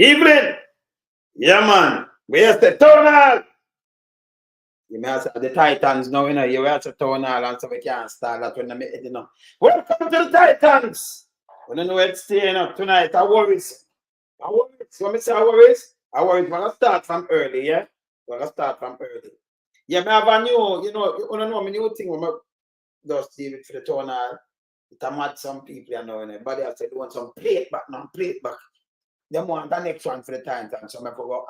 Evening. Yeah, man. Where's the tonal? You may have the Titans now, you know. You have the tonal and so we can't start that when I make it, you know. Welcome to the Titans. We don't know where it's staying up tonight. I worries. When I say I worries, we're going to start from early, yeah? We're going to start from early. Yeah, I have a new, you don't know, my new thing when I just see it for the tonal. It's a mad some people, you know, and everybody else they want some plate back now, plate back. They want the next one for the Titans, so I go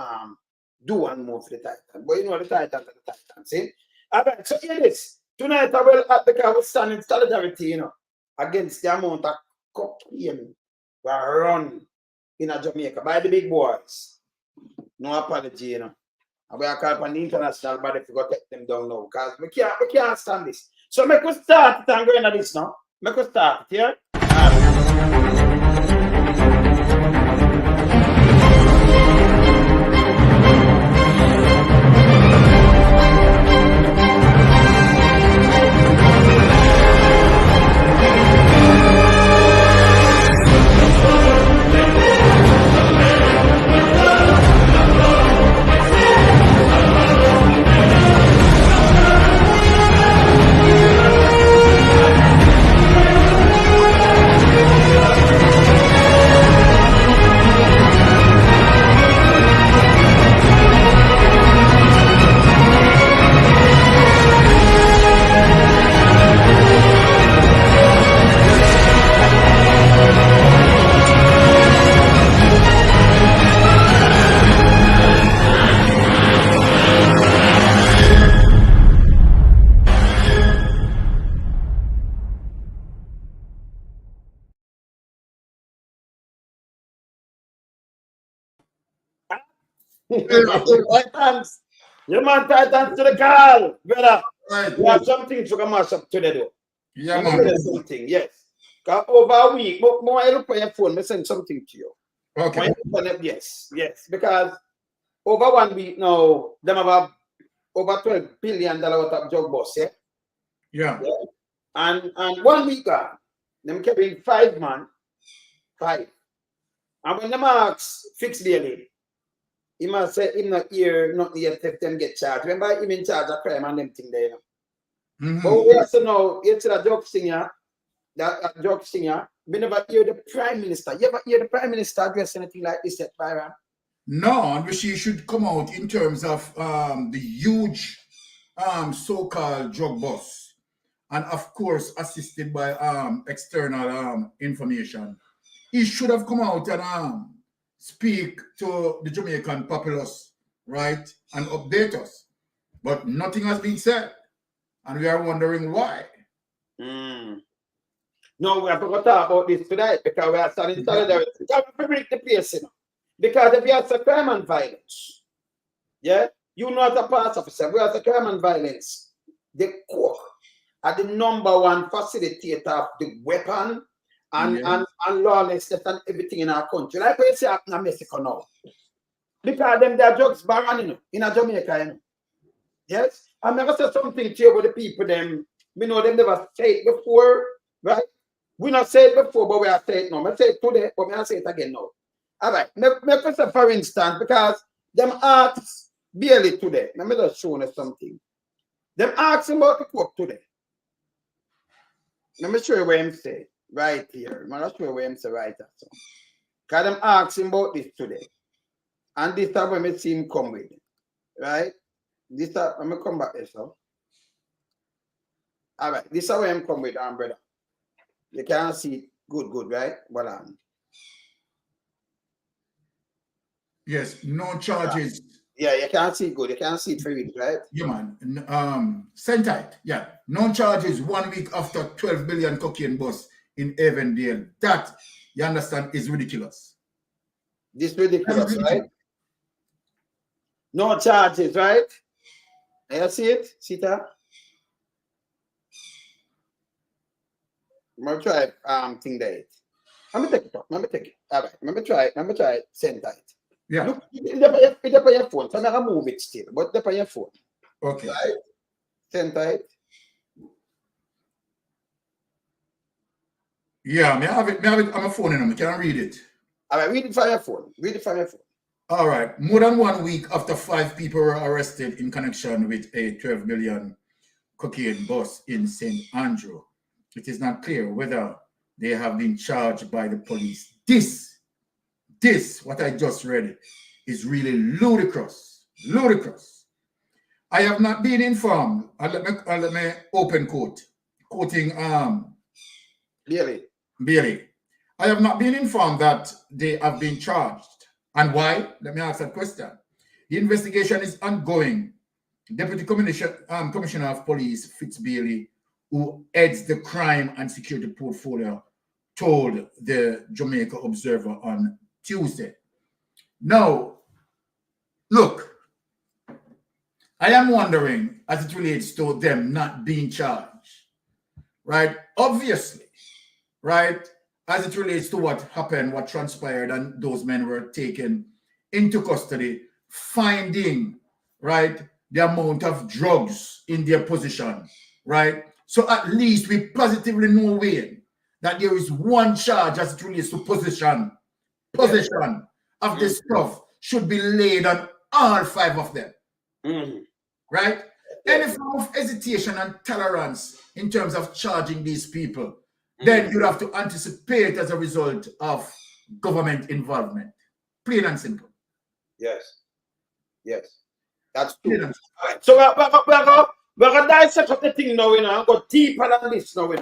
do one more for the Titans. But you know the Titans are the Titans, see? All right, so here it is. Tonight I will because we stand in solidarity, you know, against the amount of cocaine we run in Jamaica by the big boys. No apology, you know. And we are called on the international body to go take them down now because we can't stand this. So make us start and go into this now. Make us start here. Titans. You man, Titans to the call, brother. Right. We have something to come mash up today, though. Yeah, man. Something, yes. Over a week, more I look on your phone, I send something to you. Okay. Yes. Because over 1 week now, them have over $12 billion worth of drug bust, yeah? Yeah. And 1 week them carrying 5 man. And when them ask fixed daily, he must say him not here, not yet if them get charged. Remember him in charge of crime and them thing there, you know. But we also know it's a drug singer, we never hear the Prime Minister. You ever hear the Prime Minister address anything like this yet, Byron? No, and she should come out in terms of the huge so-called drug bust, and of course assisted by external information. He should have come out and speak to the Jamaican populace, right, and update us. But nothing has been said, and we are wondering why. No, we have to talk about this tonight because we are starting solidarity. We have to break the place, you know. Because if you have a crime and violence, yeah, you know as a police officer, we have a crime and violence. The court are the #1 facilitator of the weapon and lawlessness and everything in our country. Like we say in Mexico now. Because them their drugs baron, you know, in Jamaica, you know. Yes? I never said something to you about the people them. We know them never said it before, right? We not say it before, but we are saying it now. I say it today, but we are saying it again now. All right. Make us say for instance, because them asked barely today. Let me just show you something. Them asking about the court today. Let me show you where I'm saying. Right here. I'm not sure where I'm saying right there. Because them asking about this today. And this time when I see him come with it. Right? This time, let me come back here, so. All right. This is where I'm come with, brother. You can't see it good, right? Well, Yes, no charges. Yeah, you can't see it good. You can't see it for it, right? Yeah, man. Send tight. Yeah. No charges 1 week after 12 billion cocaine bust in Avondale. That, you understand, is ridiculous. This ridiculous, right? No charges, right? You see it? See that? I'm gonna try thing there. Let me take it up. Let me take it. All right. Let me try it. Send tight. Yeah. Look, it's up on your phone. So I'm gonna move it still, but it's up on your phone. Okay. Right? Send tight. Yeah, I have it on my phone and I can read it. All right, read it from your phone. Read it from your phone. All right. More than 1 week after 5 people were arrested in connection with a 12 million cocaine bust in St. Andrew, it is not clear whether they have been charged by the police. This, what I just read, is really ludicrous. Ludicrous. I have not been informed. Let me open quote. Quoting Bailey. I have not been informed that they have been charged. And why? Let me ask that question. The investigation is ongoing. Deputy Commissioner of Police Fitz Bailey, who heads the crime and security portfolio, told the Jamaica Observer on Tuesday. Now, look, I am wondering as it relates to them not being charged, right? Obviously, right? As it relates to what happened, what transpired, and those men were taken into custody, finding, right, the amount of drugs in their possession, right? So at least we positively know Wayne, that there is one charge as it relates to possession of this stuff should be laid on all 5 of them, right? Any form of hesitation and tolerance in terms of charging these people, then you'd have to anticipate as a result of government involvement. Plain and simple. Yes. That's true. Right. So we're going to dissect up the thing now, and go deeper than this now.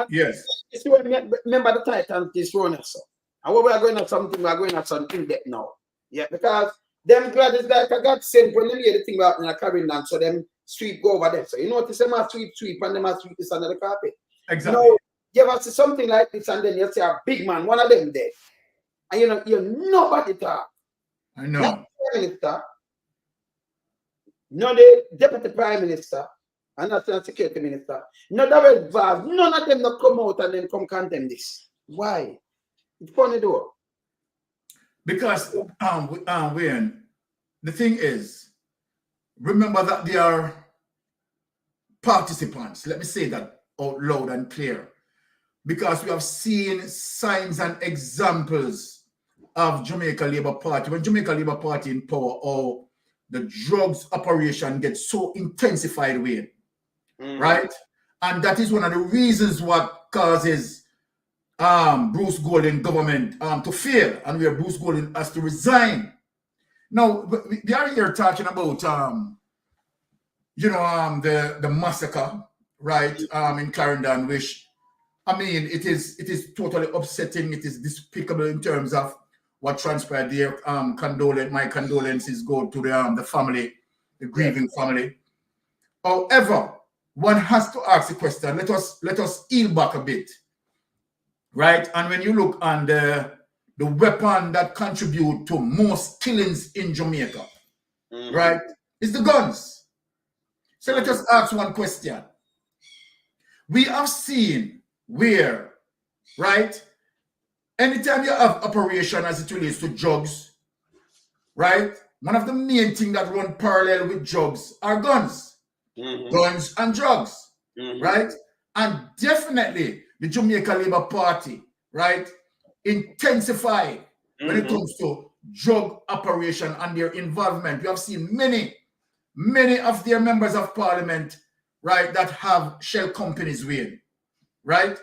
Yes. Remember the Titans this run us. And what we're going at something depth now. Yeah, because them glad is like a godsend when they hear the thing about in a carrying down, so them sweep go over there. So you notice them a sweep and them a sweep this under the carpet. Exactly. You know, you ever see something like this and then you see a big man, one of them there. And you're nobody talk. I know. Not the Prime Minister, not the Deputy Prime Minister, and not the Security Minister, not the Red Vars, none of them not come out and then come condemn this. Why? It's funny though. Because Wayne, the thing is, remember that they are participants. Let me say that out loud and clear. Because we have seen signs and examples of Jamaica Labour Party. When Jamaica Labour Party in power, or the drugs operation gets so intensified with, right? And that is one of the reasons what causes Bruce Golden government to fail, and where Bruce Golden has to resign. Now, we are here talking about, the massacre, right, in Clarendon, which, I mean, it is totally upsetting. It is despicable in terms of what transpired there. My condolences go to the family, the grieving family. However, one has to ask the question. Let us heel back a bit, right? And when you look on the weapon that contribute to most killings in Jamaica, right, is the guns. So let us ask one question. We have seen where, right, anytime you have operation as it relates to drugs, right, one of the main things that run parallel with drugs are guns. Guns and drugs, right? And definitely the Jamaica Labour Party, right, intensified when it comes to drug operation and their involvement. We have seen many of their members of parliament, right, that have shell companies with, right?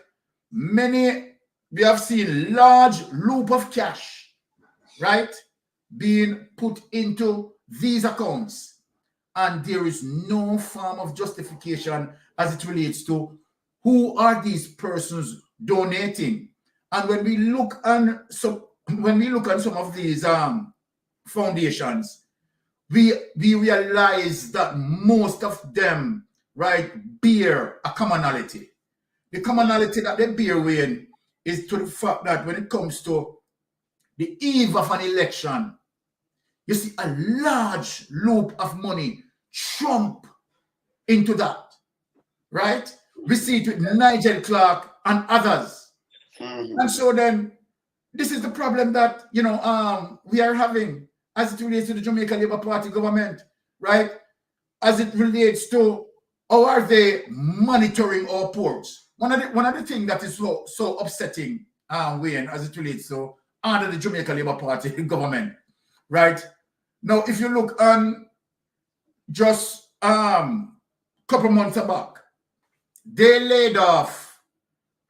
We have seen large loop of cash, right, being put into these accounts. And there is no form of justification as it relates to who are these persons donating. And when we look on some of these foundations, we realize that most of them, right, bear a commonality. The commonality that they bear with is to the fact that when it comes to the eve of an election, you see a large loop of money trump into that, right? We see it with Nigel Clark and others. And so then, this is the problem that, we are having as it relates to the Jamaica Labour Party government, right? As it relates to how are they monitoring our ports. One of the things that is so upsetting, Wayne, as it relates to under the Jamaican Labour Party government, right? Now, if you look on just couple months back, they laid off,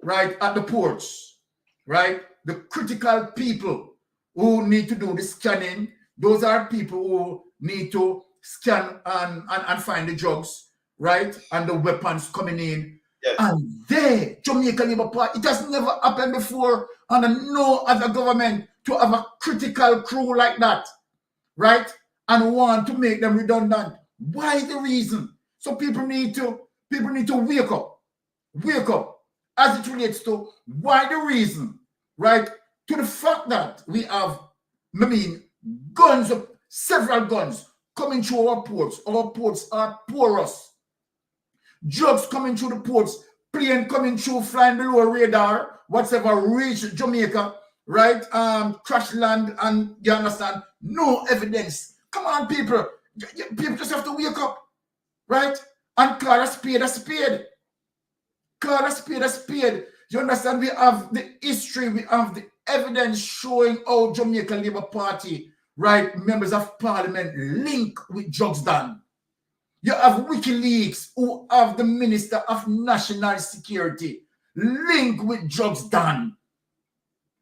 right, at the ports, right, the critical people who need to do the scanning. Those are people who need to scan and find the drugs, right, and the weapons coming in. Yes. And they, Jamaican Labour Party, it has never happened before under no other government to have a critical crew like that, right, and want to make them redundant. Why the reason? So people need to wake up as it relates to why the reason, right, to the fact that we have, guns, several guns coming through our ports. Our ports are porous. Drugs coming through the ports, plane coming through, flying below radar, whatever, reach Jamaica, right? Crash land, and you understand? No evidence. Come on, people. People just have to wake up, right? And call a spade a spade. Call a spade a spade. You understand? We have the history, we have the evidence showing how Jamaican Labour Party, right, members of parliament link with drugs done. You have WikiLeaks, who have the Minister of National Security link with drugs done,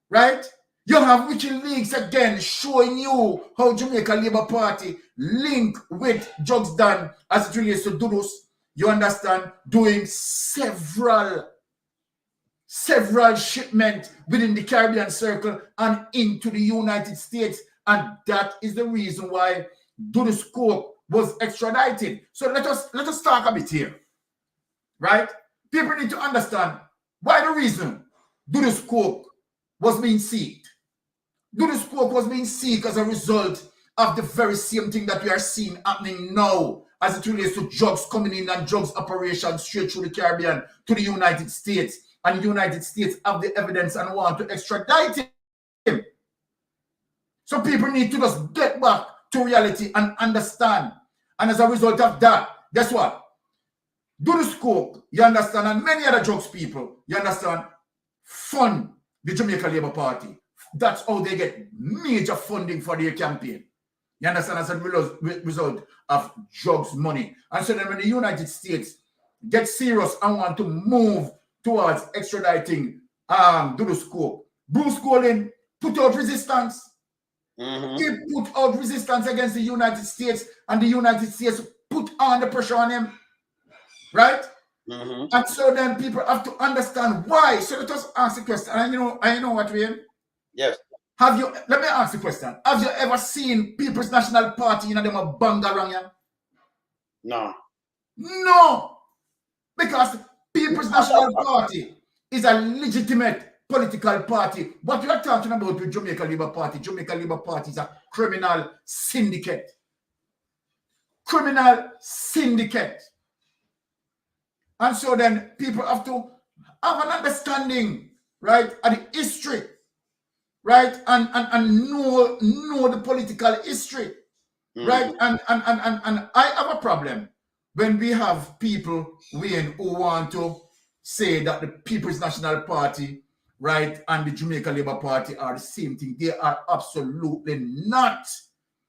right? You have WikiLeaks again showing you how Jamaican Labour Party link with drugs done as it relates to Dudus. You understand? Doing several shipments within the Caribbean circle and into the United States. And that is the reason why Dudus Coke was extradited. So let us talk a bit here, right? People need to understand why the reason Dudus Coke was being seeked. Dudus Coke was being seeked as a result of the very same thing that we are seeing happening now as it relates to drugs coming in and drugs operations straight through the Caribbean to the United States. And the United States have the evidence and want to extradite him. So people need to just get back to reality and understand. And as a result of that, guess what? Dudus Coke, you understand, and many other drugs people, you understand, fund the Jamaican Labour Party. That's how they get major funding for their campaign. You understand, as a result of drugs money. And so then when the United States gets serious and want to move towards extraditing Dudus Coke, Bruce Golding put out resistance. He put out resistance against the United States, and the United States put on the pressure on him, right? And so then people have to understand why. So let us ask the question. And I know what we mean. Yes. Let me ask the question. Have you ever seen People's National Party in them a bang around you? No. No. Because People's National Party is a legitimate political party. What we are talking about with Jamaican Labour Party is a criminal syndicate. Criminal syndicate. And so then people have to have an understanding, right, of the history, right, and know the political history, right, and I have a problem when we have people who want to say that the People's National Party, right, and the Jamaican Labour Party are the same thing. They are absolutely not.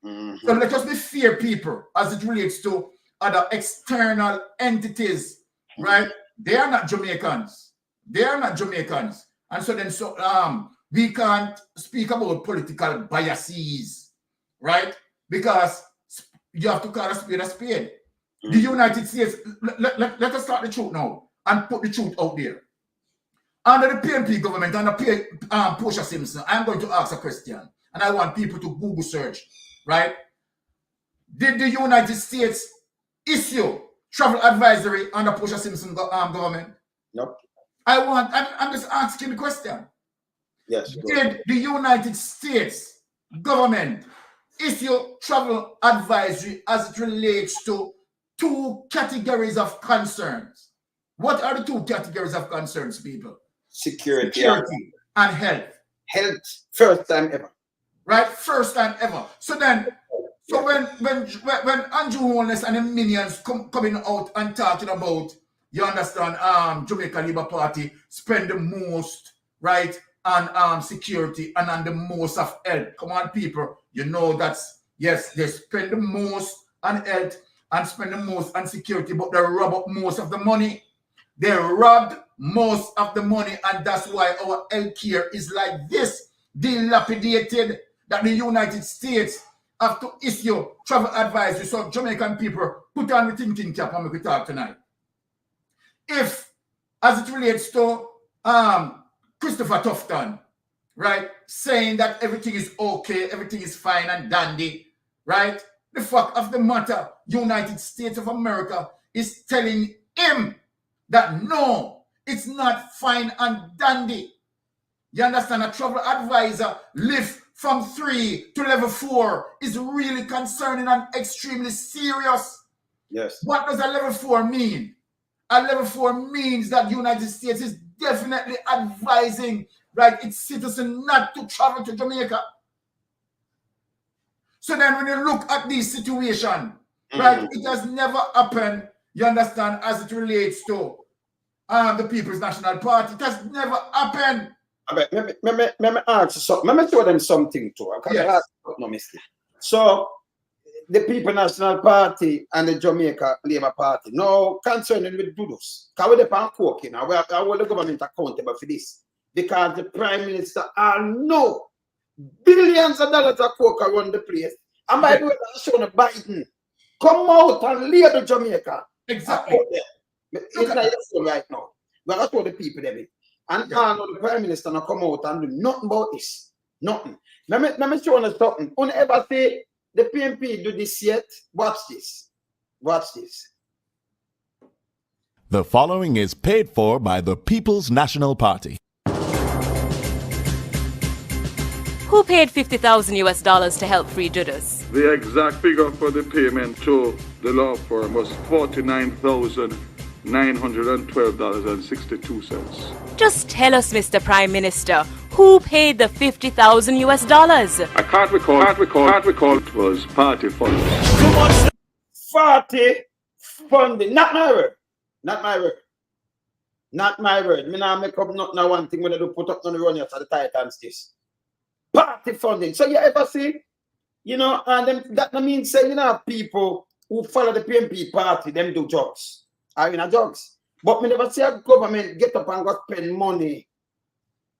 So let us be fair, people, as it relates to other external entities, right? They are not Jamaicans. They are not Jamaicans. And so then we can't speak about political biases, right? Because you have to call a spade a spade. The United States, let us start the truth now and put the truth out there. Under the PNP government, under Portia Simpson, I'm going to ask a question, and I want people to Google search, right? Did the United States issue travel advisory under Portia Simpson government? Nope. I'm just asking the question. Yes. Did the United States government issue travel advisory as it relates to two categories of concerns? What are the two categories of concerns, people? Security and health. Health, first time ever. Right, first time ever. So then, when Andrew Holness and the minions coming out and talking about, you understand, Jamaican Labour Party spend the most, right, on security and on the most of health. Come on, people. You know that's, yes, they spend the most on health and spend the most on security, but they rob up most of the money. They robbed most of the money, and that's why our healthcare is like this, dilapidated, that the United States have to issue travel advisory. So Jamaican people, put on the thinking cap and we talk tonight. If, as it relates to Christopher Tufton, right, saying that everything is okay, everything is fine and dandy, right? The fact of the matter, United States of America is telling him that no, it's not fine and dandy. You understand? A travel advisor lift from 3 to level 4 is really concerning and extremely serious. Yes. What does a level 4 mean? A level 4 means that the United States is definitely advising, right, its citizens not to travel to Jamaica. So then when you look at this situation, right, it has never happened, you understand, as it relates to the People's National Party. It has never happened. Let me answer something. Let me show them something too. Yes. No mistake. So the People's National Party and the Jamaica Labour Party, no concerning with Dudus. Because we're the coke now. I hold the government accountable for this. Because the Prime Minister know billions of dollars of coke around the place. And by the way, that's showing Biden come out and lead the Jamaica. Exactly. It's not your right now. But that's what the people they be. And the Prime Minister now come out and do nothing about this. Nothing. Let me show you something. Don't ever say the PNP do this yet. Watch this. Watch this. The following is paid for by the People's National Party. Who paid $50,000 to help free Judas? The exact figure for the payment to the law firm was $49,912.62. Just tell us, Mr. Prime Minister, who paid the $50,000? I can't recall. It was party funding. Party funding. Not my word. Not my word. Not my word. Me not make up not one thing when I do put up on the run here for the Titans this. Party funding. So you ever see, you know, and them, that means say, you know, people who follow the PNP party, them do drugs. I mean, drugs. But me never see a government get up and go spend money.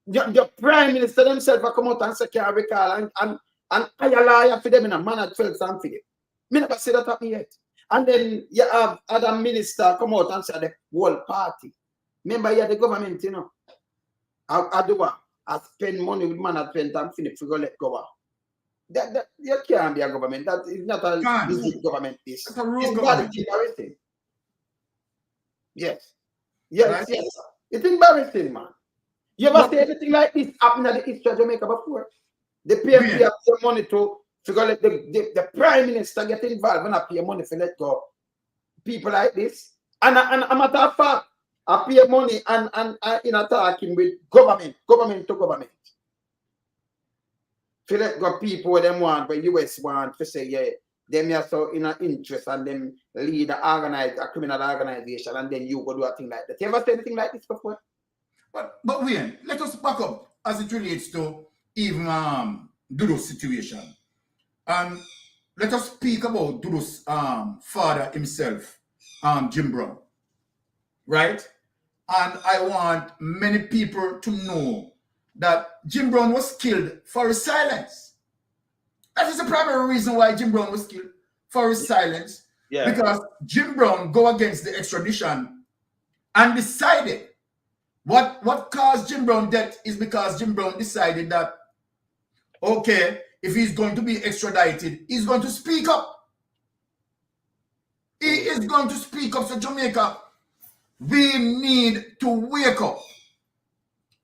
The Prime Minister themselves come out and say, can recall and hire lawyer for them in a managed fells and for them. Me never see that happen yet. And then you have other minister come out and say the whole party. Remember, you have the government, you know. I do what? I spend money with management and finish to go let go. That you can't be a government. That is not a legit government. It's government. Embarrassing. Yes. Yes, right? Yes. It's embarrassing, man. You ever see anything like this happen at the history of Jamaica before? The PMP have some money to go let the Prime Minister get involved and I pay money for let go people like this. And a matter of fact, I pay money and in attacking with government to government. To let go people where them want, where US want to say, yeah, them are so in an interest and them lead a criminal organization and then you go do a thing like that. You ever say anything like this before? But Wayne, let us back up as it relates to even Dudu's situation. And let us speak about Dudu's father himself, Jim Brown. Right? And I want many people to know that Jim Brown was killed for his silence. That is the primary reason why Jim Brown was killed, for his silence. Yeah. Because Jim Brown go against the extradition and decided what caused Jim Brown death is because Jim Brown decided that, okay, if he's going to be extradited, he's going to speak up. He is going to speak up. So Jamaica, we need to wake up,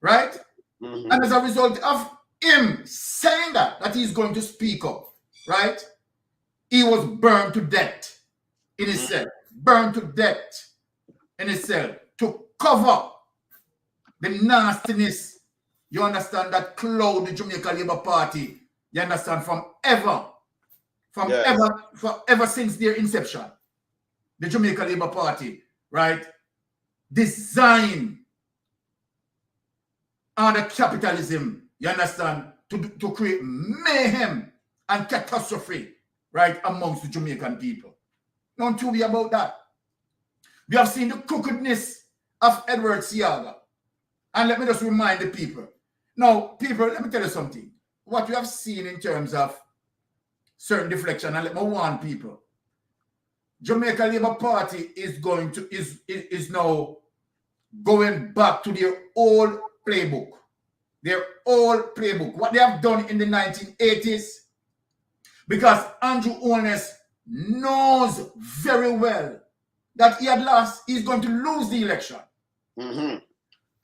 right? Mm-hmm. And as a result of him saying that he's going to speak up, right? He was burned to death in his cell, burned to death in his cell to cover the nastiness, you understand, that cloud the Jamaica Labour Party, you understand, forever since their inception. The Jamaica Labour Party, right, designed under capitalism, you understand, to create mayhem and catastrophe, right, amongst the Jamaican people. Don't you be about that. We have seen the crookedness of Edward Seaga. And let me just remind the people. Now, people, let me tell you something. What we have seen in terms of certain deflection, and let me warn people. Jamaica Labour Party is now going back to their old playbook. Their old playbook. What they have done in the 1980s. Because Andrew Holness knows very well that he had lost, he's going to lose the election.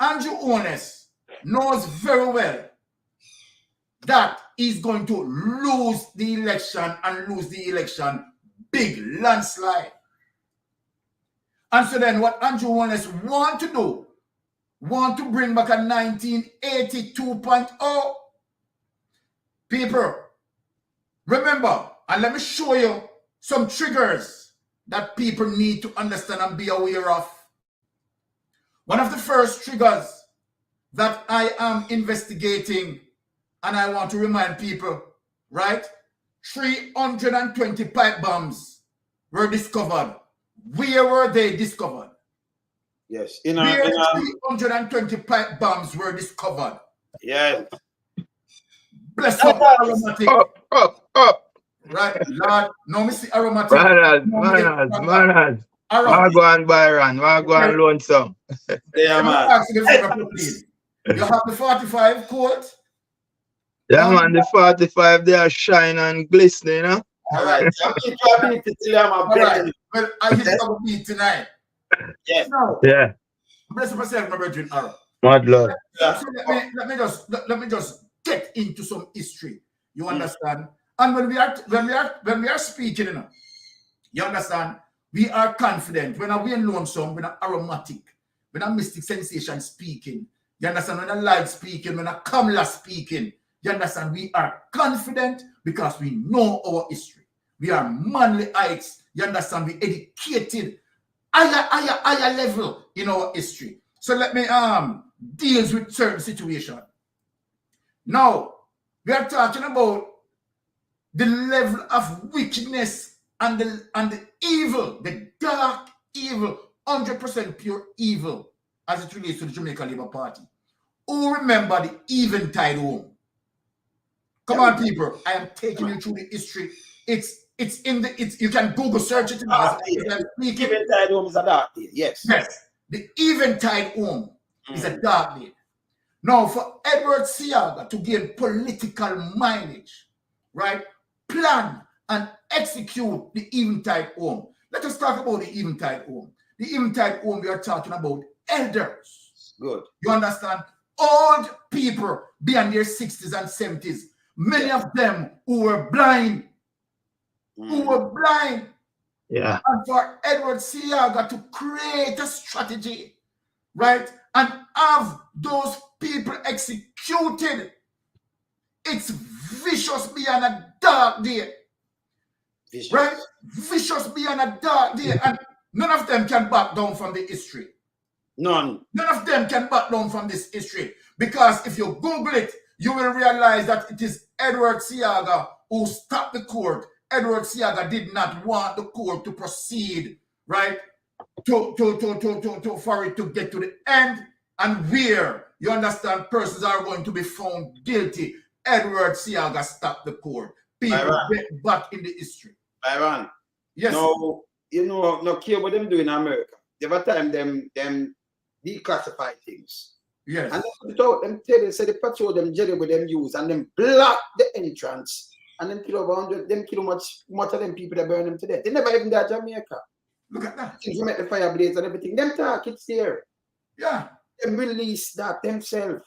Andrew Holness knows very well that he's going to lose the election and lose the election big landslide. And so then what Andrew Holness want to do, want to bring back a 1980 2.0. People, remember, and let me show you some triggers that people need to understand and be aware of. One of the first triggers that I am investigating, and I want to remind people, right? 320 pipe bombs were discovered. Where were they discovered? Yes. Where 320 pipe bombs were discovered. Yes. Bless up Aromatic. Up. Right, Lord. No, me see Aromatic. Manners. Wagwan Byron. Wagwan Lonesome. Yeah, man. You have the 45 court. Yeah, man, the 45, they are shine and glistening, you know? All right. All right. Well, I hit some beat tonight. Yes. Now, Yeah. bless myself, my brethren, Aaron. Mad Lord. So let me just get into some history. You understand? And when we are speaking, you know, you understand? We are confident. When we are lonesome, when are aromatic, when are mystic sensation speaking. You understand? When a light speaking, when a Kamala speaking. You understand? We are confident because we know our history. We are manlyites. You understand? We educated higher level in our history. So let me deals with certain situation. Now we are talking about the level of wickedness and the evil, the dark evil, 100% pure evil as it relates to the Jamaican Labour Party. Who remember the Eventide home? Come on, people. I am taking you through the history. You can Google search it. Eventide home is a dark day. Yes. Yes. The Eventide home is a dark day. Now, for Edward Seaga to gain political mileage, right, plan and execute the Eventide home. Let us talk about the Eventide home. The Eventide home, we are talking about elders. Good. You understand? Old people beyond their 60s and 70s. Many of them who were blind. Yeah. And for Edward Seaga to create a strategy, right, and have those people executed, it's vicious beyond a dark day. Vicious. Right? Vicious beyond a dark day. And none of them can back down from the history. None. None of them can back down from this history. Because if you Google it, you will realize that it is Edward Seaga who stopped the court. Edward Seaga did not want the court to proceed, right? For it to get to the end and where, you understand, persons are going to be found guilty. Edward Seaga stopped the court. People get back in the history. Byron. Yes. No, you know, no care what them do in America. Every time them declassify things. Yes. And them tell you, say the patrol them jelly with them use and them block the entrance and then kill over 100, them kill much of them people that burn them to death. They never even died Jamaica. Look at that. Things you make the fire blaze and everything. Them talk, it's there. Yeah. Them release that themselves.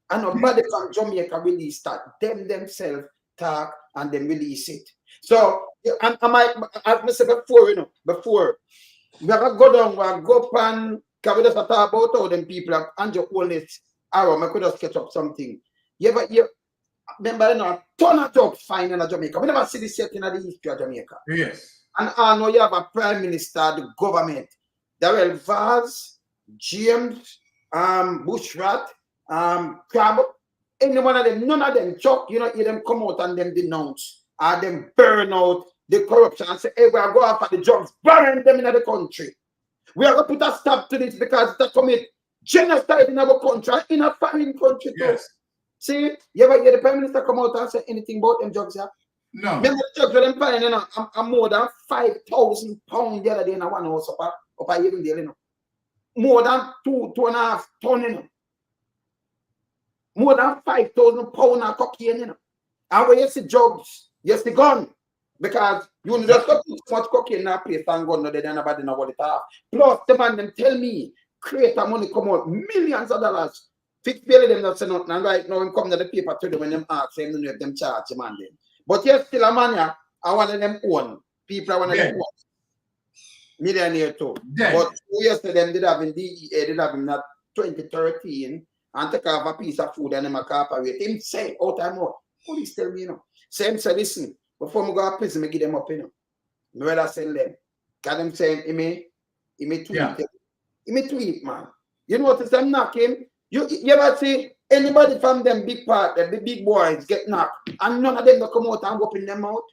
And nobody from Jamaica release that. Them themselves talk and them release it. So, as I said before, before, we have to go down, we have to go up and, because we just talk about all them people have Andrew Holness arrow, I could just catch up something. Remember, a ton of jobs fine in Jamaica. We never see this yet in the history of Jamaica. Yes. And I know you have a prime minister, the government, Darrell Vaz, James Bushrat, Crab, any one of them, none of them, Chuck, you know, hear them come out and them denounce, or them burn out the corruption and say, hey, we are going after the drugs, burn them in the country. We are going to put a stop to this because they commit genocide in our country, in a foreign country too. Yes. See, you ever hear the Prime Minister come out and say anything about them drugs, yeah? No. Remember the drugs with them finding, you know, I'm more than 5,000 pounds the other day in a one house up even there, you know. More than 2.5 tons, you know. More than 5,000 pounds of cocaine, you know. And when you see drugs, you see gun. Because you just got too much cocaine in a place and gun, no, they don't nobody know what it are. Plus, the man them tell me, creator money come out, millions of dollars. Fix barely them not say nothing. And right now, him come to the paper to them when them ask them, you know, if them charge the man them. But yes, still a man, yeah, I want them own. People are one of them own. Millionaire too. Yeah. But 2 years to them, did have in DEA, did have in that 2013 and take off a piece of food and them a cooperate. Him say, out time out. Police tell me, you know. Same say, listen, before me go to prison, me give them up, you know. Me rather send them. Because them saying, he may tweet. Yeah. He may tweet, man. You notice them knocking. You ever see anybody from them big part, the big boys get knocked, and none of them will come out and open them out?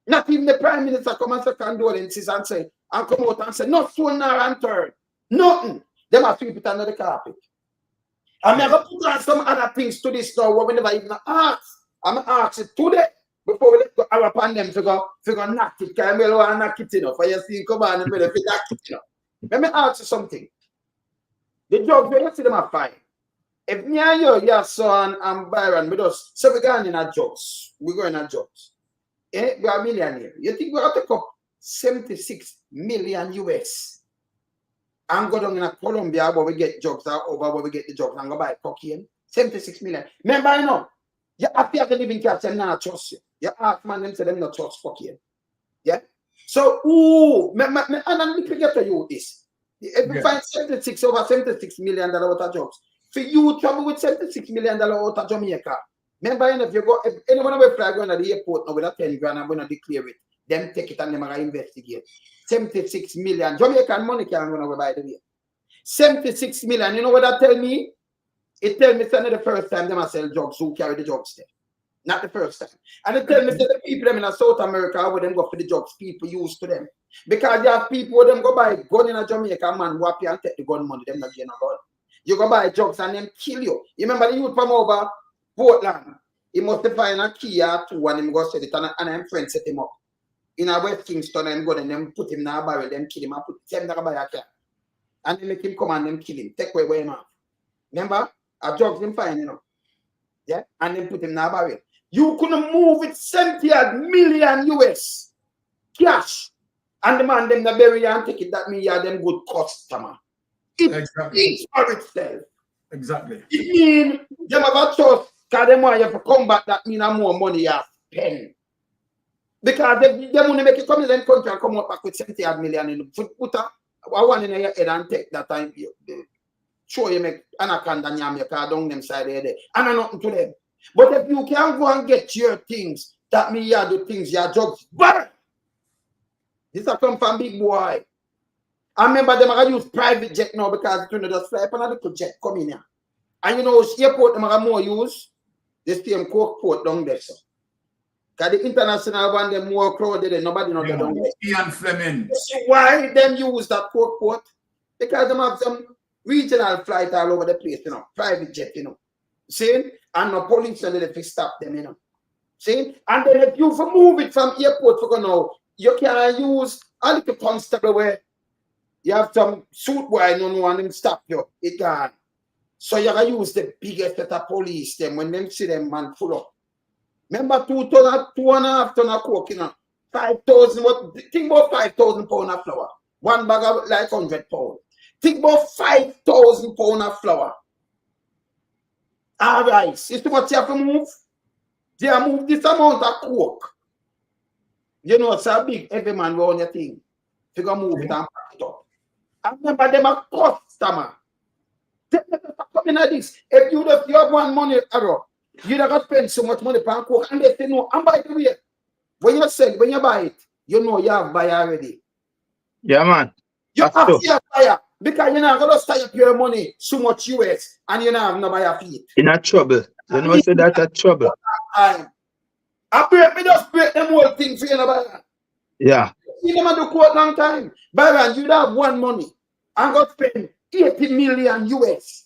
Not even the Prime Minister come and say condolences and say, and come out and say, not soon nor and third. Nothing. Them are sweep it under the carpet. I'm going to put on some other things to this now, what we never even ask. I'm going to ask it today, before we let go upon them to go knock it, because we want to knock it, you know, for you see, come on, and knock it, you know. Let me ask you something. The drugs, we don't see them are fine. If me and your son and Byron with us, so we're going in our jobs. We're going in our jobs. Eh? We are millionaire. You think we're going to take up 76 million US and go down in Colombia where we get jobs over where we get the jobs and go buy cocaine? 76 million. Remember, you know, you have to live in cash and not trust you. You ask man, them say them not trust cocaine. Yeah? So, and let me get to you this. If you find 76 over $76 million out of jobs, for you travel with $76 million out of Jamaica, remember, if you go, if anyone will fly going to the airport now with a 10 grand, I'm going to declare it, them take it and them are going to investigate. 76 million. Jamaican money can't go by the way. 76 million. You know what that tell me? It tell me it's not the first time them sell drugs who carry the drugs there. Not the first time. And it tell me that the people them in South America where them go for the drugs, people used to them. Because you have people where them go buy gun in a Jamaica, man, whap you and take the gun money, them not getting a gun. You go buy drugs and them kill you. You remember the youth from over Portland? He must have find a key or two and him go set it and them friends set him up. In a West Kingston and go and them put him in a barrel, them kill him and put him in a barrel. And they make him come and them kill him. Take away him off. Remember? A drugs him fine, you know. Yeah? And then put him in a barrel. You couldn't move it 70 million US cash. And the man them the bury and take it. That means you are them good customer. It speaks for itself. Exactly. It means them have a trust because them want you to come back. That means more money you spend. Because they want to make it come in the country and come out back with 70 million in the put a one in your head and take that time. Show you make anaconda and yam your car down them side of there. And nothing to them. But if you can go and get your things, that means you do things, your drugs. But this will come from big boy. I remember them are going to use private jet now because you know just fly up and a little jet come in here. And you know, airport them are more use the same Cork port down there. So. Because the international one them more crowded and nobody knows down there. Ian Fleming. Why them use that Cork port? Because them have some regional flight all over the place, you know, private jet, you know. See? And no police and they stop them, you know. See? And then if you move it from airport for now, you can use a little constable where you have some suit boy no one them stop you. It gone. So you can use the biggest set of police them when them see them man full up. Remember 2.5 ton of coke, you know. 5,000 what think about 5,000 pounds of flour. One bag of like 100 pounds. Think about 5,000 pounds of flour. All right, you see what you have to move? They have moved this amount of coke. You know, it's a big heavy man around your thing. You can move it and pack it up. I remember them a customer. They never come in at this. If you have one money arrow, you don't spend so much money on coke. And they say no. And by the way, when you sell, when you buy it, you know you have buyer already. Yeah, man. You have to buyer. Because you're not going to tie up your money so much US and you don't have no by your feet. In a trouble. You know, say that a trouble. I me just break them whole thing for you, Byron. Yeah. You never do quote long time. Byron, you'd have one money and go spend 80 million US.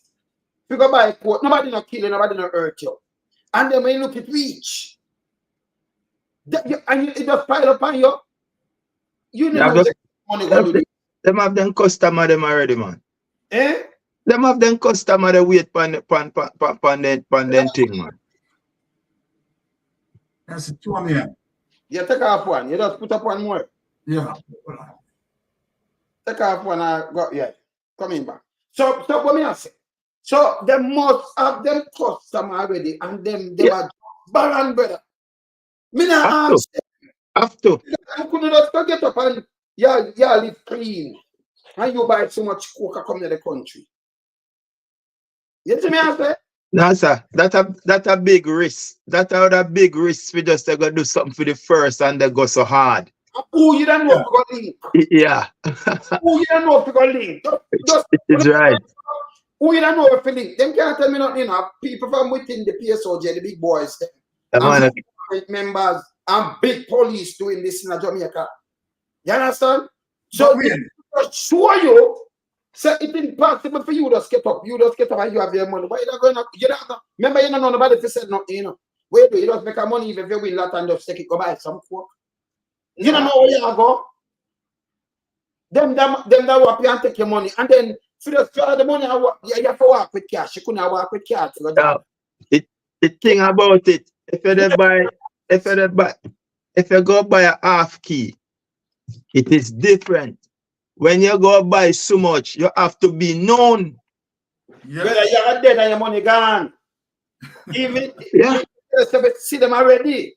You go buy a quote, nobody no kill you, nobody no hurt you. And then when you look at reach, and it just pile up on you, you never get money go do. Them have them customer them already, man. Eh? Them have them customer they wait pan them thing, man. That's 2 million. You take off one, you just put up one more. Yeah. Take off one and go, yeah, coming back. So what me I say? So they must have them customer already and them they are barren brother. Me not ask them. Have to. You couldn't just go get up and you live clean. And you buy so much coca come to the country. You see me I say? No, sir. That a big risk. That a big risk for just to go do something for the first and they go so hard. Who you don't know if you go leave? Yeah. Who you don't know if you go leave? It is right. Who you don't know if you leave? Them can't tell me nothing, you know. People from within the PSOJ, the big boys, and members and big police doing this in Jamaica. You understand? So show you. So it's impossible for you to get up. You just get up and you have your money. Why you not going up? You don't know. Remember, you don't know nobody to say nothing, you know. Wait, you just make a money if you win lot and just take it, go buy some coke. You don't know where you go. Them that walk and take your money. And then for the money, you have to walk with cash. You couldn't walk with cash. The thing about it, if you go buy a half key, it is different. When you go buy so much, you have to be known. Yeah. Whether you are dead and your money gone. Even see them already.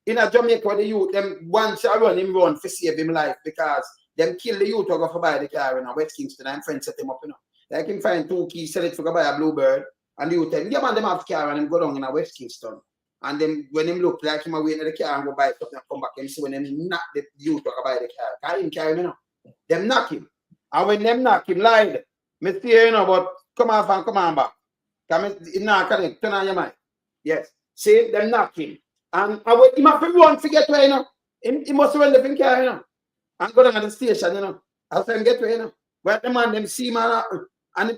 In a Jamaica, the youth, them once I run him run for save him life because them kill the youth to go for buy the car in West Kingston and friends set him up, you know. Like him find 2 keys, sell it to go buy a Bluebird, and the youth tell him, yeah man, them have car and him go down in a West Kingston. And then when him look like him away in the car and go buy something and come back, him see when them knock the youth to go buy the car. Can't him carry him, you know. Them knock him. And when them knock him, lied. Me see you know, but come off and come on back. Come in now, connect, turn on your mind. Yes. See, them knock him. And when he must run forget where, you know. He must run the car, you know. And go down at the station, you know. I'll say him get where, you know. But the man, them see man, and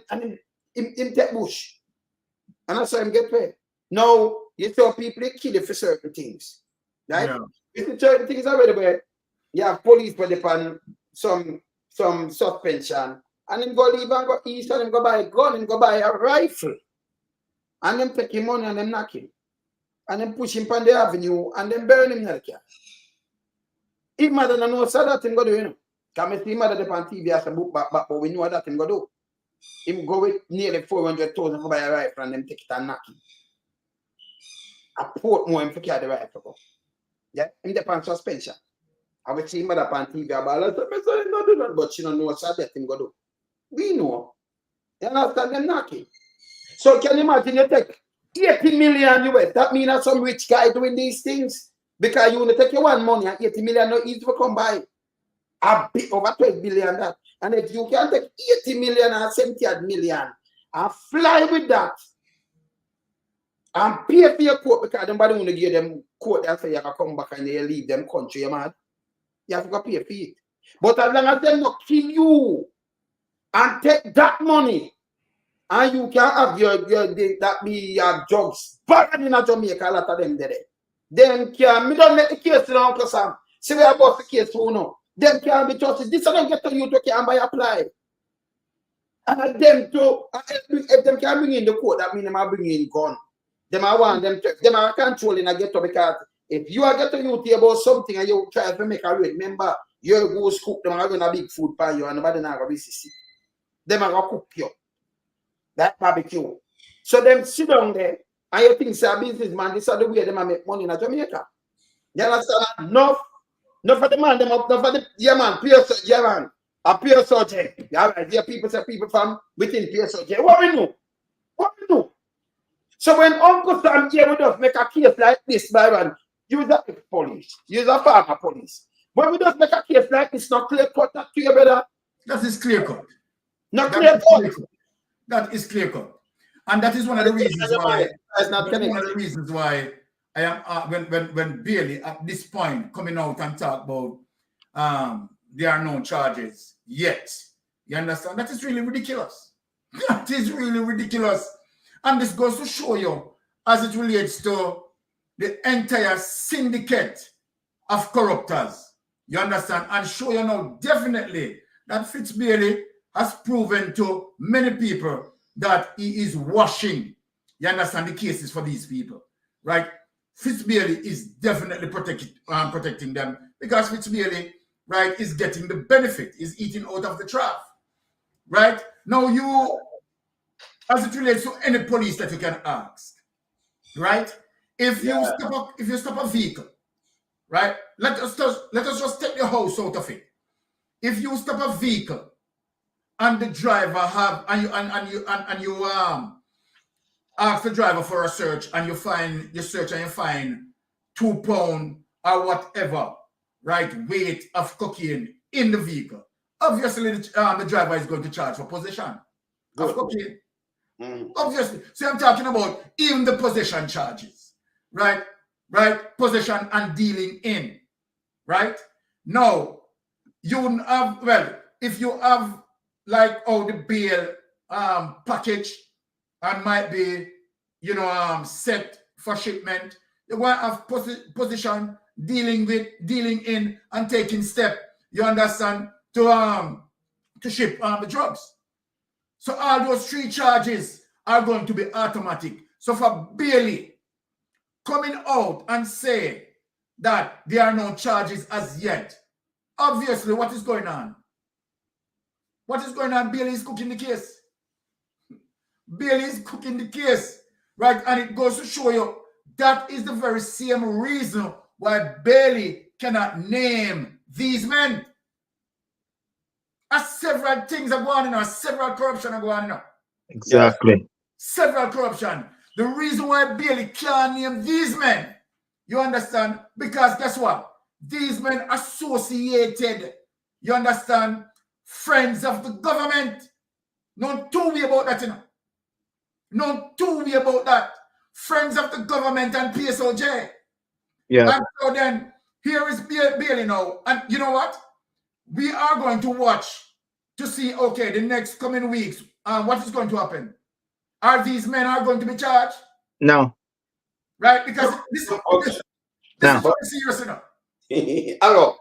him take bush. And I saw him get where. Now, you tell people they kill you for certain things. Right? Yeah. If certain things already where you have police for the some suspension, and then go leave and go east and then go buy a gun and go buy a rifle. And then take him money and then knock him. And then push him on the avenue and then burn him in the car. If mother don't know so that him go do, you know. Because I see mother on TV as a book back, but we know that him go do. Him go with nearly 400,000 to buy a rifle and then take it and knock him. I put more him to carry the rifle. Yeah, him depend suspension. I will see mother on TV about it. I don't do that, but she don't know so that him go do. We know. You understand them knocking. So can you imagine you take 80 million US? That means that some rich guy doing these things. Because you want to take your one money and 80 million not easy to come by. A bit over 12 billion that. And if you can take 80 million or 70 million and fly with that and pay for your court because nobody want to give them court and say you can come back and they leave them country, man. You have to go pay for it. But as long as them not kill you and take that money and you can have your drugs burned in Jamaica, a lot of them there. Them can me don't make the case to Uncle Sam. See we about the case who know. Them can be justice. This I don't get to you to can buy apply. And them to if them can bring in the court, that means them are bringing in gun. Them I want them to, them are controlling a get to because if you are getting you about something and you try to make a rate, remember you go cook them are going a big food pan you and nobody not gonna be sick. Them are gonna cook you. That barbecue. So them sit down there. And you think, say, a businessman, this is the way they make money in Jamaica. You understand? Enough for the man, enough for the, yeah, man, a pure subject. Yeah, people say people from within pure subject. What we know? What we know? So when Uncle Sam here with us make a case like this, Byron, use a police, use a farmer police. When we just make a case like this, not clear cut that to your brother. That is clear cut. Not clear cut. That is clear cut. And that is one of the reasons why. That's not One of connected. the reasons why I am when Bailey at this point coming out and talk about there are no charges yet. You understand? That is really ridiculous. That is really ridiculous. And this goes to show you as it relates to the entire syndicate of corruptors. You understand? And show you now definitely that Fitz Bailey has proven to many people that he is washing, you understand, the cases for these people, right? Fitz Bailey is definitely protecting them because Fitz Bailey, right, is getting the benefit, is eating out of the trough, right? Now you, as it relates to any police that you can ask, right? If you stop a vehicle, right? Let us just take the house out of it. If you stop a vehicle and the driver and you ask the driver for a search and you find 2 pounds or whatever, right, weight of cocaine in the vehicle, obviously the driver is going to charge for possession of cocaine. Obviously. So I'm talking about even the possession charges, right? Right? Possession and dealing in, right? Now, you have, well, if you have like the bail package and might be, set for shipment, you want to have position dealing in and taking step, you understand, to ship the drugs. So all those 3 charges are going to be automatic. So for Bailey coming out and say that there are no charges as yet, obviously what is going on? What is going on? Bailey is cooking the case. Bailey is cooking the case, right? And it goes to show you that is the very same reason why Bailey cannot name these men. As several things are going on, several corruption are going on. Exactly. Yes. Several corruption. The reason why Bailey can't name these men, you understand? Because guess what? These men associated, you understand, friends of the government. No two-way about that, No two-way about that. Friends of the government and PSOJ. Yeah. And so then, here is Bailey now. And you know what? We are going to watch to see, okay, the next coming weeks, what is going to happen. Are these men going to be charged? No. Right? Because this is very serious enough. Hello.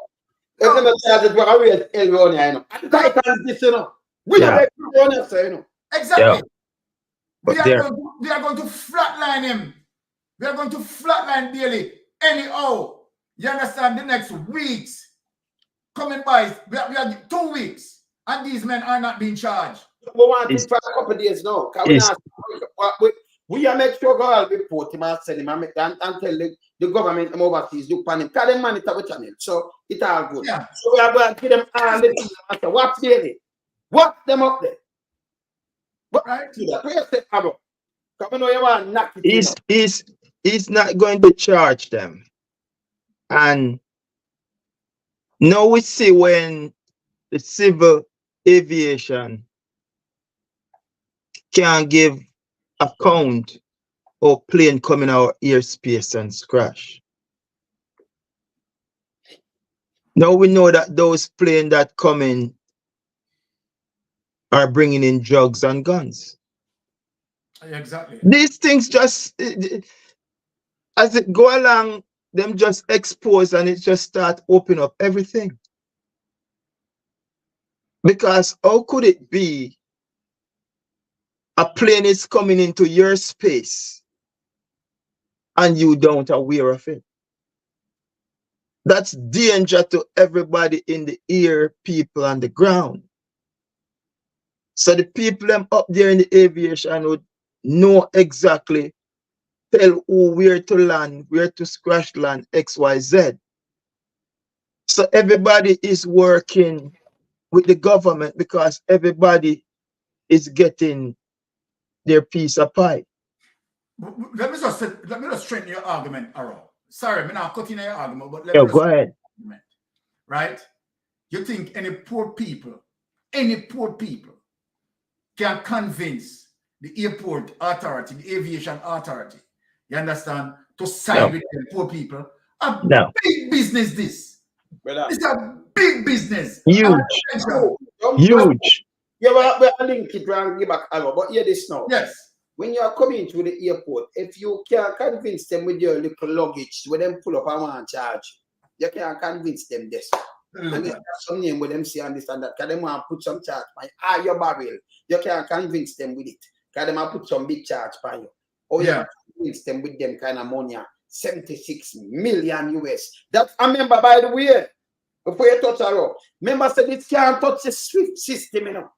If they not charge it, we're going to raise I know. And TITANS this, We are going to say, Exactly. Yeah. We are going to flatline him. We are going to flatline Bailey anyhow. You understand? The next weeks coming by, we are 2 weeks, and these men are not being charged. We want it for a couple of days now. We are make sure God report him and send him and tell the government them overseas look on him. Because they monitor the channel. So it's all good. Yeah. So we are going to give them all the things and say, what's Bailey? What's them up there? But right. He's not going to charge them. And now we see when the civil aviation can give account of plane coming out airspace and crash. Now we know that those planes that come in are bringing in drugs and guns. Exactly. These things just, as it go along, them just expose and it just start opening up everything. Because how could it be a plane is coming into your space and you don't aware of it? That's danger to everybody in the air, people on the ground. So the people them up there in the aviation would know exactly, tell who where to land, where to crash land, XYZ. So everybody is working with the government because everybody is getting their piece of pie. Let me just straighten your argument around. Sorry, I'm not cutting your argument, but let Yo, me go ahead. Right? You think any poor people can convince the airport authority, the aviation authority, you understand, to side with them poor people. A big business this. Brother. It's a big business. Huge. Huge. Yeah, we're link it and give back arrow. But hear this now. Yes. When you are coming to the airport, if you can convince them with your little luggage, when them pull up and want to charge, you can convince them this. And there's some name with them say and this and that. Because they want to put some charge by your barrel. You can convince them with it. Because they want to put some big charge by you. Or you can convince them with them kind of money. 76 million US. That I remember, by the way, before you touch a row, remember said it can't touch the SWIFT system, you know.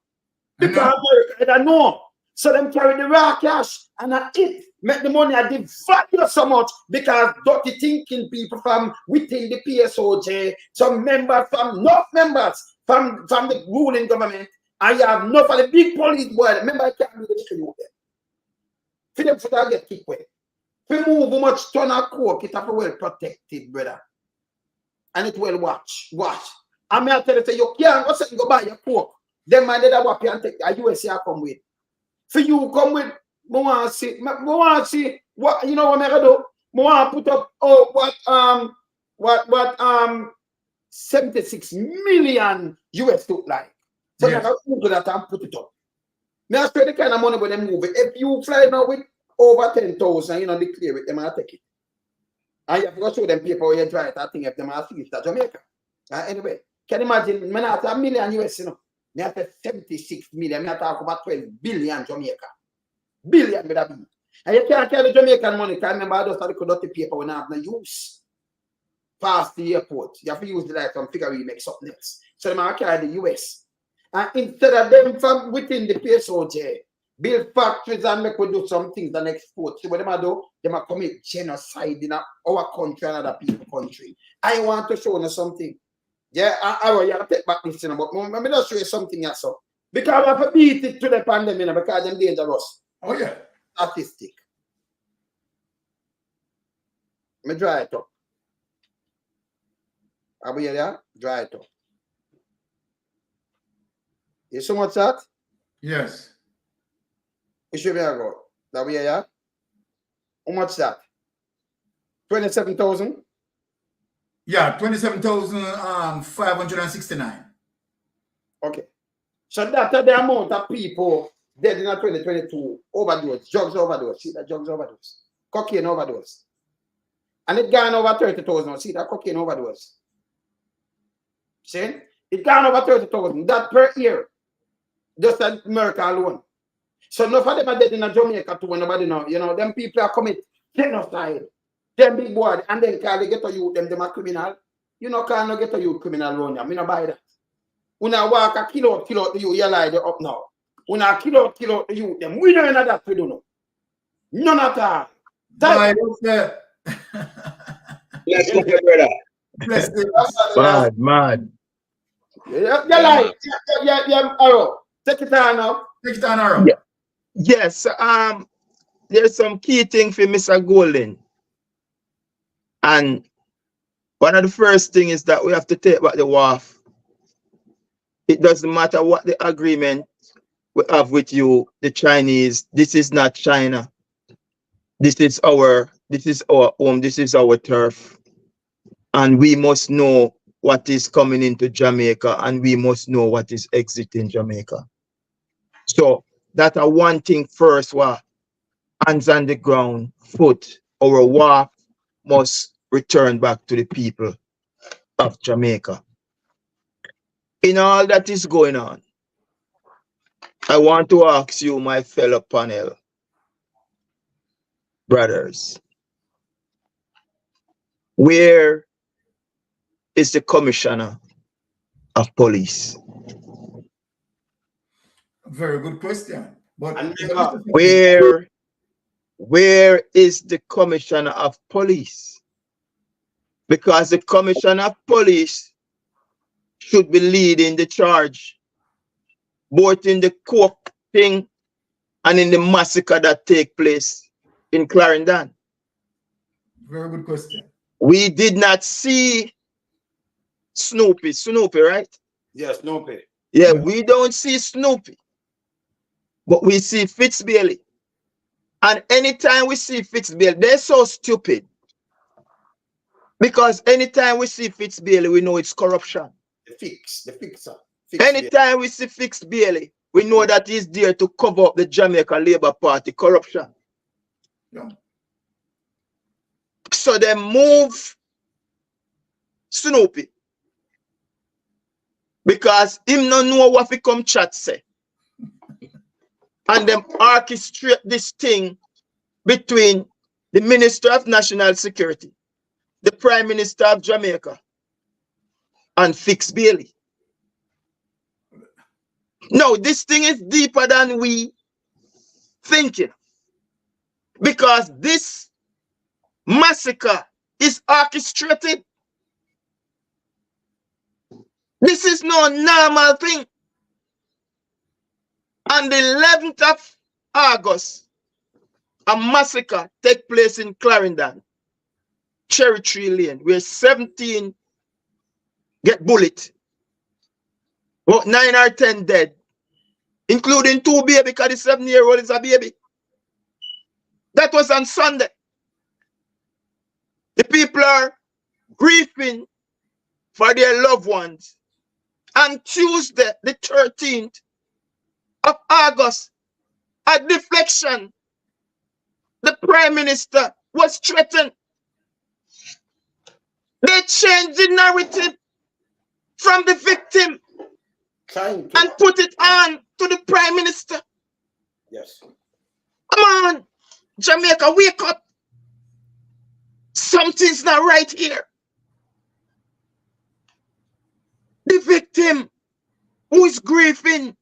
Because I don't know. So them carry the raw cash and it make the money at the value so much because dirty thinking people from within the PSOJ, some members from not members from the ruling government, and you have enough of the big police boy. Remember, I can't do the you there. For them to get kicked away. If you move how much ton of coke, it have to well protected, brother. And it will watch. I mean, I tell you, say, you can't go sit and go buy your coke. Them man that wap you and take a USA come with. For you come with, I want to see what you know what I'm gonna do. I want to put up what 76 million US look like. So I can go to that and put it up. Now I spend the kind of money when they move it. If you fly now with over 10,000, you know, they clear it, they might take it. And you have to go show them people where you try it. I think if they might see it at Jamaica. Anyway, can you imagine? Man, I have $1 million US, you know. Me have 76 million. Me have talk about 12 billion Jamaica. Billion with a B. And you can't carry Jamaican money. Because remember, I just had to dirty paper when I have no use. Past the airport. You have to use the like some figure we make something else. So they might carry the US. And instead of them from within the PSOJ, build factories and make we do some things and export. See what they might do? They might commit genocide in our country and other people's country. I want to show you something. Yeah, I will take back this, but let me just show you something else. So. Because I have to beat it to the pandemic because they're dangerous. Oh, yeah. Statistic. Let me dry it up. Are we here? Dry it up. You see what's that? Yes. It should be a go. That we here? How much that? 27,000? Yeah, 27,569. Okay. So that's the amount of people dead in 2022 overdose, drugs overdose. See that drugs overdose, cocaine overdose. And it gone over 30,000. See that cocaine overdose. See? It gone over 30,000. That per year. Just America alone. So enough of them are dead in Jamaica too. Nobody know. You know, them people are commit genocide. Them big boy, and then call they get to you, them are criminal. You know, can't no get to you criminal run. I mean, no buy that. When I walk a kill out the you, you lie up now. When I kill out the you, them we don't know that we don't know. None at all. That's Let's go, brother. Mad. Yeah, Arrow. Take it on now. Take it on, Arrow. Yeah. Yes, there's some key thing for Mr. Golden. And one of the first thing is that we have to take back the WAF. It doesn't matter what the agreement we have with you, the Chinese. This is not China. This is our home. This is our turf. And we must know what is coming into Jamaica, and we must know what is exiting Jamaica. So that's one thing first. Hands on the ground, foot. Our WAF must return back to the people of Jamaica. In all that is going on, I want to ask you, my fellow panel brothers, where is the commissioner of police? Very good question. But where is the commissioner of police? Because the commissioner of police should be leading the charge, both in the coke thing and in the massacre that take place in Clarendon. Very good question. We did not see Snoopy, right? Yes, Snoopy. Yeah, we don't see Snoopy. But we see Fitzbailey. And anytime we see Fitzbailey, they're so stupid. Because anytime we see Fitzbailey, we know it's corruption. The fixer. Anytime we see Fitzbailey, we know that he's there to cover up the Jamaica Labour Party corruption. Yeah. So they move Snoopy. Because him no know what he come chat say. And them orchestrate this thing between the Minister of National Security, the Prime Minister of Jamaica, and Fitzbailey. No, this thing is deeper than we thinking. Because this massacre is orchestrated. This is no normal thing. On the 11th of August, a massacre take place in Clarendon, Cherry Tree Lane, where 17 get bullet. About 9 or 10 dead, including 2 baby, because the 7-year-old is a baby. That was on Sunday. The people are grieving for their loved ones. On Tuesday, the 13th of August, a deflection, the Prime Minister was threatened. They changed the narrative from the victim and put it on to the Prime Minister. Yes. Come on, Jamaica, wake up. Something's not right here. The victim who is grieving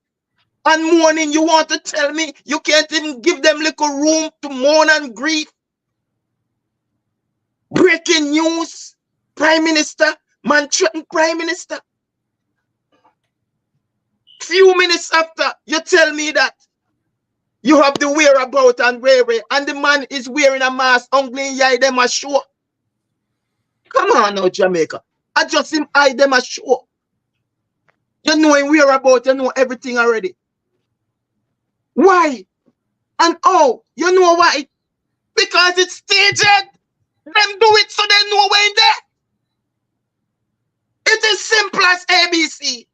and mourning, you want to tell me you can't even give them little room to mourn and grieve? Breaking news, Prime Minister, man threatened Prime Minister. Few minutes after, you tell me that you have the whereabout and where, and the man is wearing a mask, only hide them a show. Come on now, Jamaica. I just him hide them a show. You know him whereabout, you know everything already. Why? And oh, you know why? Because it's staged. Them do it so they know we're in there. It is simple as ABC.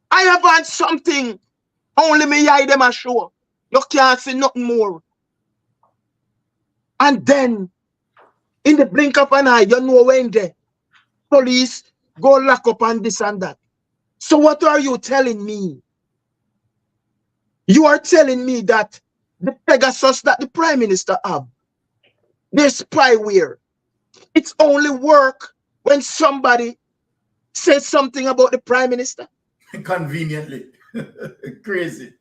I have had something. Only me hide them a show. You can't see nothing more. And then, in the blink of an eye, you know we're in there. Police go lock up and this and that. So what are you telling me? You are telling me that the Pegasus that the Prime Minister have, their spyware, it's only work when somebody says something about the Prime Minister? Conveniently. Crazy.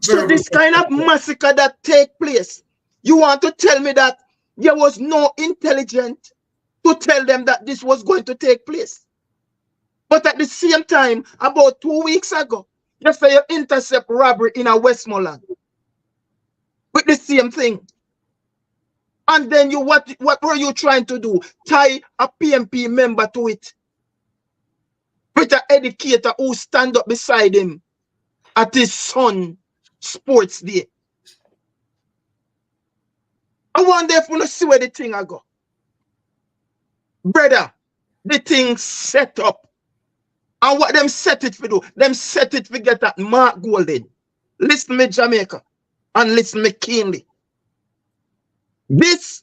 So this kind of massacre that take place, you want to tell me that there was no intelligence to tell them that this was going to take place? But at the same time, about 2 weeks ago, you say you intercept robbery in a Westmoreland with the same thing. And then you what were you trying to do? Tie a PMP member to it with an educator who stand up beside him at his son sports day. I wonder if we see where the thing I go. Brother, the thing set up. And what them set it for do? Them set it for get that Mark Golden. Listen me Jamaica and listen me keenly. This,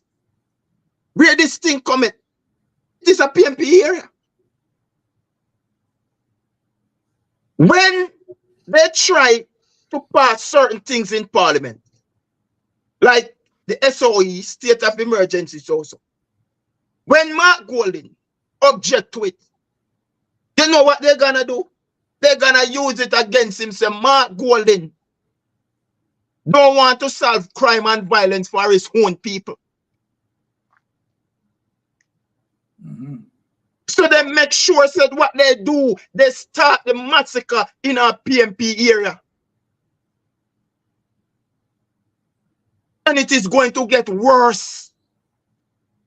where this thing come it is a PMP area. When they try to pass certain things in Parliament, like the SOE, State of Emergencies also, when Mark Golden object to it, you know what they're gonna do? They're gonna use it against him, say Mark Golden don't want to solve crime and violence for his own people. So they make sure that what they do, they start the massacre in our PMP area. And it is going to get worse.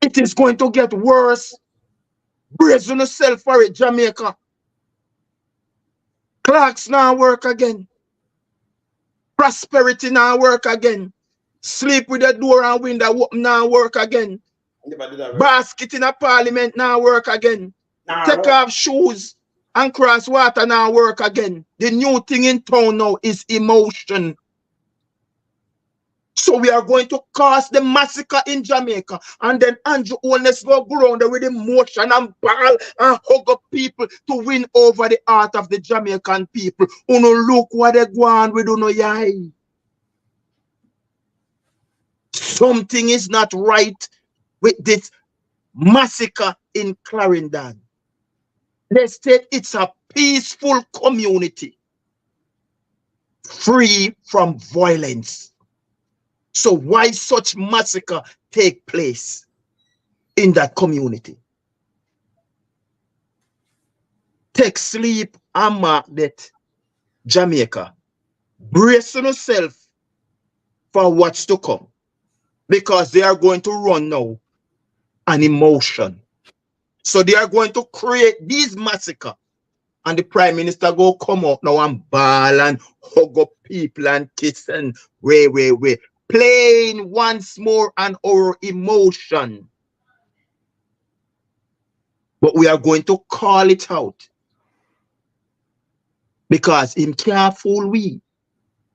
It is going to get worse. Brace on yourself for it, Jamaica. Clocks now work again. Prosperity now work again. Sleep with the door and window open now work again. Basket in a parliament now work again. Take off shoes and cross water now work again. The new thing in town now is emotion. So we are going to cause the massacre in Jamaica, and then Andrew Holness go around with emotion and ball and hug up people to win over the heart of the Jamaican people. Uno look what they go on with uno yai. Something is not right with this massacre in Clarendon. They said it's a peaceful community, free from violence. So why such massacre take place in that community? Take sleep and mark that, Jamaica. Brace yourself for what's to come, because they are going to run now an emotion. So they are going to create these massacre, and the Prime Minister go come out now and bawl and hug up people and kiss and way. Playing once more on our emotion. But we are going to call it out, because him can't fool we.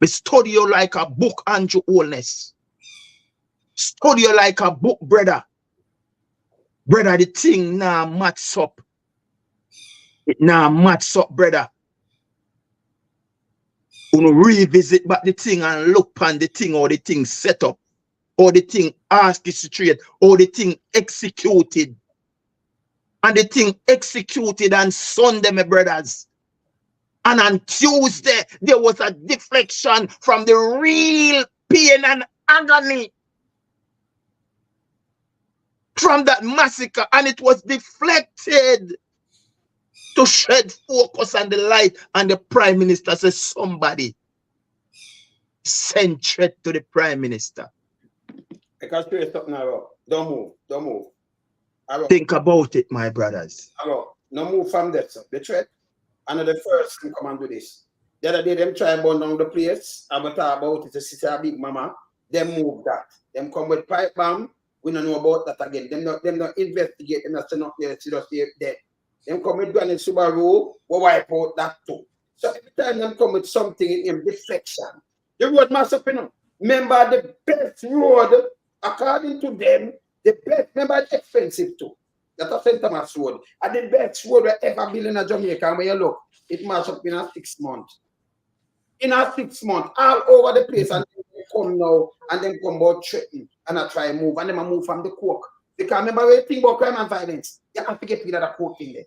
We study you like a book, Andrew Holness. Study you like a book, brother. Brother, the thing now match up. It now match up, brother. You know, revisit back the thing and look on the thing, or the thing set up, or the thing orchestrated, or the thing executed. And the thing executed on Sunday, my brothers. And on Tuesday, there was a deflection from the real pain and agony from that massacre, and it was deflected to shed focus on the light. And the Prime Minister says, somebody send threat to the Prime Minister. Because stop now. Don't move. Think about it, my brothers. No move from that, sir. The threat. And the first thing come and do this. The other day, them try and burn down the place. I'm going to talk about it. The sister, big mama. Them move that. Them come with pipe bomb. We don't know about that again. Them not investigate. Them not send up there. Just there. Them come with gun in Subaru. We wipe out that too. So every time them come with something in deflection, the road must up, you know. Remember the best road, according to them, the best, remember it's expensive too. That's a St. Thomas road. And the best road we ever built in Jamaica. And when you look, it must up in a 6 months. In a 6 months, all over the place. And they come now, and then come about threatening, and I try and move, and then I move from the coke. Because remember when you think about crime and violence, you have to get rid of the coke in there.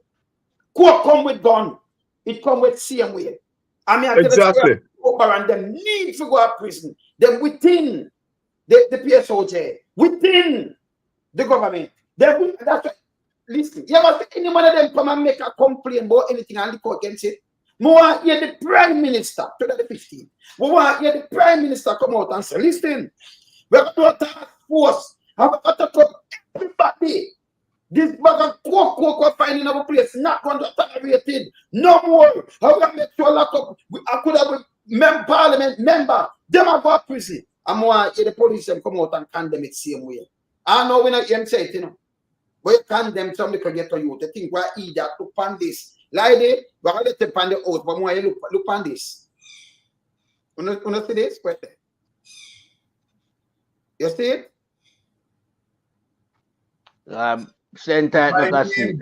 Coke come with gun. It come with same way. I mean, exactly. And them need to go to prison. Them within the PSOJ, within the government. That's what, listen, you ever see any one of them come and make a complaint about anything and look against it? We want to hear the Prime Minister, 2015. We want to hear the Prime Minister come out and say, listen, we're going to do a task force. We're going to come everybody. This bag of coke we're finding in our place not going to tolerate it. No more. How can I make sure lock up? I could have a parliament member. Them have got prison. I'm going to hear the police come out and condemn it same way. I know we're not even saying it, you know. But you condemn somebody can get to you. They think we're either to pan this. Like they, we're going to pan the out, but more you look on this. You see this? You see it? Same time look at see.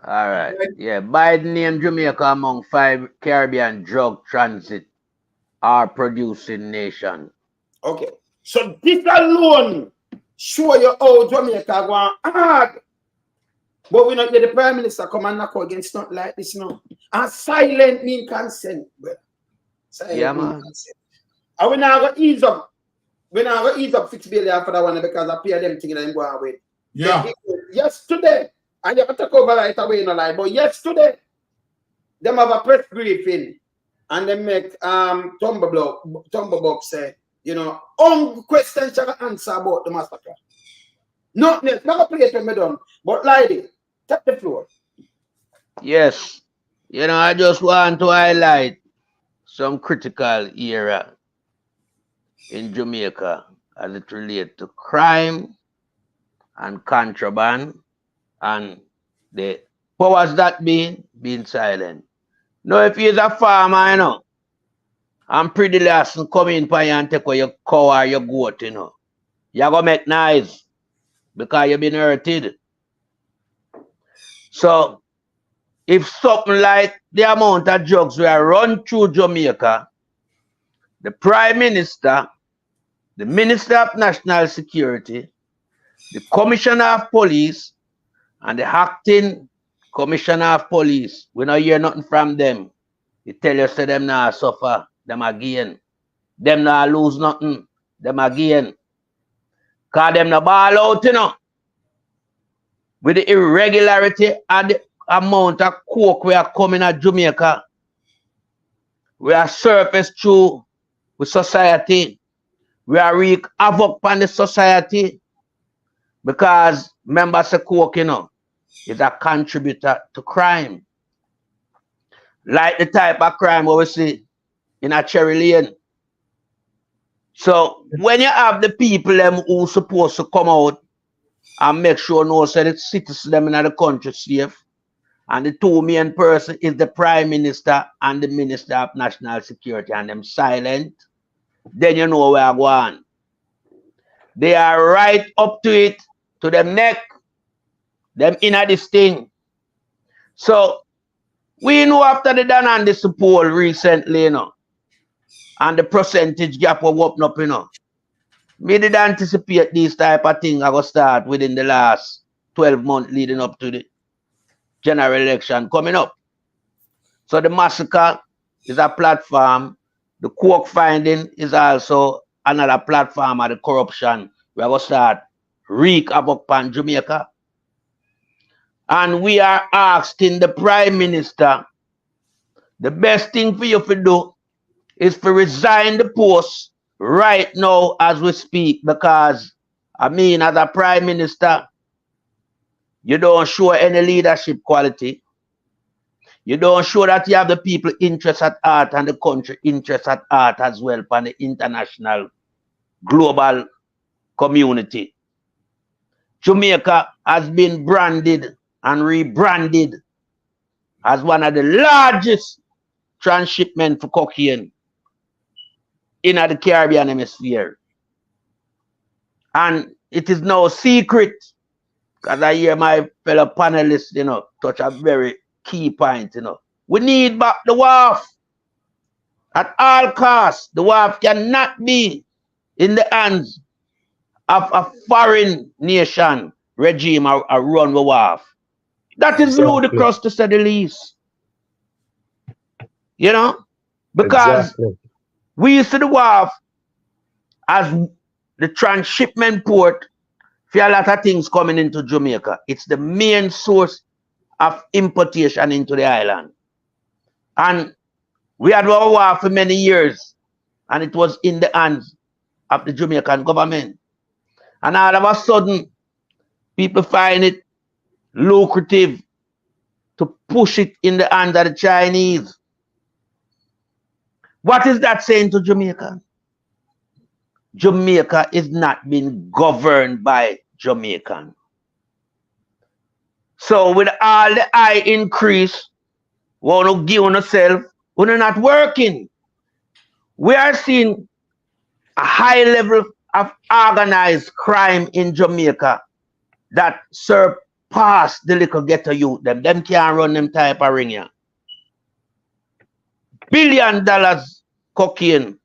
All right. Yeah. Biden named Jamaica among 5 Caribbean drug transit or producing nation. Okay. So this alone show you how Jamaica going hard. But we not get the Prime Minister come and knock against not like this now. And silent mean consent, brother. Silent yeah, mean man. consent. And we now go ease up. We now go ease up 6 billion for that one because I pay them thing and I'm going away. Yeah. Yesterday, and you have to take over right away in a lie, but yesterday, them have a press briefing and they make Tumblebox say, you know, on questions you can answer about the massacre. Not a place when we done, but lady, take the floor. Yes. You know, I just want to highlight some critical era in Jamaica as it relates to crime and contraband and the powers that being silent. Now, if you're a farmer, you know, and pretty last and come in for you and take away your cow or your goat, you know, you're going to make noise because you've been hurted. So, if something like the amount of drugs we are run through Jamaica, the Prime Minister, the Minister of National Security, the Commissioner of Police, and the acting Commissioner of Police, we don't hear nothing from them. They tell you say them not suffer, them again. Them not lose nothing, them again. Cause them not ball out, you know. With the irregularity and the amount of coke we are coming at Jamaica, we are surface through with society. We are wreak havoc on the society because members of coke, you know, is a contributor to crime. Like the type of crime we see in a Cherry Lane. So when you have the people them who supposed to come out and make sure no say the citizens them in the country safe, and the two main person is the Prime Minister and the Minister of National Security, and them silent, then you know where I go on. They are right up to it, to them neck, them inner this thing. So we know after the done on this poll recently, you know, and the percentage gap will open up, you know. Me did anticipate these type of things I go start within the last 12 months leading up to the general election coming up. So the massacre is a platform. The coke finding is also another platform of the corruption. We are going to start wreak havoc on Jamaica. And we are asking the Prime Minister, the best thing for you to do is to resign the post right now as we speak, because I mean, as a Prime Minister, you don't show any leadership quality. You don't show that you have the people interest at heart and the country interest at heart as well for the international global community. Jamaica has been branded and rebranded as one of the largest transshipment for cocaine in the Caribbean hemisphere. And it is no secret, because I hear my fellow panelists, you know, touch a very key point, you know. We need back the wharf at all costs. The wharf cannot be in the hands of a foreign nation regime or run the wharf. That is ludicrous to say the least. You know? Because we see the wharf as the transshipment port for a lot of things coming into Jamaica. It's the main source of importation into the island. And we had our wharf for many years, and it was in the hands of the Jamaican government. And all of a sudden, people find it lucrative to push it in the hands of the Chinese. What is that saying to Jamaica? Jamaica is not being governed by Jamaican. So with all the high increase, we want to give on ourselves, we're not working. We are seeing a high level of organized crime in Jamaica that surpass the little ghetto youth. Them can't run them type of ring here. $1 billion cocaine.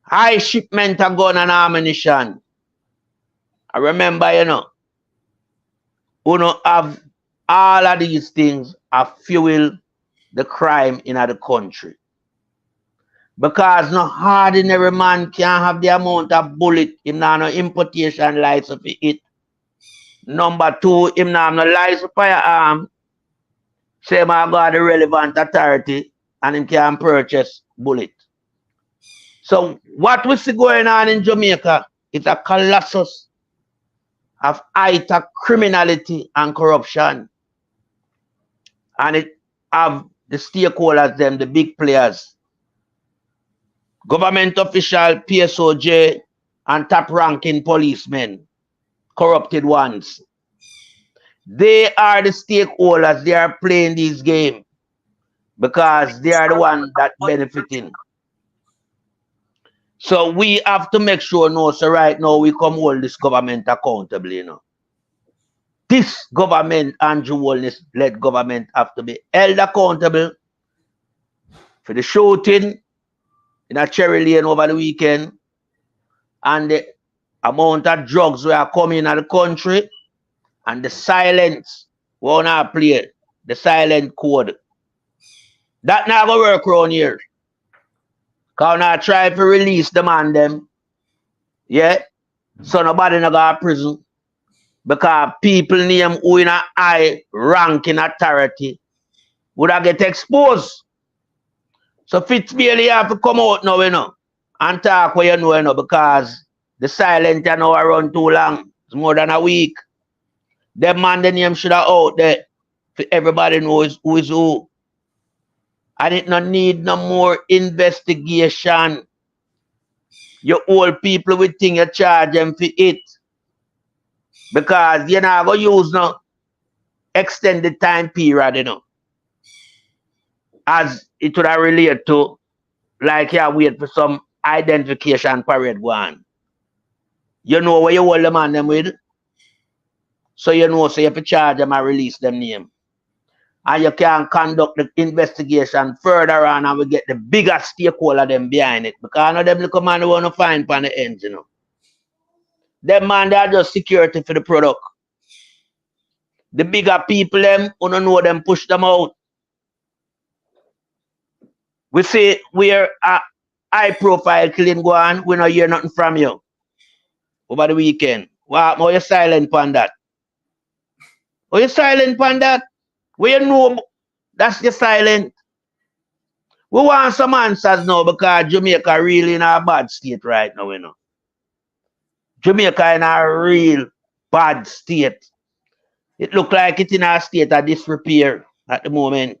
High shipment of gun and ammunition. I remember, you know, we don't have all of these things are fuel the crime in the country. Because no ordinary man can have the amount of bullet, him not no importation license for it. Number two, him not no license for firearm. Say my got the relevant authority and him can purchase bullet. So what we see going on in Jamaica is a colossus of height of criminality and corruption. And it have the stakeholders, them, the big players, government official, PSOJ, and top-ranking policemen, corrupted ones. They are the stakeholders. They are playing this game because they are the ones that benefiting. So we have to make sure, no, so right now we come hold this government accountable, you know. This government, Andrew Holness-led government, have to be held accountable for the shooting in a Cherry Lane over the weekend and the amount of drugs we are coming in the country and the silence we wanna play, the silent code. That not gonna work around here. Cause now try to release the man them. Yeah. So nobody not go to prison. Because people name who in a high ranking authority would have get exposed. So Fitzbailey have to come out now, you know, and talk what you know, because the silent you know run too long. It's more than a week. Them man the name should have out there for everybody knows who is who. And it not need no more investigation. You old people will think you charge them for it. Because you're not going to use no extended time period, you know. As it would have relate to, like you wait for some identification parade go on. You know where you hold the man them with. So you know, so you have to charge them and release them name. And you can conduct the investigation further on and we get the bigger stakeholder them behind it. Because I know them little man want to find on the ends, you know. Them man, they are just security for the product. The bigger people them, who don't know them, push them out. We say we're a high profile killing go on, we don't hear nothing from you over the weekend. Wow, you silent on that? Oh, you silent on that? We know that's the silent. We want some answers now because Jamaica really in a bad state right now, you know. Jamaica in a real bad state. It look like it's in a state of disrepair at the moment.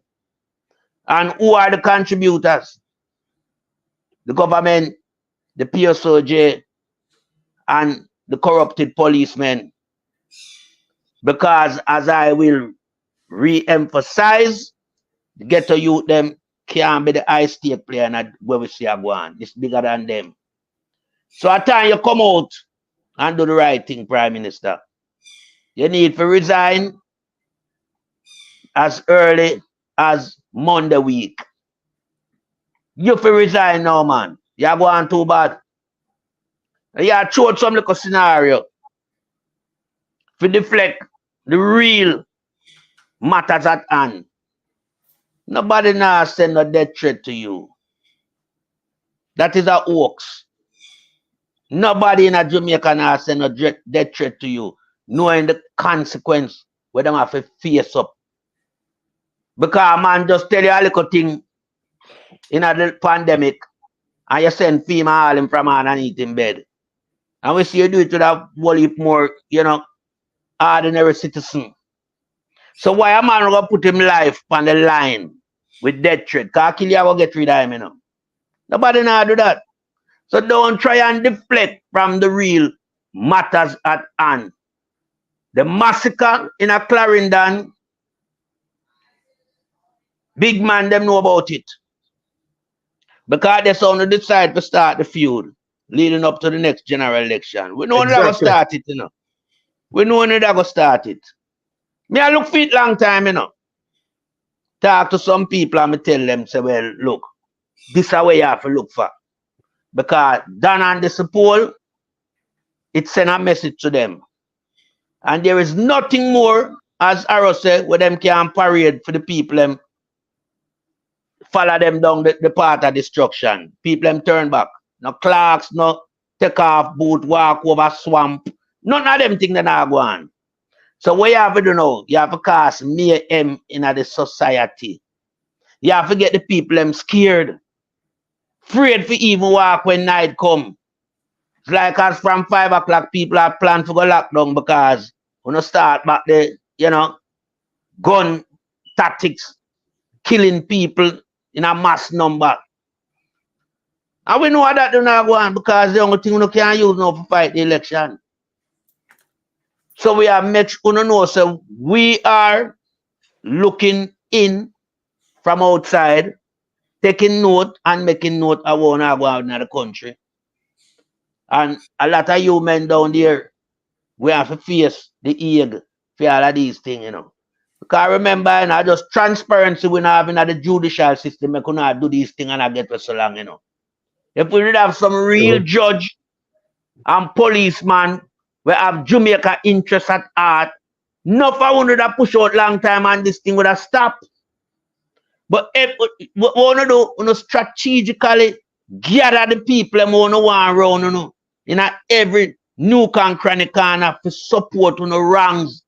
And who are the contributors? The government, the PSOJ, and the corrupted policemen. Because as I will re-emphasize, the ghetto youth them can't be the high stake player and where we see a go on. It's bigger than them. So at time you come out and do the right thing, Prime Minister. You need to resign as early as Monday week. You have to resign now, man. You're going too bad. You have showed some little scenario to deflect the real matters at hand. Nobody now send a death threat to you. That is a hoax. Nobody in a Jamaica now send a death threat to you, knowing the consequence where they have to face up. Because man just tell you a little thing in a pandemic and you send FEMA all him from underneath in bed. And we see you do it to that whole heap more, you know, ordinary citizen. So why a man gonna put him life on the line with death threat? Because kill you will get rid of him, you know. Nobody now do that. So don't try and deflect from the real matters at hand. The massacre in a Clarendon, big man them know about it. Because they only decide to start the feud leading up to the next general election. We know when they're going to start it, you know. We know when they're going to start it. Me I look for it long time, you know. Talk to some people and me tell them, say, well, look, this is what you have to look for. Because down on this poll, it send a message to them. And there is nothing more, as Arrow said, where them can parade for the people them follow them down the path of destruction. People them turn back. No clocks, no take off boot, walk over swamp. None of them things that are going. So what you have to do now? You have to cast mayhem in the society. You have to get the people them scared. Afraid for even walk when night come. It's like as from 5 o'clock, people are planned to go lockdown because when you start back the, you know, gun tactics killing people in a mass number. And we know that do not go on because the only thing we can use now to fight the election. So we are make sure know so we are looking in from outside, taking note and making note of what go on in the country. And a lot of you men down there, we have to face the egg for all of these things, you know. Because remember, you know, just transparency we not having at the judicial system, we could not do these things and not get for so long, you know. If we did have some real judge and policeman, we have Jamaica interest at heart, enough I wanted to push out long time and this thing would have stopped. But if we want to do, you know, strategically gather the people and want to want around, you know, in every nook and cranny corner to support on the wrongs.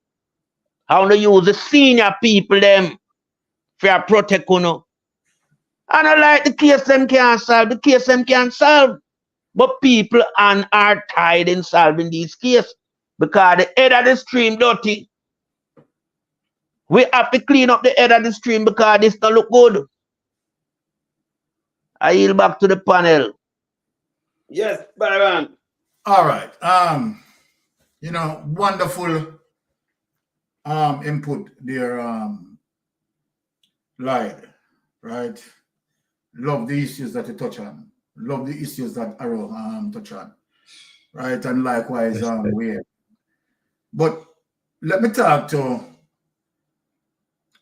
I want to use the senior people them for protect, you know. And I like the case them can't solve, the case them can't solve. But people are tired in solving these cases because the head of the stream dirty. We have to clean up the head of the stream because this don't look good. I yield back to the panel. Yes, Byron. All right. You know, wonderful input there, Lied, right? Love the issues that you touch on. Love the issues that Arrow touch on. Right? And likewise, we. But let me talk to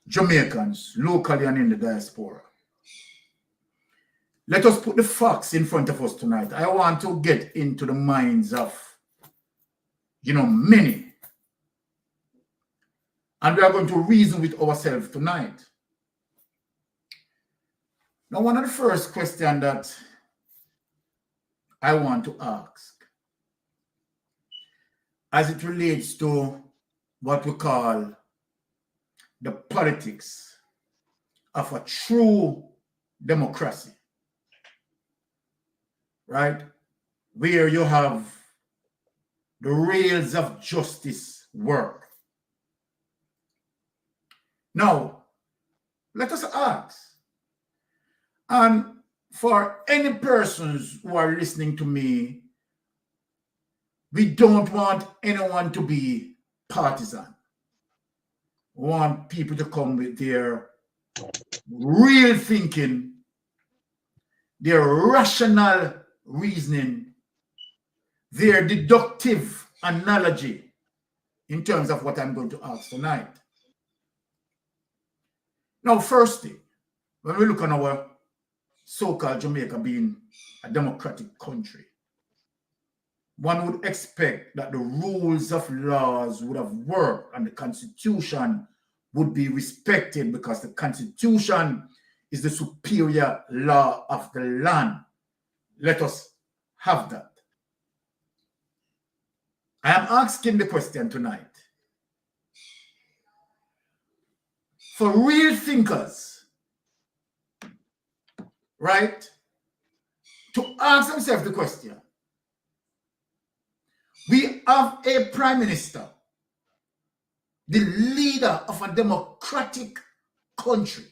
Jamaicans, locally and in the diaspora. Let us put the facts in front of us tonight. I want to get into the minds of, you know, many. And we are going to reason with ourselves tonight. Now, one of the first questions that I want to ask, as it relates to what we call the politics of a true democracy, right? Where you have the rails of justice work. Now, let us ask, and for any persons who are listening to me, we don't want anyone to be partisan. We want people to come with their real thinking, their rational reasoning, their deductive analogy in terms of what I'm going to ask tonight. Now, firstly, when we look on our so-called Jamaica being a democratic country, one would expect that the rules of laws would have worked and the Constitution would be respected because the Constitution is the superior law of the land. Let us have that. I am asking the question tonight. For real thinkers, right, to ask themselves the question, we have a prime minister, the leader of a democratic country,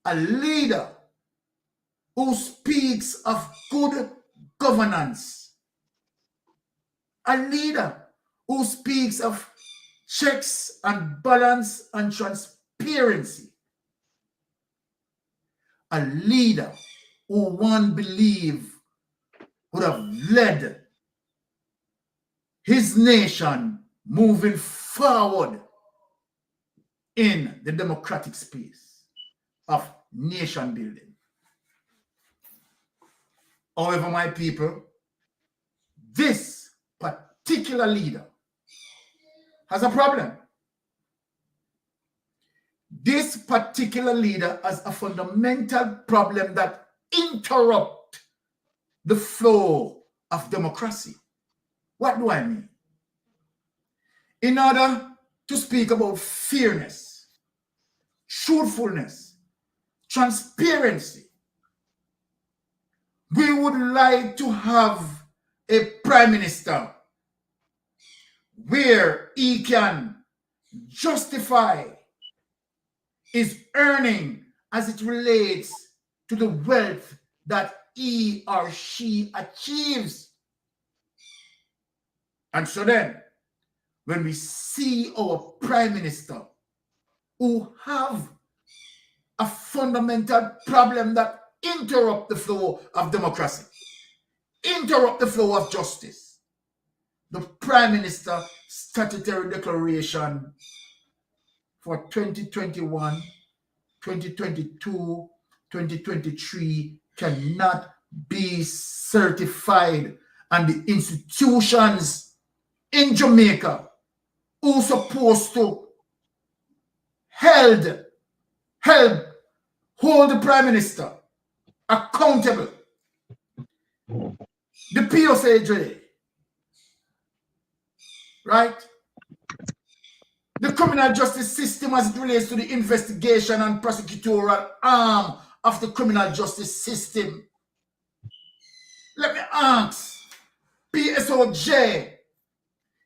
a leader who speaks of good governance, a leader who speaks of checks and balance and transparency, a leader who one believe would have led his nation moving forward in the democratic space of nation building. However, my people, this particular leader has a problem. This particular leader has a fundamental problem that interrupts the flow of democracy. What do I mean? In order to speak about fairness, truthfulness, transparency, we would like to have a prime minister where he can justify is earning as it relates to the wealth that he or she achieves. And so then, when we see our prime minister who have a fundamental problem that interrupt the flow of democracy, interrupt the flow of justice, the prime minister statutory declaration for 2021, 2022, 2023 cannot be certified, and the institutions in Jamaica who supposed to hold the prime minister accountable, the POCJ, right? The criminal justice system as it relates to the investigation and prosecutorial arm of the criminal justice system. Let me ask PSOJ,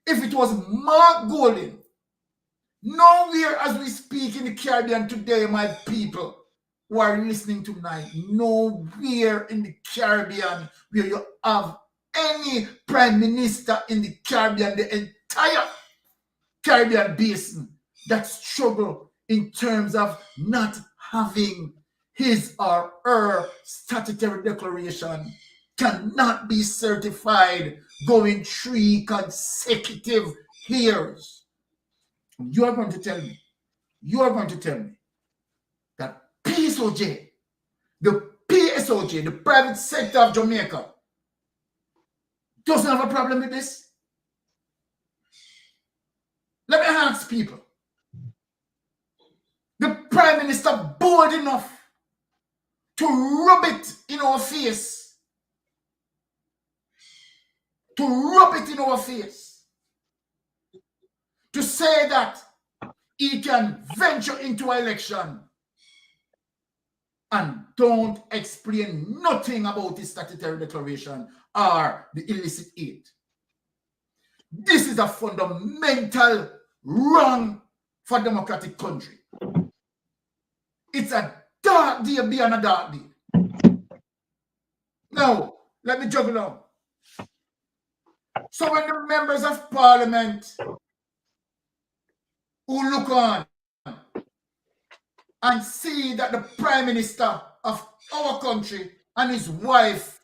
if it was Mark Golding, nowhere as we speak in the Caribbean today, my people who are listening tonight, nowhere in the Caribbean where you have any prime minister in the Caribbean, the entire Caribbean basin, that struggle in terms of not having his or her statutory declaration cannot be certified going 3 consecutive years. You are going to tell me that PSOJ, the private sector of Jamaica, doesn't have a problem with this? Let me ask people. The prime minister bold enough to rub it in our face. To say that he can venture into an election and don't explain nothing about his statutory declaration or the illicit aid. This is a fundamental wrong for a democratic country. It's a dark day beyond a dark day. Now, let me juggle on. So when the members of parliament who look on and see that the prime minister of our country and his wife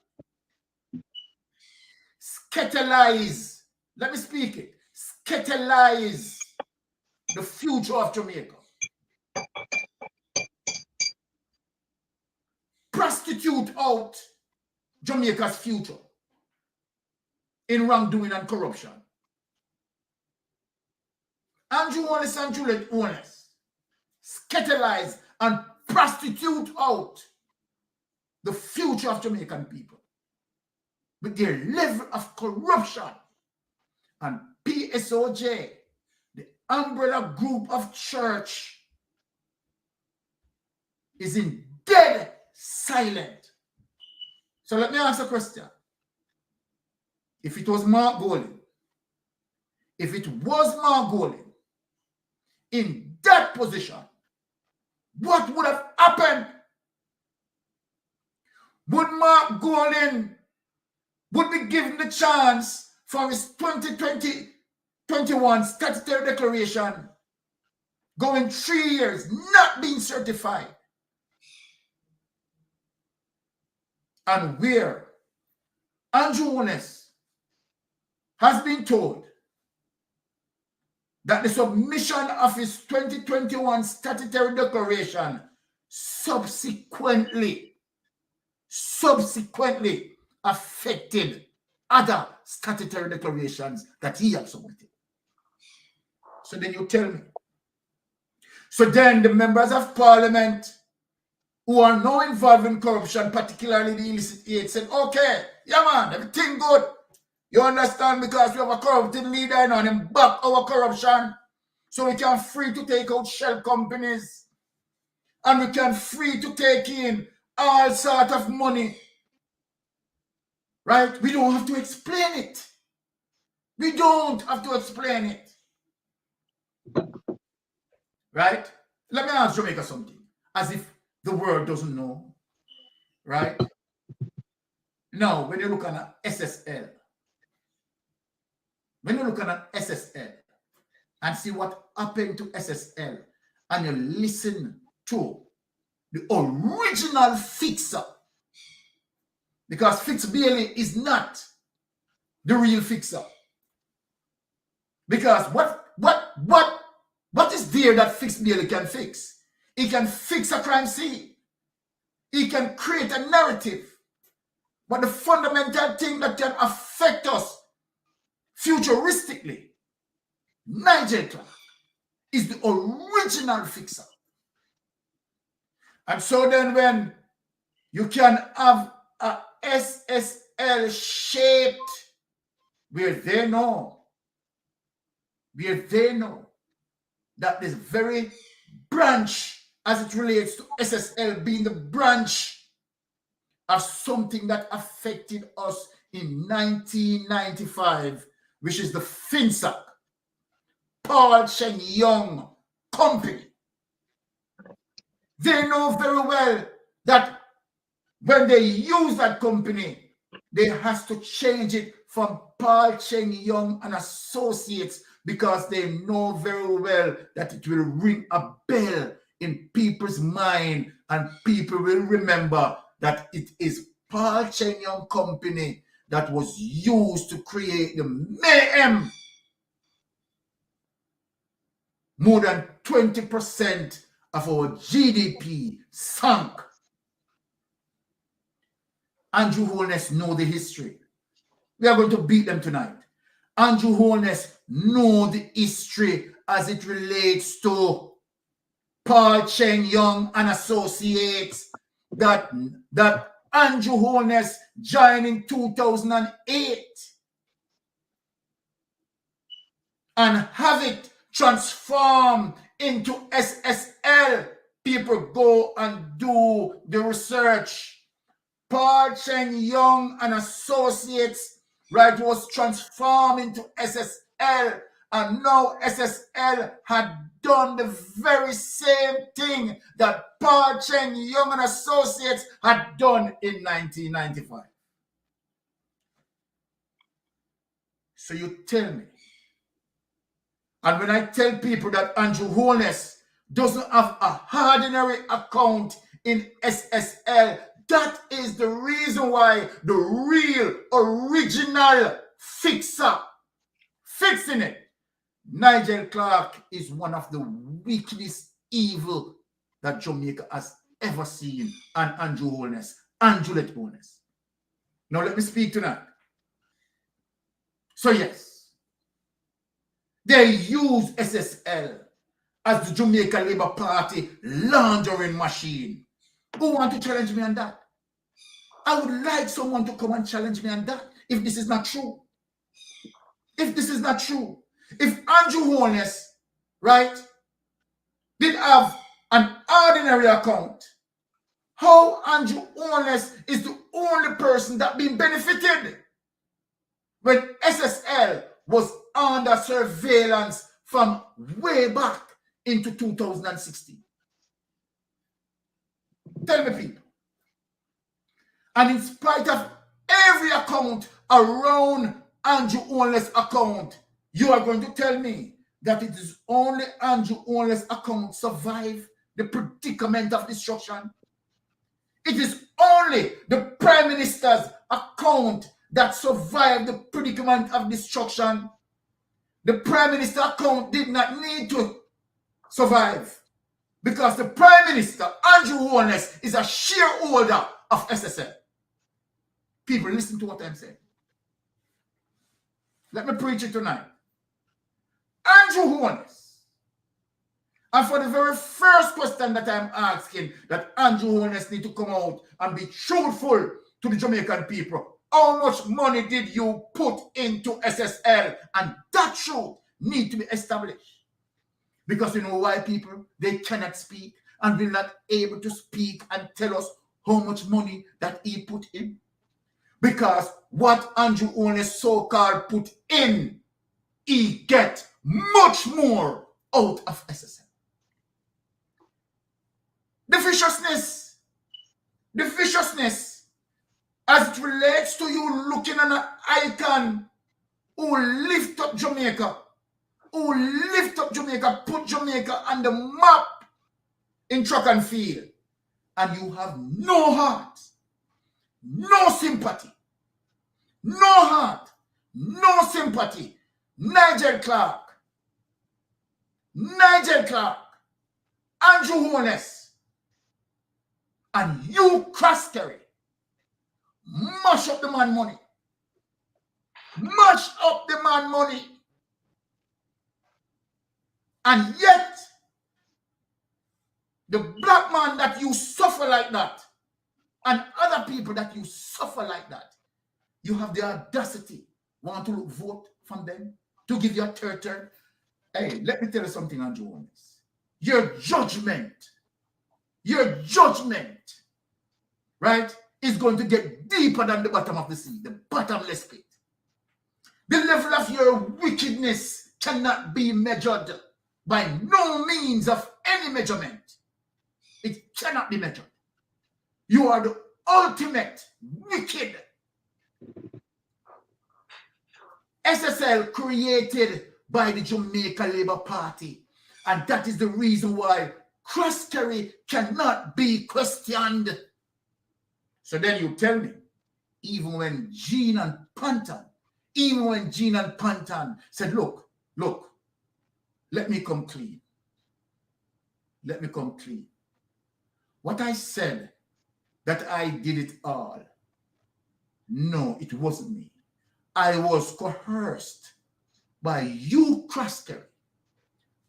scandalize, let me speak it, scandalize the future of Jamaica, prostitute out Jamaica's future in wrongdoing and corruption. Andrew Wallace and Juliet Wallace scandalize and prostitute out the future of Jamaican people with their level of corruption. And PSOJ, the umbrella group of church, is in dead silent. So let me ask a question. If it was Mark Golding, in that position, what would have happened? Would Mark Golding would be given the chance for his 2020-21 statutory declaration going 3 years, not being certified? And where Andrew Wallace has been told that the submission of his 2021 statutory declaration subsequently affected other statutory declarations that he had submitted. So then you tell me. So then the members of parliament who are now involved in corruption, particularly the illicit aid, said, okay, yeah man, everything good. You understand, because we have a corrupted leader and him back our corruption. So we can free to take out shell companies. And we can free to take in all sort of money. Right? We don't have to explain it. Right? Let me ask Jamaica something, as if the world doesn't know, right? Now, when you look at SSL, and see what happened to SSL, and you listen to the original fixer, because Fitz Bailey is not the real fixer. Because what is there that Fitz Bailey can fix? He can fix a crime scene. He can create a narrative. But the fundamental thing that can affect us futuristically, Nigel Clark is the original fixer. And so then when you can have a SSL shaped where they know that this very branch, as it relates to SSL being the branch of something that affected us in 1995, which is the FinSAC, Paul Cheng Young Company. They know very well that when they use that company, they have to change it from Paul Cheng Young and Associates, because they know very well that it will ring a bell in people's mind, and people will remember that it is Paul Cheng Young Company that was used to create the mayhem. More than 20% of our GDP sunk. Andrew Holness know the history. We are going to beat them tonight. Andrew Holness know the history as it relates to Paul Cheng Young and Associates, that Andrew Holness joined in 2008 and have it transform into SSL. People go and do the research. Paul Cheng Young and Associates, right, was transformed into SSL, and now SSL had done the very same thing that Paul Cheng Young and Associates had done in 1995. So you tell me, and when I tell people that Andrew Holness doesn't have a ordinary account in SSL, that is the reason why the real original fixer fixing it, Nigel Clark, is one of the wickedest evil that Jamaica has ever seen, and Andrew Holness and Juliet Holness. Now let me speak tonight. So yes, they use SSL as the Jamaica Labour Party laundering machine. Who want to challenge me on that? I would like someone to come and challenge me on that if this is not true. If this is not true. If Andrew Holness, right, did have an ordinary account, how Andrew Holness is the only person that been benefited when SSL was under surveillance from way back into 2016? Tell me, people. And in spite of every account around Andrew Holness' account, you are going to tell me that it is only Andrew Holness' account survive the predicament of destruction? It is only the Prime Minister's account that survived the predicament of destruction. The Prime Minister account did not need to survive, because the Prime Minister, Andrew Holness, is a shareholder of SSL. People, listen to what I'm saying. Let me preach it tonight. Andrew Holness. And for the very first question that I'm asking, that Andrew Holness need to come out and be truthful to the Jamaican people. How much money did you put into SSL? And that truth need to be established. Because you know why, people? They cannot speak and will not able to speak and tell us how much money that he put in. Because what Andrew Holness so-called put in, he get much more out of SSL. The viciousness as it relates to you looking at an icon who lift up Jamaica, put Jamaica on the map in track and field, and you have no heart, no sympathy, no heart, no sympathy. Nigel Clark, Andrew Holness, and you Craskery, mash up the man money. Mash up the man money. And yet, the black man that you suffer like that, and other people that you suffer like that, you have the audacity, want to vote from them, to give you a third term. Hey, let me tell you something, Andrew Holness. Your judgment, right, is going to get deeper than the bottom of the sea, the bottomless pit. The level of your wickedness cannot be measured by no means of any measurement. It cannot be measured. You are the ultimate wicked. SSL created by the Jamaica Labour Party. And that is the reason why Craskery cannot be questioned. So then you tell me, even when Gene and Panton said, look, let me come clean. What I said, that I did it all. No, it wasn't me. I was coerced by you, Craskery.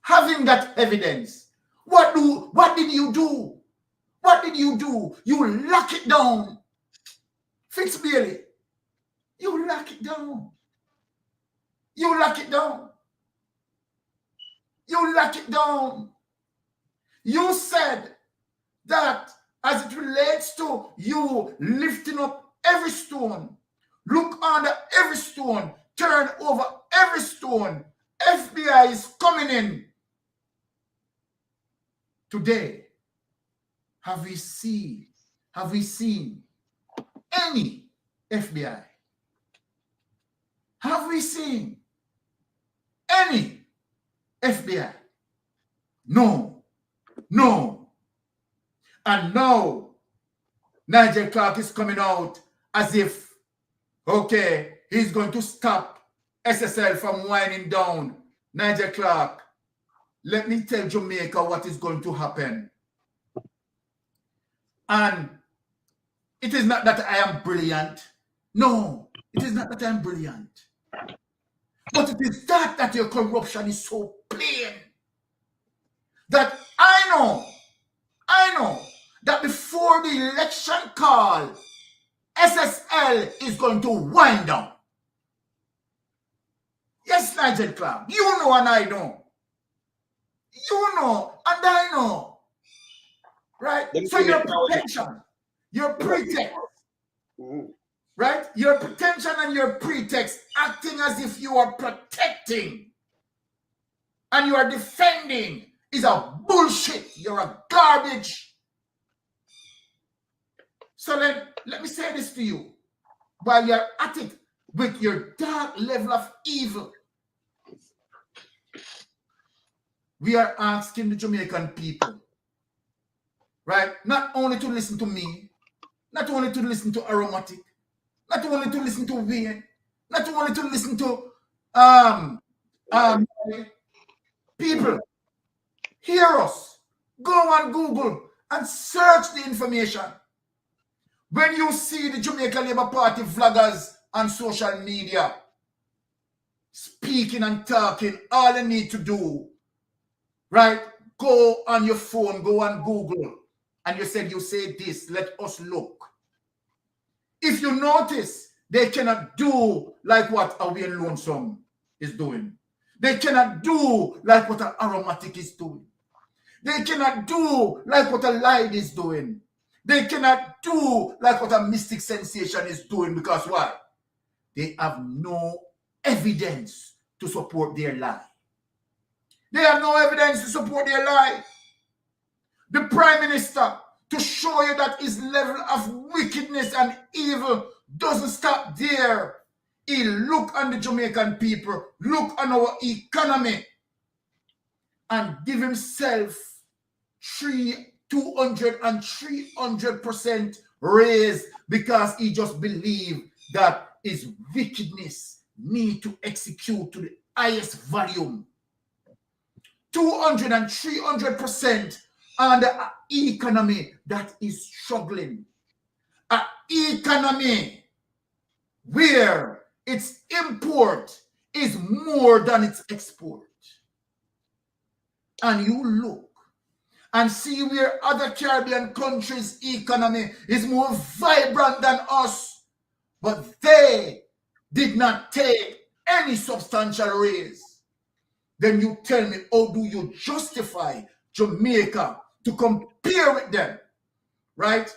Having that evidence, what did you do? You lock it down. Fitzbailey, you lock it down. You said that as it relates to you lifting up every stone, look under every stone, turn over every stone, FBI is coming in. Today, have we seen any FBI? Have we seen any FBI? No. And now, Nigel Clark is coming out as if, okay, he's going to stop SSL from winding down. Nigel Clark, let me tell Jamaica what is going to happen. And it is not that I am brilliant. No, it is not that I am brilliant. But it is that your corruption is so plain. That I know that before the election call, SSL is going to wind down. Yes, Nigel Clark, you know and I know. You know and I know. Right? So your pretension, your pretext, right? Your pretension and your pretext acting as if you are protecting and you are defending is a bullshit. You're a garbage. So let me say this to you. While you're at it with your dark level of evil, we are asking the Jamaican people, right, not only to listen to me, not only to listen to Aromatic, not only to listen to Wayne, not only to listen to people, hear us. Go on Google and search the information. When you see the Jamaica Labour Party vloggers on social media speaking and talking, all you need to do, right, go on your phone, go on Google, and you say this, let us look. If you notice, they cannot do like what a Wayne Lonesome is doing. They cannot do like what an Aromatic is doing. They cannot do like what a Light is doing. They cannot do like what a Mystic Sensation is doing, because why? They have no evidence to support their lie. They have no evidence to support their lie. the Prime Minister, to show you that his level of wickedness and evil doesn't stop there. He look on the Jamaican people, look on our economy, and give himself 200 and 300% raise because he just believe that his wickedness need to execute to the highest volume. 200 and 300% on the economy that is struggling. An economy where its import is more than its export. And you look and see where other Caribbean countries' economy is more vibrant than us, but they did not take any substantial raise. Then you tell me, how do you justify Jamaica to compare with them, right?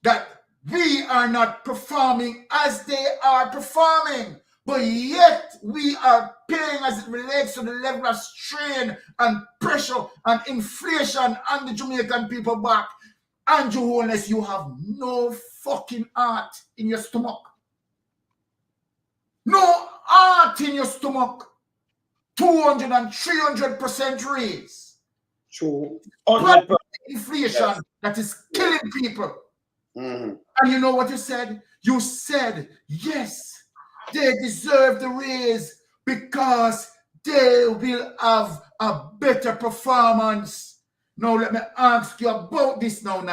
That we are not performing as they are performing, but yet we are paying as it relates to the level of strain and pressure and inflation on the Jamaican people back. Andrew Holness, you have no fucking heart in your stomach. No heart in your stomach. 200 and 300% raise. True. Inflation that is killing people. And you know what you said? You said, yes, they deserve the raise because they will have a better performance. Now let me ask you about this now,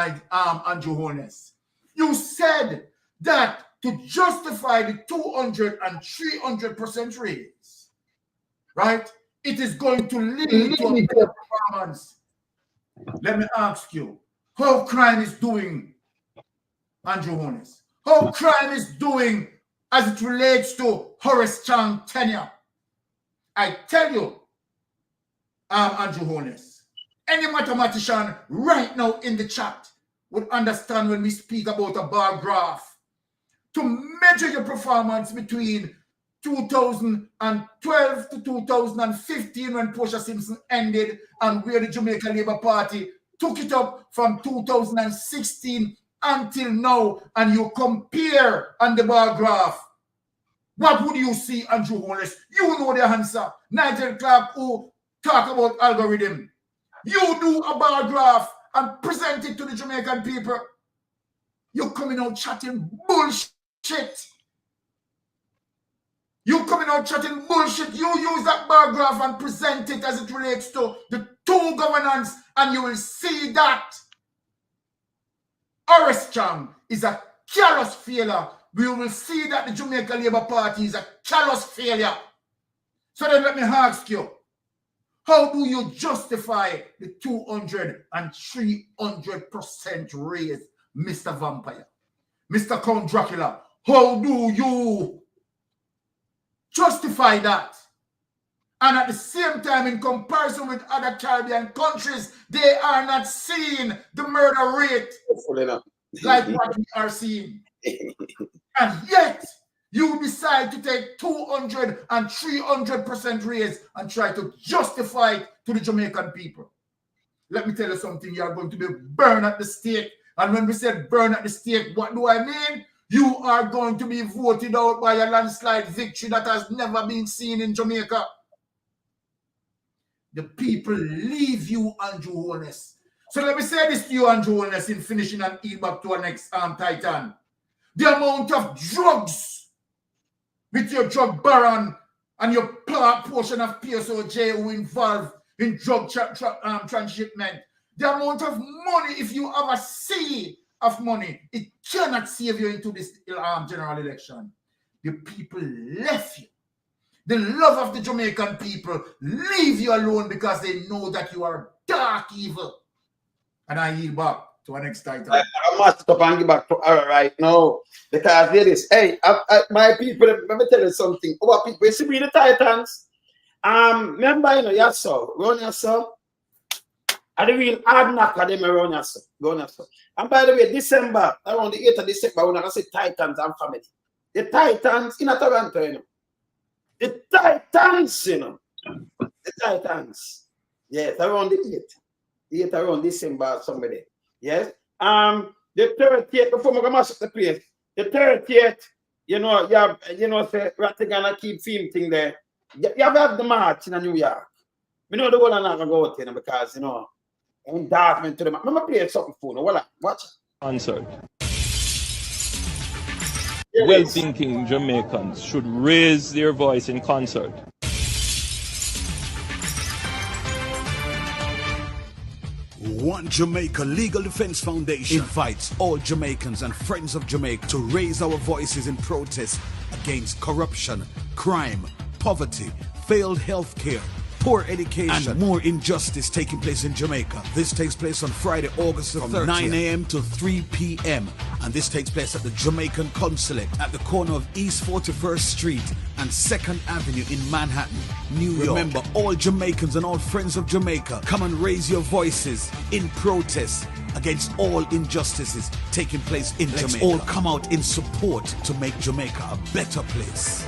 Andrew Holness. You said that to justify the 200 and 300% raise, right? It is going to lead to a better performance. Let me ask you, how crime is doing, Andrew Holness? How crime is doing as it relates to Horace Chang tenure? I tell you, Andrew Holness, any mathematician right now in the chat would understand when we speak about a bar graph. To measure your performance between 2012 to 2015 when Portia Simpson ended and where the Jamaica Labour Party took it up from 2016 until now, and you compare on the bar graph, what would you see, Andrew Holness? You know the answer. Nigel Clark, who talk about algorithm. You do a bar graph and present it to the Jamaican people. You're coming out chatting bullshit. You coming out chatting bullshit. You use that bar graph and present it as it relates to the two governance, and you will see that Horace Chang is a callous failure. We will see that the Jamaica Labour Party is a callous failure. So then let me ask you, how do you justify the 200 and 300% raise, Mr. Vampire? Mr. Count Dracula, how do you justify that? And at the same time, in comparison with other Caribbean countries, they are not seeing the murder rate like what we are seeing. And yet, you decide to take 200 and 300% raise and try to justify it to the Jamaican people. Let me tell you something, you are going to be burned at the stake. And when we said burn at the stake, what do I mean? You are going to be voted out by a landslide victory that has never been seen in Jamaica. The people leave you, Andrew Holness. So let me say this to you, Andrew Holness, in finishing and eat back to our next Titan. The amount of drugs with your drug baron and your portion of PSOJ who involved in drug transshipment. The amount of money, if you have a sea of money, it cannot save you into this general election. The people left you. The love of the Jamaican people leave you alone because they know that you are dark evil. And I yield back to our next title. I must stop and give back to her right now because there is, hey, my people, let me tell you something. Our people, you see me the Titans. Remember, you know, yes, sir, run yourself. And the real hard knocker, them around yourself. Go on yourself. And by the way, December, around the 8th of December, when I say Titans and family. The Titans in Toronto, you know. The Titans, you know. The Titans. Yes, around the 8th. 8 around December somebody. Yes. The 30th, before we go mash up the place, the 30th, you know, say we're gonna keep film thing there. You have the march in New York. We know the whole not gonna go out there because you know endorsement to them. I'm gonna play something for you. Voila, watch. Concert. Here it Well is. thinking Jamaicans should raise their voice in concert. One Jamaica Legal Defense Foundation invites all Jamaicans and friends of Jamaica to raise our voices in protest against corruption, crime, poverty, failed health care, poor education, and more injustice taking place in Jamaica. This takes place on Friday, August the 30th, from 9 a.m. to 3 p.m. And this takes place at the Jamaican Consulate at the corner of East 41st Street and 2nd Avenue in Manhattan, New York. Remember, all Jamaicans and all friends of Jamaica, come and raise your voices in protest against all injustices taking place in Jamaica. Let's all come out in support to make Jamaica a better place.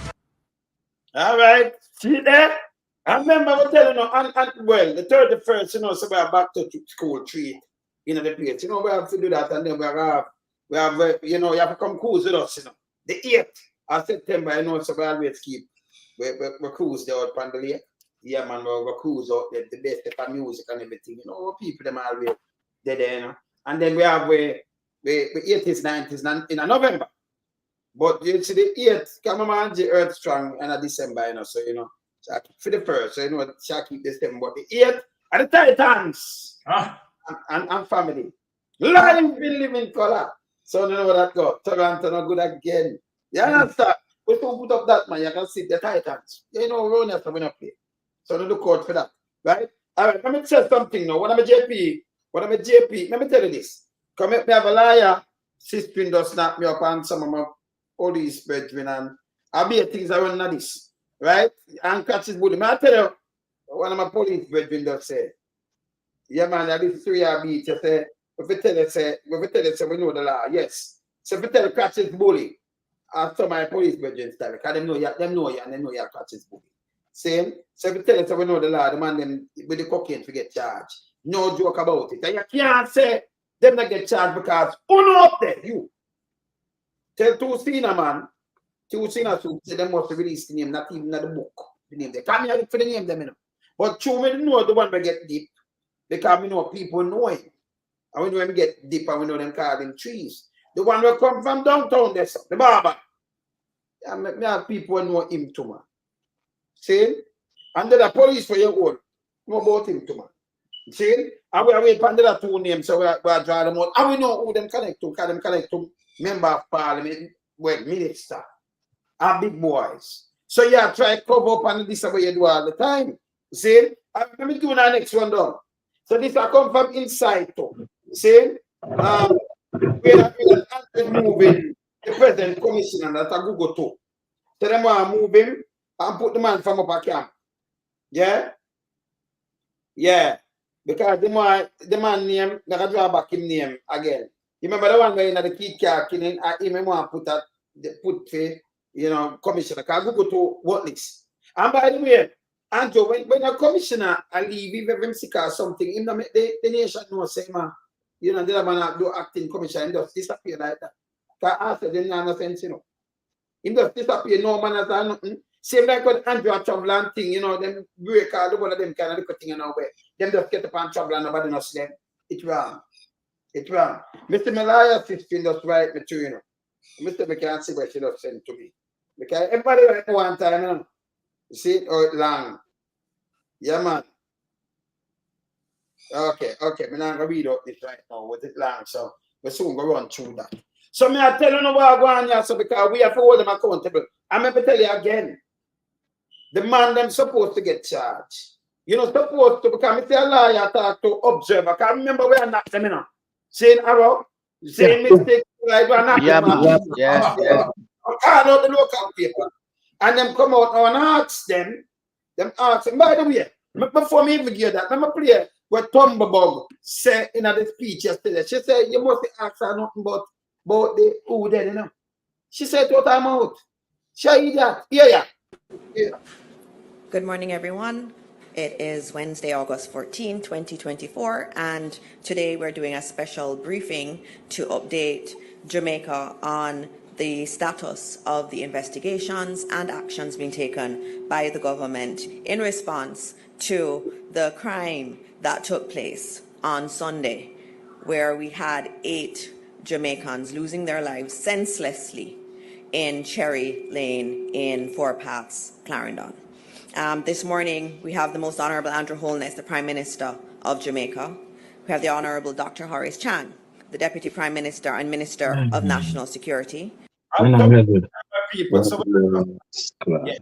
All right, see there? I remember I was telling you, and well, the 31st, you know, so we are back to school treat in the place. You know, we have to do that, and then we have, you know, you have to come cruise with us, you know. The 8th of September, you know, so we always keep, we cruise there out on the lake. Yeah, man, we cruise out there, the best of music and everything, you know, people, them always there, you know. And then we have, the 80s, 90s, in November. But you see, the 8th, come on, the Earth Strong, and December, you know, so, you know. So for the first, so you know, shall keep this thing, but the 8th and the Titans and family. Live in living color. So you know what that go. Toronto not good again. You understand? We can put up that man, you can see the Titans. You know, we only have to win a play. So look out for that. Right? Alright, let me say something now. What I'm a JP, let me tell you this. Come me have a liar, sister does snap me up and some of my police brethren and I'll be things around this. Right? And catches bully. Man, I tell you, one of my police brethren just say, yeah, man, that is 3-year beat. You say, if we tell you, say, we know the law, yes. So if we tell you, catches bully, after my police brethren style, because them know you, and they know you catches bully. Same. So if we tell you, we know the law, the man, them with the cocaine to get charged. No joke about it. And you can't say, them not get charged because, no up there, you. Tell two senior man, two senior suits, they must release the name, not even at the book. The name they can't look for the name them, you know. But true, we know the one we get deep because we know people know him. And we know him get deep and we know them call him trees. The one will come from downtown, there, the barber. Yeah, me have people know him too, man. See? And then the police for your own know about him too, man. See? And we are waiting for the two names, so we are draw them out. And we know who them connect to, because them connect to member of parliament, well, minister. And big boys. So yeah, try to cover up on this way you do all the time. See? Let me do the next one down. So this will come from inside too. See? We are moving the president commissioner that I Google too. So them want to move him and put the man from up a camp. Yeah? Yeah. Because the man name, I can draw back him name again. You remember the one where in the key car killing, I even want to put you know, commissioner, can go to what list. And by the way, Andrew, when a commissioner I leave, even if sick or something, him the nation knows, say, man, you know, the man do acting commissioner and just disappear like that. Because after they don't have sense, you know. Him just disappear, no man has done nothing. Same like when Andrew a travel and thing, you know, them break all the one of them kind of little thing in our way. Them just get up and travel and nobody knows them. It's wrong. It's wrong. Mr. Malaya sister just write me too, you know. Mr. McCann see what she just sent to me. Because everybody write one time, you know. You see it out long. Yeah, man. Okay. I'm not going to read out this right now with it long, so we're soon going to run through that. So me I tell you no what going on here, so because we have to hold them accountable. I'm going to tell you again. The man them supposed to get charged. You know, supposed to, because I say a liar talk to observer. Because remember we are not them, you know. Saying arrow, saying mistake, like we are not them. Yeah. Call out the local paper. And them come out now and ask them, by the way, before me even give that, let me play what Tumblerbug said in the speech yesterday. She said, you must ask her nothing about the who dead, you know. She said, what I'm out. She that. Yeah. Good morning, everyone. It is Wednesday, August 14, 2024, and today we're doing a special briefing to update Jamaica on the status of the investigations and actions being taken by the government in response to the crime that took place on Sunday, where we had 8 Jamaicans losing their lives senselessly in Cherry Lane in Four Paths, Clarendon. This morning, we have the Most Honourable Andrew Holness, the Prime Minister of Jamaica. We have the Honourable Dr. Horace Chang, the Deputy Prime Minister and Minister of National Security. People, so, yeah.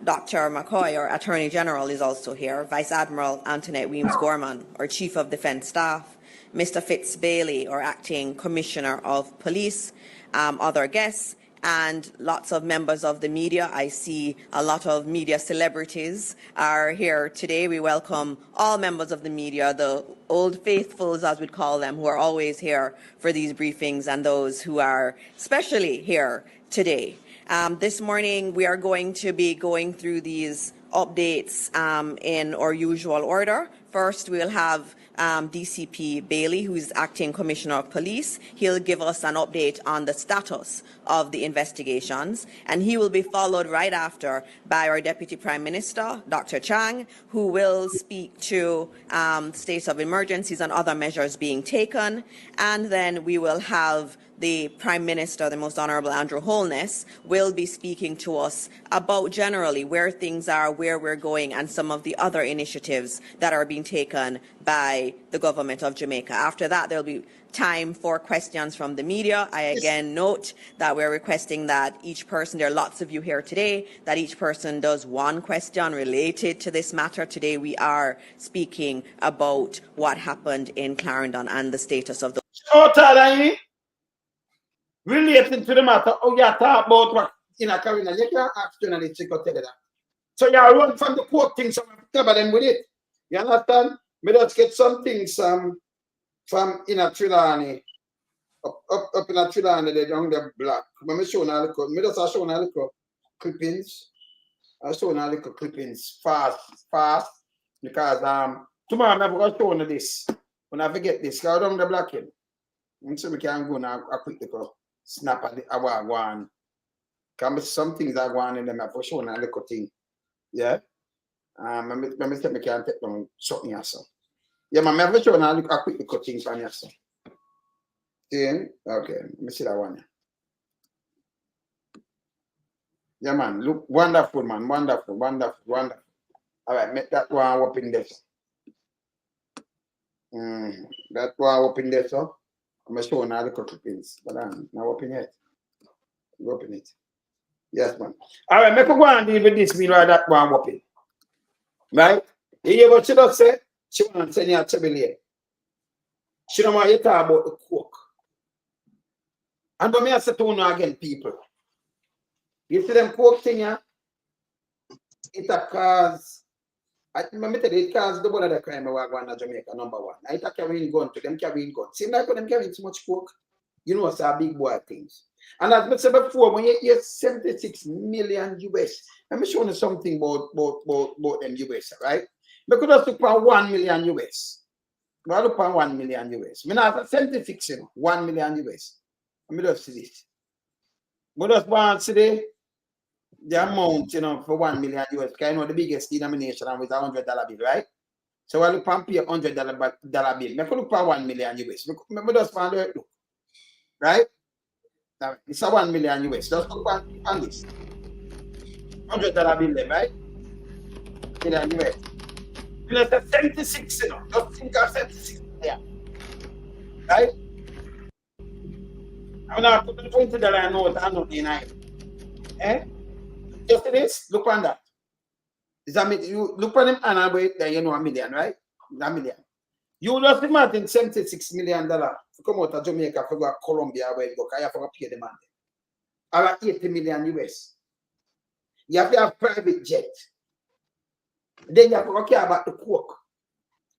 Dr. McCoy, our Attorney General, is also here. Vice Admiral Antoinette Weems-Gorman, our Chief of Defence Staff. Mr. Fitz Bailey, our Acting Commissioner of Police. Other guests. And lots of members of the media. I see a lot of media celebrities are here today. We welcome all members of the media, the old faithfuls, as we'd call them, who are always here for these briefings, and those who are especially here today. This morning, we are going to be going through these updates in our usual order. First, we'll have DCP Bailey, who is Acting Commissioner of Police. He'll give us an update on the status of the investigations, and he will be followed right after by our Deputy Prime Minister, Dr. Chang, who will speak to states of emergencies and other measures being taken, and then we will have the Prime Minister, the Most Honourable Andrew Holness, will be speaking to us about generally where things are, where we're going, and some of the other initiatives that are being taken by the government of Jamaica. After that, there'll be time for questions from the media. I again note that we're requesting that each person, there are lots of you here today, that each person does one question related to this matter. Today we are speaking about what happened in Clarendon and the status of the... Relating to the matter, oh, you talk about what in a Carolina, you can't ask journalists to tell you that. So you run from the court things, so cover them with it. You understand? Me just get some things from in a Trelawney, up in a Trelawney, they down the black. When me show now little, me just show now little clippings. I show now little clippings fast, because tomorrow I'm going to show you this. When I forget this, go down the black end. So we can go now, I quick little snap at the one. Can be some things I want in them for sure now little thing. Yeah. Let me say me can take down something else. Yeah, man, I'm sure now look a quick little thing from yourself. See? Okay, let me see that one. Yeah, man, look wonderful, man. Wonderful. All right, make that one open this. That one open this, so. I'm going to show now the clippings, but now open it. Open it. Yes, man. All right, make a go and deal with this meanwhile that one open. Right? You hear what she does say? She wants to send you a tablet. She don't want you to talk about the coke. And when I say to you again, people, you see them coke thing, yeah? It cause, it cause the one of the crime we're going to Jamaica, number one. It carrying gun to them carrying gun. Seems like when them carrying so much coke, you know, it's a big boy things. And as I said before, when you hear 76 million US, let me show you something about them US, right? Because let's look for 1 million US. We'll look for 1 million US. I mean, after 76, 1 million US. Let me just see this. We just want to see the amount, for 1 million US. Because the biggest denomination was $100 bill, right? So we'll look for $100 bill. We could look for 1 million US. We just want to look. Right? Now, it's a 1 million US. Just look on this. $100 bill there, right? Million US. Plus the 76, Just think of 76 there. Right? I'm not putting $20 note and not deny it. Eh? Just this, look on that. You look on them and wait, then you know $1 million, right? $1 million. You just imagine $76 million to come out of Jamaica for go to Colombia where you go, because you have to pay the man. About 80 million US. You have to have private jet. Then you have to care about the coke.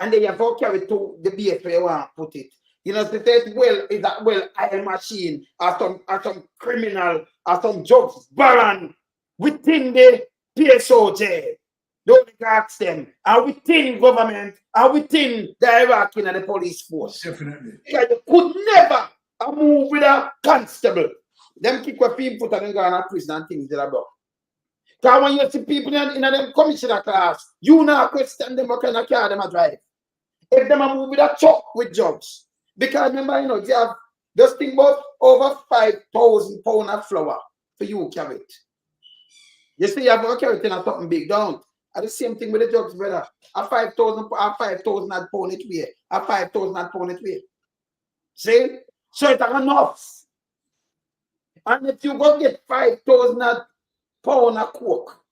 And then you have to carry to the base where you want to put it. You know, to say is that oil machine or some criminal or some drugs baron within the PSO jail. Don't ask them. Are within government? Are within the hierarchy and the police force? Definitely. Because you could never move with a constable. Them kick your people and then go to prison and things that are done. Because when you see people in them commissioner class, you now question them what kind of car them a drive. If them a move with a truck with jobs. Because remember, you know, you have just think about over 5,000 pounds of flour for you carry it. You see, you have to carry it in a something big, don't. And the same thing with the drugs, brother. A 5,000 pound it weigh. A 5,000 pound it weigh. See? So it's enough. And if you go get 5,000 pound of coke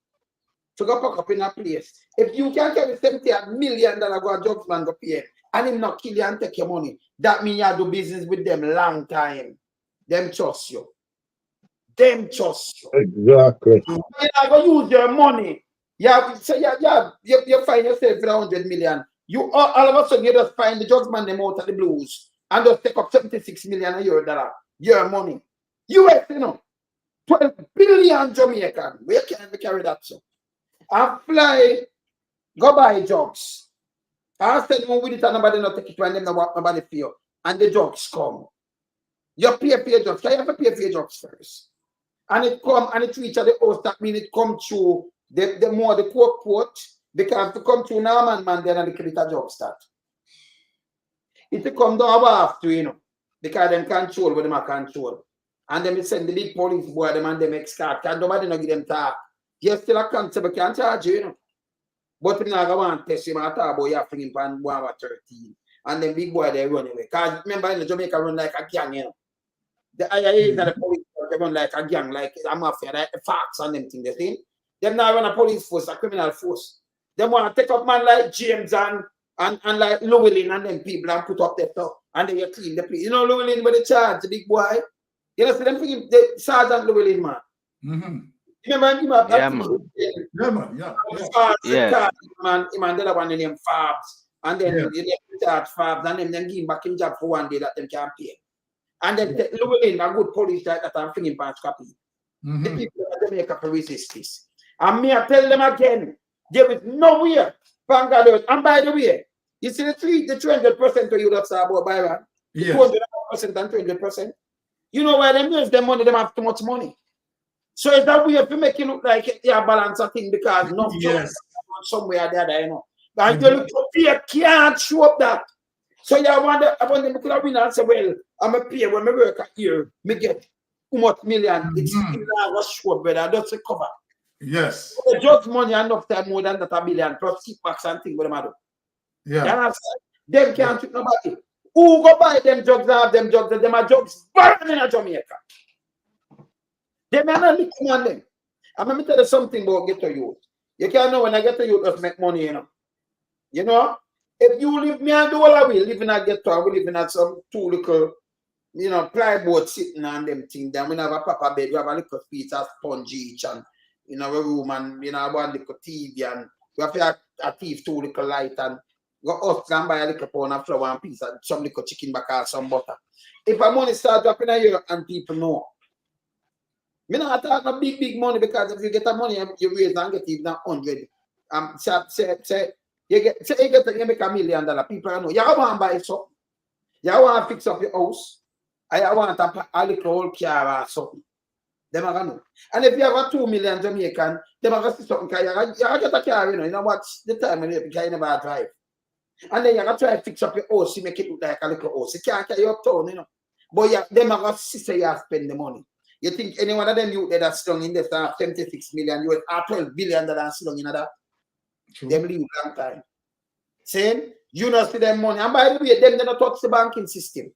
to go pack up in a place, if you can carry $70 million go a drugs man go pay, and him not kill you and take your money, that means you do business with them long time. Them trust you. Them trust you. Exactly. You're not going to use your money. You find yourself with 100 million. You all of a sudden you just find the drugs man them out of the blues and just take up 76 million a year dollar. Your money. US, you know, 12 billion Jamaican. Where can we carry that so? And fly, go buy drugs. I said no with it and nobody not take it when them nobody feel. And the drugs come. You pay for your drugs. You have to pay for your drugs first. And it come and it reach at the house, that means it come through the more the court port, because to come through now man then and the credit job start. It will come down after, you know, because them control what them are control. And then send the big police boy them and them escort. Can nobody not give them talk. You still a constable can't charge you, you know. But we not want to test him at all about you have him pan 13. And then big boy they run away. Because remember in the Jamaica run like a gang, you know. The IAA and the police run like a gang, like a mafia, like the facts and them things, they think. Them now run a police force, a criminal force. Them want to take up man like James and like Llewellyn and them people and put up their stuff. And then you clean the place. You know Llewellyn with the charge, the big boy. You know, see them thinking the Sergeant Llewellyn, man. Mm-hmm. Remember him up Yeah, man. Yeah, man. Yeah. Yeah. Man, him and the other one named Fabs. And then you charge Fabs and then give him back in job for one day that them can't pay. And then Llewellyn, a good police like that and flinging pants copy. The people of Jamaica for resist this. And me, I tell them again, there is nowhere Bangladesh. And by the way, you see the 300% to you that's about Byron? Yes. 200% and 300%. You know why them use them money, them have too much money. So it's that way to make it look like you balance a thing because no somewhere there, you know. And you look up here, can't show up that. So you wonder, I want them to win and say, well, I'm a pay when I work here, me get too much million. It's still not show up, brother. That's a cover. Yes. So the judge money enough time more than that $1 million plus kickbacks and things with them do. Yeah. Them can't treat nobody. Who go buy them drugs and have them drugs? Them are drugs burning in Jamaica. Them are not looking on them. I'm going to tell you something about get to youth. You can't know when I get to youth, just make money, you know. You know, if you live me and do all I will, live in a ghetto, I will live in some two little, you know, plyboard sitting on them things. Then we have a proper bed, we have a little piece of sponge each and in our room and, you know, one little TV and we have a thief, two little light and go up and buy a little pound of flour and piece and some little chicken back or some butter. If our money start dropping a year and people know, me not talk no big money because if you get the money, you raise and get even 100. Say you make $1 million. People know. You want to buy something. You want to fix up your house. And you want a little old car or something. Them are gonna know. And if you have a 2 million Jamaican, them are gonna see something. You get a car, you know what's the time when you never drive. And then you gotta try to fix up your house, you make it look like a little house. You can't carry uptown, you know. But them are gonna see say you spend the money. You think any one of them you that's strong in this 76 million US or $12 billion strong in that? True. Them live long time. Saying you not see them money. And by the way, them they not touch the banking system.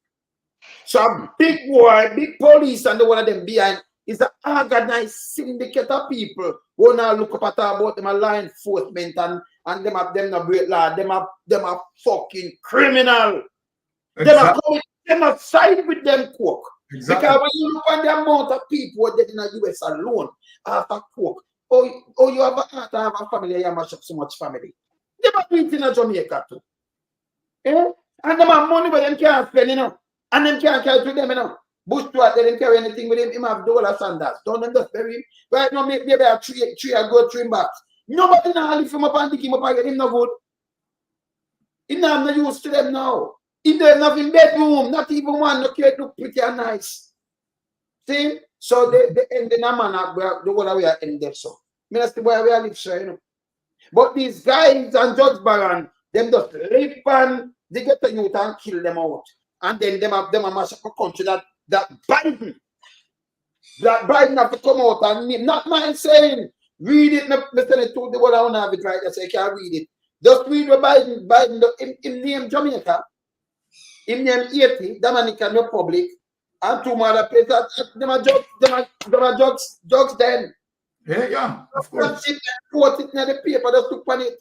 So a big war, big police and the one of them behind is an organized syndicate of people who now look up at about them a law enforcement and them not break law. Them are fucking criminal. Exactly. Them are side with them coke. Exactly. Because when you look at the amount of people who are dead in the US alone after coke, you have a family, you mash up so much family. They are doing it in Jamaica too. Eh? And them have money but them can't spend, you know. And them can't carry to them, you know. Bush Stewart, they didn't carry anything with him. Him have dollar sandals. Don't them just bury him. Right now, maybe a tree a good trim back. Nobody now lift him up and dig him up and get him no good. He now no use to them now. He don't have in bedroom, not even one, no care look pretty and nice. See? So they end in a manner where the one we are in there so. That's the way we are live, so you know. But these guys and Judge Baron, them just live and they get the youth and kill them out. And then them a mash up a country that Biden have to come out and not mind saying, read it, listen to the one I don't have it right, I say, you can't read it. Just read what Biden in name Jamaica, in name Haiti, Dominican Republic, and two more places, them are jokes then. Yeah, of course. Quote it in the paper, just look on it.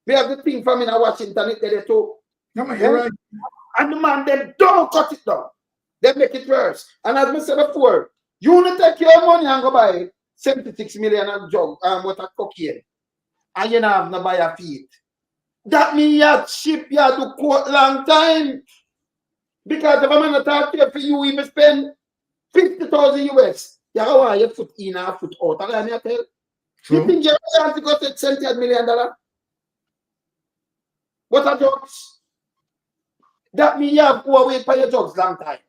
We have the thing from in Washington, it there too. No, man, you're right. And the man, they don't cut it down. They make it worse. And as I said before, you want to take your money and go buy 76 million of jug what a cocaine. And you don't have no buy a feet. That means you have ship, you have to quote long time. Because if a man talk to you for you, even spend 50,000 US. You have your foot in and foot out. And you tell. You think you have to go to $70 million? What are drugs? That means you have to wait for your drugs long time.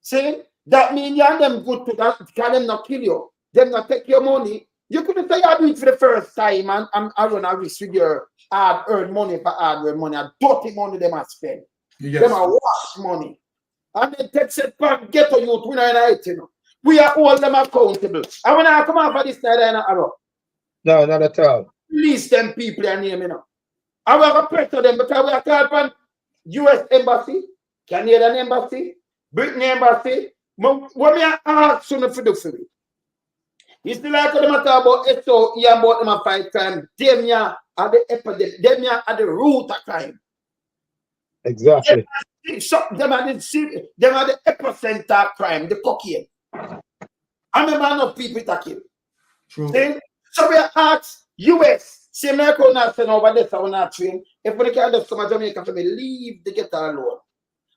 See? That means you and them good to that, can them not kill you. Them not take your money. You couldn't say you do it for the first time and run a risk with your hard-earned money for hard-earned money and dirty money them have spent. Yes. Them are wash money. And then take set back, get to youth, we know it, you know. We are all them accountable. And when I come out for this night, no, not at all. Release them people and name, you know. I will pressure them because we are called from US Embassy, Canadian Embassy, Britain Embassy. When we are asked to do for me, it's like them talk about SO, about them a fight crime. Them are the epidemic, them are the root of crime. Exactly. Them are the epicenter of crime, the cocaine. And the man of people that kill. True. So we are asked US, same like on us and over there, so not train. If we can just come to Jamaica for me, leave the ghetto alone.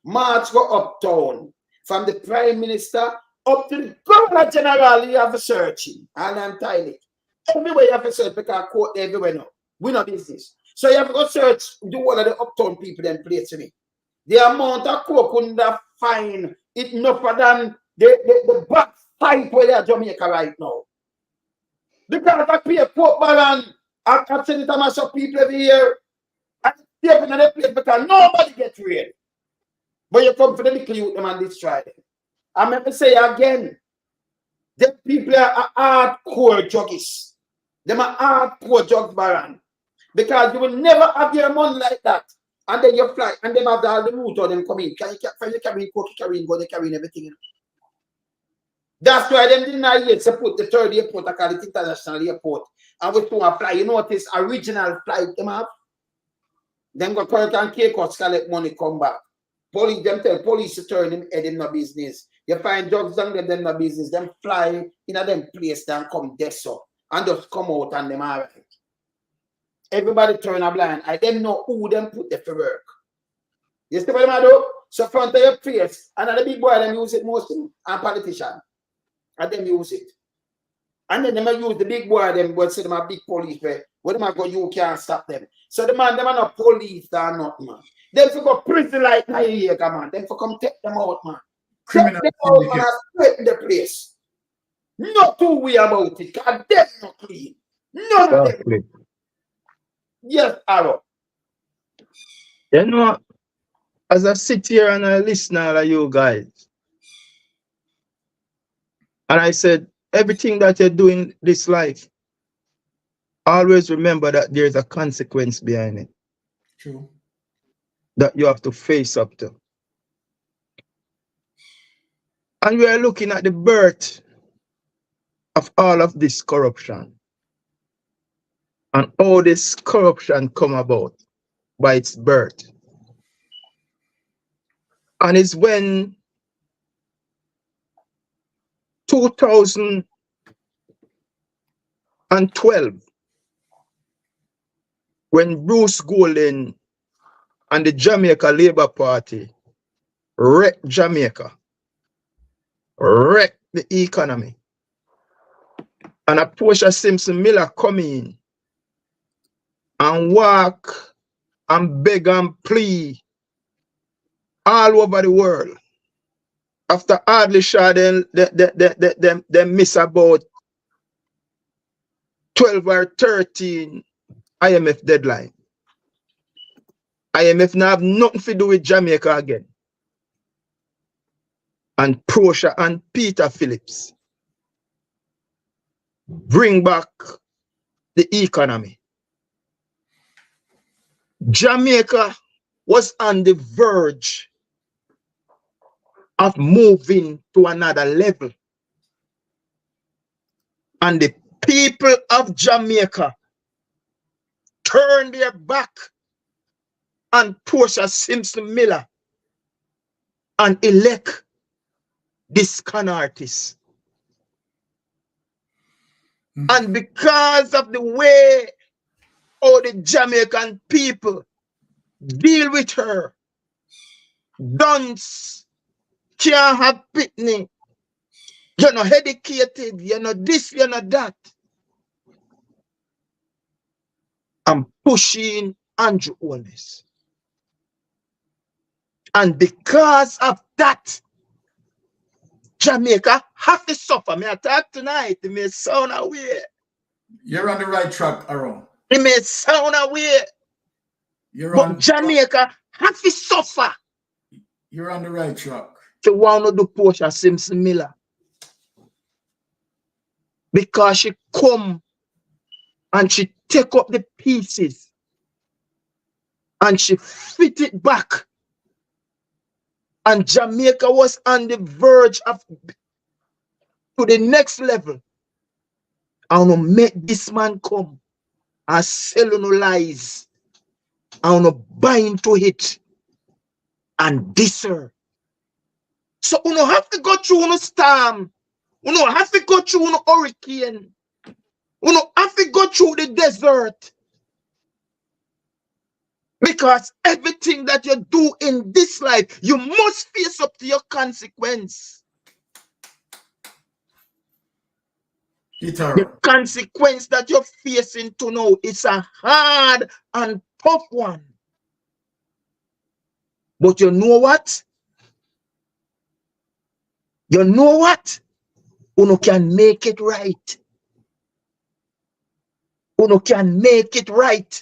March go uptown. From the Prime Minister up to the Governor General, you have a searching. And I'm telling you. Everywhere you have to search because court everywhere now. We know business. So you have to go search the one of the uptown people then place to me. The amount of coke couldn't find it enough than the back fight where they are Jamaica right now. Because I pay Port Baron, I've seen it a mash of people every year. And stay up in the place because nobody gets real. But you come for the little youth them and destroy them. I'm going to say again, the people are hardcore juggies. They are hardcore drug baron. Because you will never have your money like that. And then you fly, and then have all the route on them come in. Can you carry coke, carry go, they carry everything. You know? That's why they didn't yet support the third airport, I call it international airport. And we to fly. You notice original flight them have. Then go correct and cake or collect money come back. Police, them tell police to turn them head in no business. You find drugs down them no business. Them fly in a them place and come dead so. And just come out and them all right. Everybody turn a blind. I them know who them put there for work. You see what them do? So front of your face, and the big boy them use it mostly, and politician. And them use it. And then they use the big boy them, but say them a big police where them go, you can't stop them. So the man, them are not police or nothing, man. Them for go prison like 9 years, man. Them for come take them out, man. Take them out and sweat the place. Not too way about it, because them not clean. None of them. Yes, Arrow. You know, as I sit here and I listen to all of you guys, and I said, everything that you do in this life, always remember that there's a consequence behind it. True. That you have to face up to. And we are looking at the birth of all of this corruption. And all this corruption come about by its birth. And it's when 2012, when Bruce Golding and the Jamaica Labour Party wrecked Jamaica, wrecked the economy, and a Portia Simpson Miller come in and walk and beg and plea all over the world. After hardly shot, they miss about 12 or 13 IMF deadline. IMF now have nothing to do with Jamaica again. And Proscia and Peter Phillips bring back the economy. Jamaica was on the verge of moving to another level. And the people of Jamaica turned their back on Portia Simpson Miller and elect this con artist. And because of the way all the Jamaican people deal with her, dunce, can't have pitney, you're not educated, you're not this, you're not that. I'm pushing Andrew Holness. And because of that, Jamaica have to suffer. Me attack tonight, it may sound away. You're on the right track, Aaron. It may sound away. But Jamaica have to suffer. You're on the right track. To want to do Portia Simpson Miller. Because she come and she take up the pieces and she fit it back. And Jamaica was on the verge of to the next level. I want to make this man come and sell no lies. I want to buy into it and diss her. So you don't have to go through a storm. You don't have to go through a hurricane. You don't have to go through the desert. Because everything that you do in this life, you must face up to your consequence. The consequence that you're facing to know is a hard and tough one. But you know what? You know what? Uno can make it right. Uno can make it right.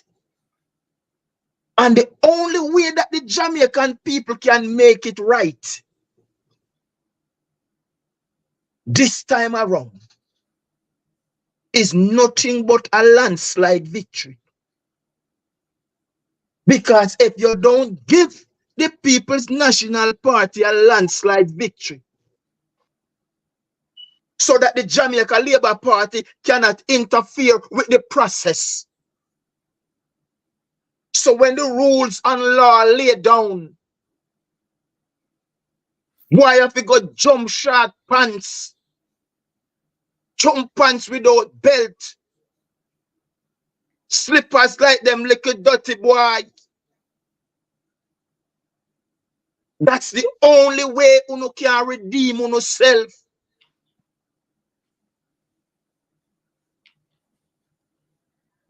And the only way that the Jamaican people can make it right this time around is nothing but a landslide victory. Because if you don't give the People's National Party a landslide victory, so that the Jamaica Labour Party cannot interfere with the process. So when the rules and law lay down, why have you got jump short pants, jump pants without belt, slippers like them little dirty boy? That's the only way uno can redeem uno self.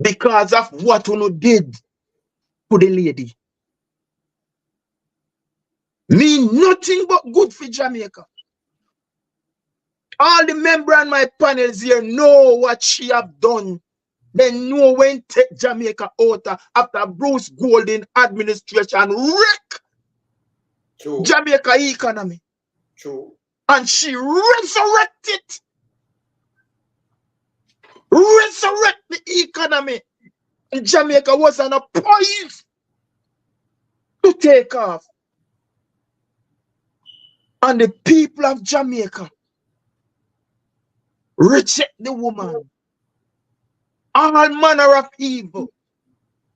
Because of what uno did to the lady. Mean nothing but good for Jamaica. All the members on my panels here know what she have done. They know when take Jamaica out after Bruce Golding administration wreck Jamaica economy. True. And she resurrected the economy. And Jamaica was on a poise to take off. And the people of Jamaica reject the woman. All manner of evil.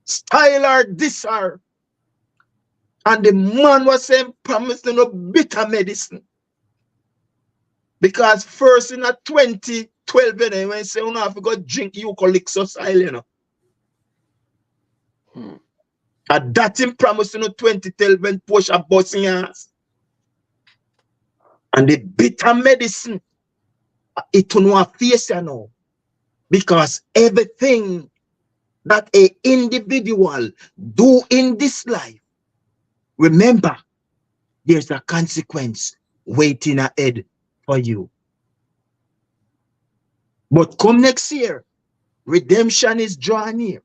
Style her, diss her. And the man was saying, promising no bitter medicine. Because first in a 2012, when he say, you know, if you go drink eucalyptus oil, you know. And that him promising no 2012 when Portia busting ass. And the bitter medicine, it will not face you now. Because everything that a individual do in this life, remember, there's a consequence waiting ahead for you. But come next year, redemption is drawing near.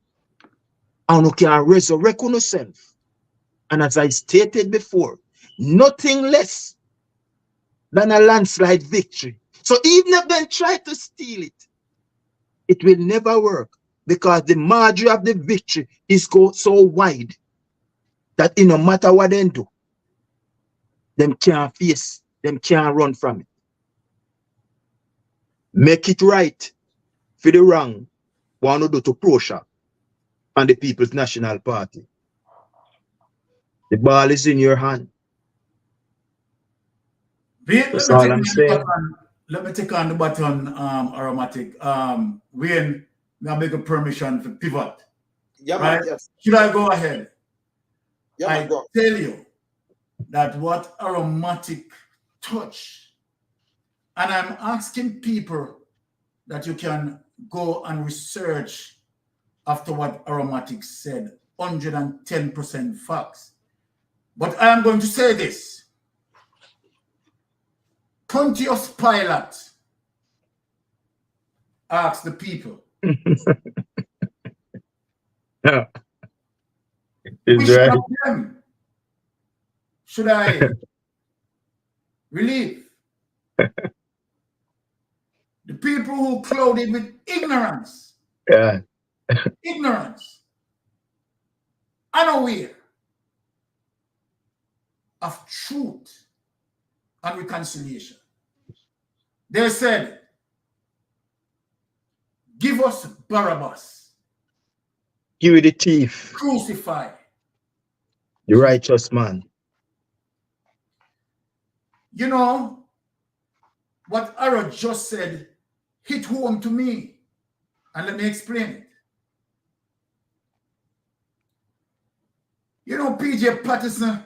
And you can resurrect on yourself. And as I stated before, nothing less than a landslide victory. So even if they try to steal it, it will never work, because the margin of the victory is so wide that no matter what they do, them can't face, them can't run from it. Make it right for the wrong want to do to Prosha and the People's National Party. The ball is in your hand. That's all I'm saying. Let me take on the button, Aromatic. Wayne, now make a permission for pivot. Yeah, right? man, yes. Should I go ahead? Yeah, I man, go. tell you that what Aromatic touch, and I'm asking people that you can go and research after what Aromatic said, 110% facts. But I am going to say this. Pontius Pilate asked the people, Yeah. which Right. of them should I relieve? The people who clothed with ignorance, Yeah. ignorance, unaware of truth and reconciliation. They said, give us Barabbas. Give it the thief, Crucify the righteous man. You know, what Ara just said hit home to me. And let me explain it. You know, PJ Patterson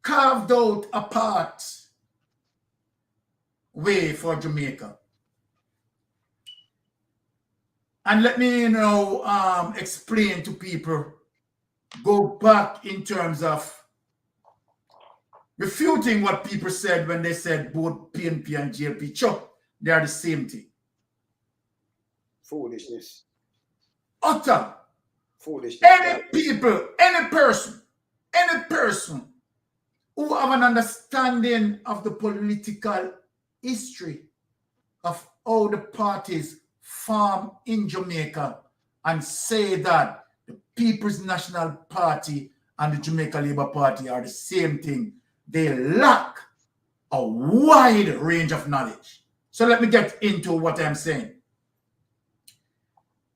carved out a pathway for Jamaica. And let me explain to people, go back in terms of refuting what people said when they said both PNP and JLP, sure, they are the same thing. Foolishness. Utter. Foolishness. Any people, any person who have an understanding of the political history of how the parties form in Jamaica and say that the People's National Party and the Jamaica Labour Party are the same thing, they lack a wide range of knowledge. So let me get into what I'm saying.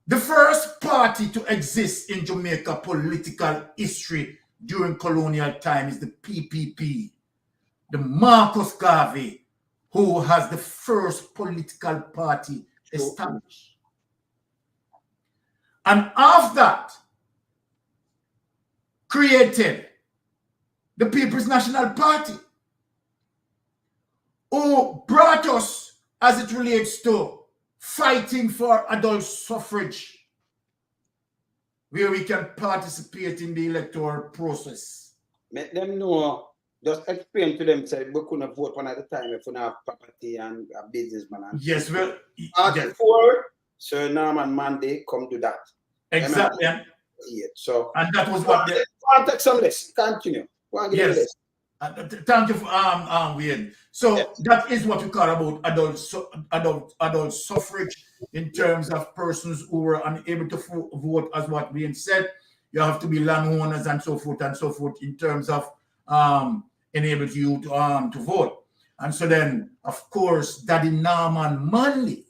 The first party to exist in Jamaica political history during colonial time is the PPP, the Marcus Garvey, who has the first political party established. And after that, created the People's National Party, who brought us, as it relates to fighting for adult suffrage, where we can participate in the electoral process. Make them know, just explain to them, say, we couldn't vote one at a time if we don't have property and a businessman. And yes, well, yes. Before, Sir Norman Manday come to that. Exactly. So, and that was what they... take some list. Continue. Yes. Thank you for Wayne. So yes, that is what we call about adult suffrage in terms of persons who were unable to vote, as what Wayne said. You have to be landowners and so forth in terms of enable you to vote. And so then, of course, Daddy Norman Manley,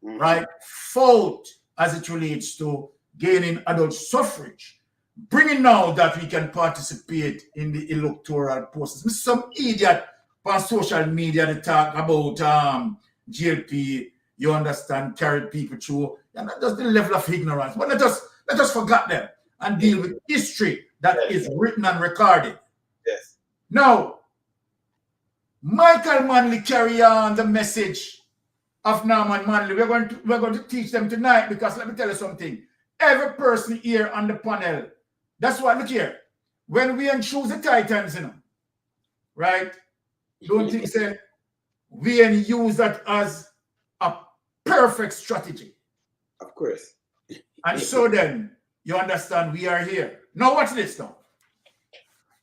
right, fought as it relates to gaining adult suffrage, bringing now that we can participate in the electoral process. Some idiot on social media that talk about GLP, you understand, carry people through, and that's the level of ignorance. But let us forget them and deal with history that is written and recorded. Yes. Now, Michael Manley carry on the message of Norman Manley. We're going to teach them tonight, because let me tell you something. Every person here on the panel, that's what, look here. When we choose the Titans, you know, right? Don't think say we use that as a perfect strategy. Of course. And so then you understand we are here. Now watch this now.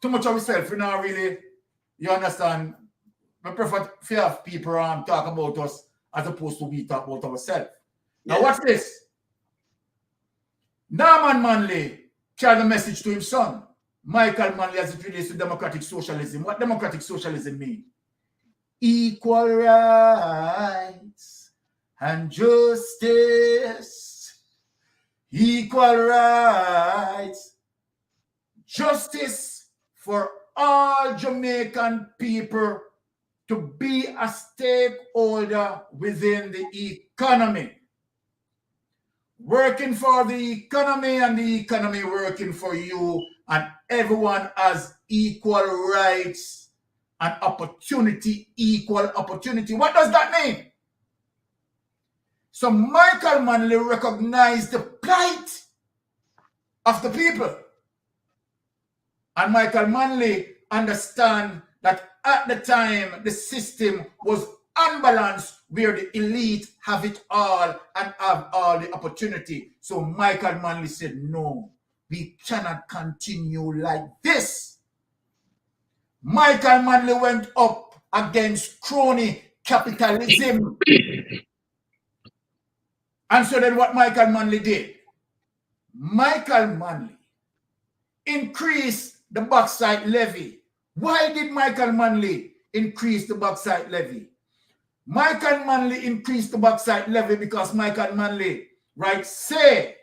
Too much of yourself, you know, really, you understand. I prefer to have people talk about us as opposed to we talk about ourselves. Now watch this. Norman Manley carried a message to his son, Michael Manley, as it relates to democratic socialism. What democratic socialism mean? Equal rights and justice. Equal rights. Justice for all Jamaican people to be a stakeholder within the economy. Working for the economy and the economy working for you, and everyone has equal rights and opportunity, equal opportunity. What does that mean? So Michael Manley recognized the plight of the people. And Michael Manley understand that at the time the system was unbalanced, where the elite have it all and have all the opportunity. So Michael Manley said, no, we cannot continue like this. Michael Manley went up against crony capitalism. And so then what Michael Manley did? Michael Manley increased the bauxite levy. Why did Michael Manley increase the bauxite levy? Michael Manley increased the bauxite levy because Michael Manley, right, say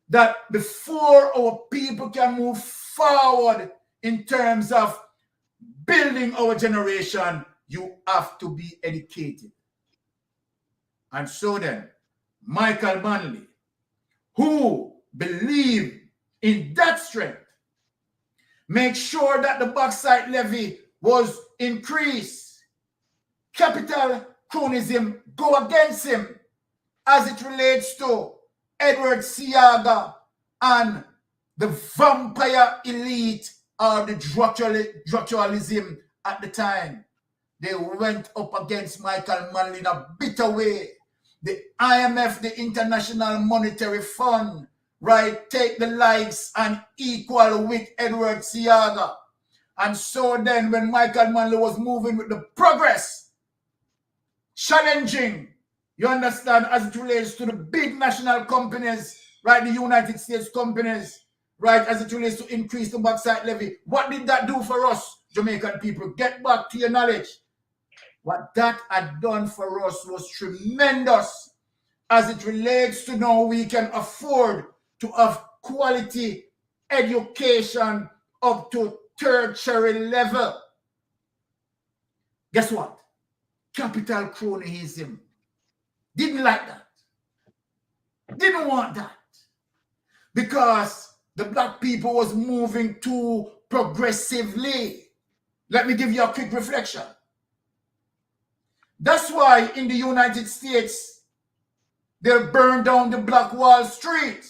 that before our people can move forward in terms of building our generation, you have to be educated. And so then, Michael Manley, who believed in that strength, make sure that the bauxite levy was increased. Capital cronyism go against him as it relates to Edward Seaga and the vampire elite or the structuralism at the time. They went up against Michael Manley in a bitter way. The IMF, the International Monetary Fund, right, take the likes and equal with Edward Seaga. And so then when Michael Manley was moving with the progress, challenging, you understand, as it relates to the big national companies, right, the United States companies, right, as it relates to increase the bauxite levy. What did that do for us, Jamaican people? Get back to your knowledge. What that had done for us was tremendous as it relates to now we can afford to have quality education up to tertiary level. Guess what? Capital cronyism didn't like that. Didn't want that. Because the black people was moving too progressively. Let me give you a quick reflection. That's why in the United States, they'll burn down the Black Wall Street.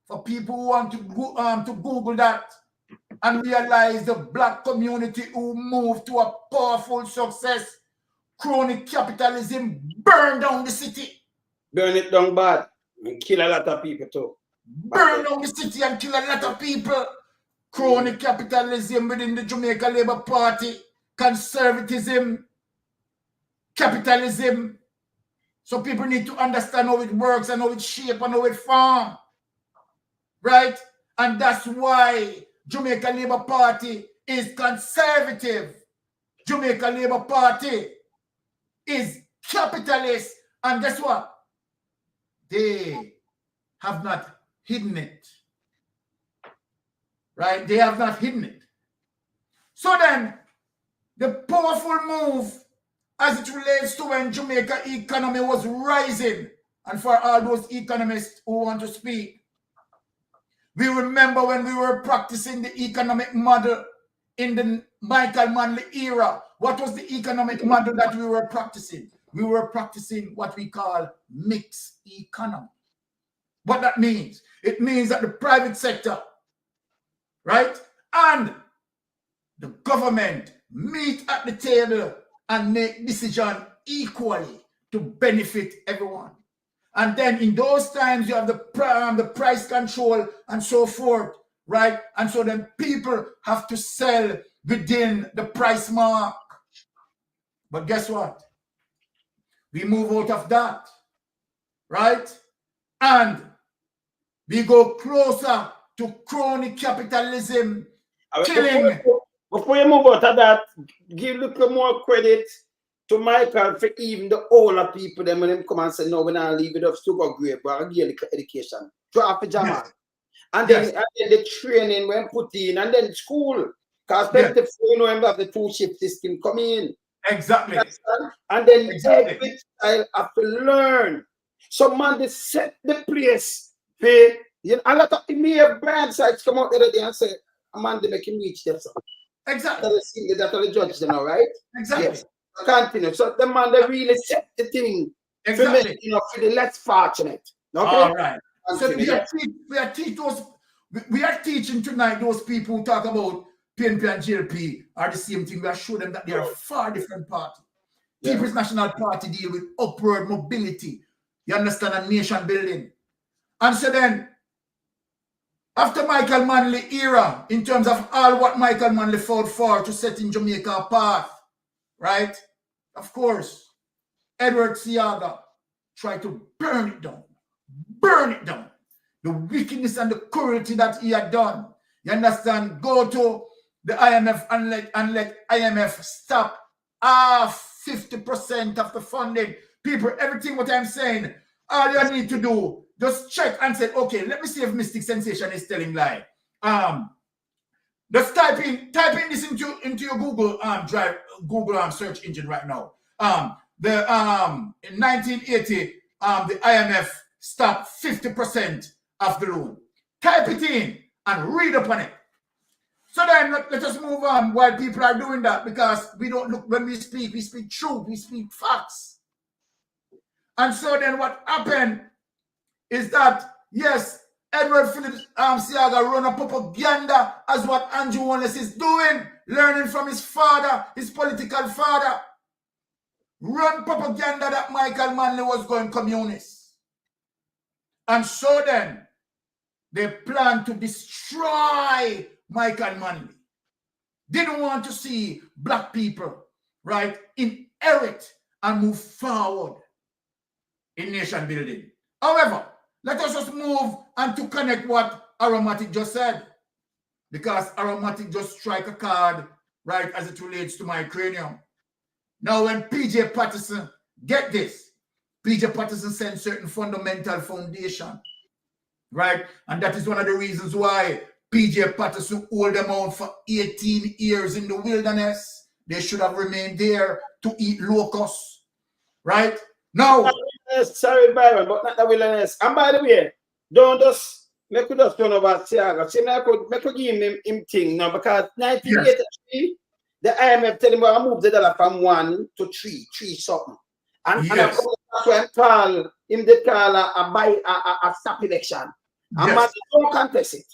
For people who want to Google that and realize the black community who moved to a powerful success, crony capitalism, burn down the city. Burn it down bad and kill a lot of people too. Burn down the city and kill a lot of people. Crony capitalism within the Jamaica Labour Party, conservatism, capitalism. So people need to understand how it works and how it shapes and how it forms. Right? And that's why Jamaica Labour Party is conservative. Jamaica Labour Party is capitalist. And guess what? They have not hidden it. Right? They have not hidden it. So then, the powerful move as it relates to when Jamaica economy was rising, and for all those economists who want to speak, we remember when we were practicing the economic model in the Michael Manley era. What was the economic model that we were practicing? we were practicing what we call mixed economy. What that means? It means that the private sector, right, and the government meet at the table and make decisions equally to benefit everyone. And then in those times, you have the price control and so forth, right? And so then people have to sell within the price mark. But guess what? We move out of that, right? And we go closer to crony capitalism, killing. Before you move out of that, give a little more credit to Michael for even the older people, then when them come and say, no, we're not leave it up to go grade, but I'll give the education. Drop a jam. Yes. And then the training when put in, and then school. Because you know, have the two-shift system come in. Exactly. And then every child have to learn. So man, they set the place for, you know, a lot of me have brand sites come out the other day and say, man, they make him reach there. So. Exactly. That's the judge, you know, right? Exactly. Yes. Continue. So the man, they really set the thing for me, you know, for the less fortunate. Okay? All right. So we are teaching tonight those people who talk about PNP and GLP are the same thing. We are showing them that they are a far different party. People's National Party deal with upward mobility. You understand? And nation building. And so then, after Michael Manley era, in terms of all what Michael Manley fought for to set in Jamaica a path, right? Of course, Edward Seaga tried to burn it down. Burn it down. The wickedness and the cruelty that he had done. You understand? Go to the IMF and let IMF stop 50% of the funding. People, everything what I'm saying, all you need to do, just check and say, okay, let me see if Mystic Sensation is telling lie. Just type in this into your Google Google search engine right now. In 1980, the IMF stopped 50% of the loan. Type it in and read up on it. So then let us move on while people are doing that, because we don't look when we speak truth, we speak facts. And so then what happened is that, yes, Edward Phillips Seaga run a propaganda as what Andrew Wallace is doing, learning from his father, his political father. Run propaganda that Michael Manley was going communist. And so then, they plan to destroy Michael Manley. Didn't want to see black people, right, inherit and move forward in nation building. However, let us just move and to connect what Aromatic just said. Because Aromatic just strike a card, right, as it relates to my cranium. Now, when PJ Patterson, get this, PJ Patterson sent certain fundamental foundation, right? And that is one of the reasons why PJ Patterson hold them out for 18 years in the wilderness. They should have remained there to eat locusts, right? Now, sorry, Byron, but not the wilderness. And by the way, don't just make us just turn over Seaga. See, I could give him thing now, because 1983, the IMF tell him I move the dollar from 1 to 3 something. And that's why I call him the call a stop election. And man, don't contest it.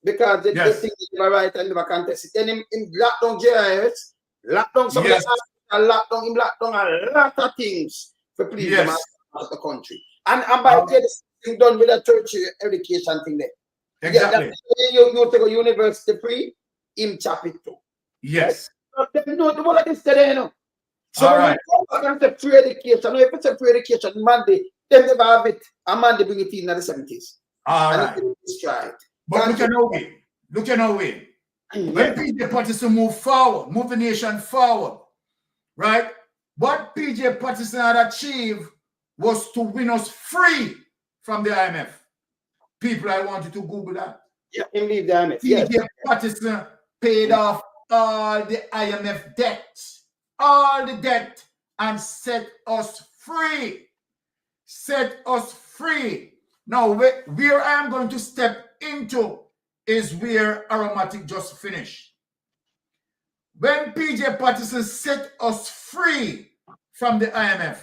Because they think they are right and never contest it. Then him lock down JIS, lock down some of the lock down a lot of things for please them out the country. And by the way, this thing done with a tertiary education thing there. Exactly. You take a university free, him chop it too. Yes. They know the one of this today, you know. So when you come back and say free education, if it's a free education Monday, then they have it, and Monday bring it in the 70s. All right. But look at our way. When PJ Patterson move the nation forward, right? What PJ Patterson had achieved was to win us free from the IMF. People, I want you to Google that. Yeah, and leave the IMF. PJ Patterson paid off all the IMF debt, all the debt, and set us free. Set us free. Now, where I am going to step into is where Aromatic just finished. When PJ Patterson set us free from the IMF.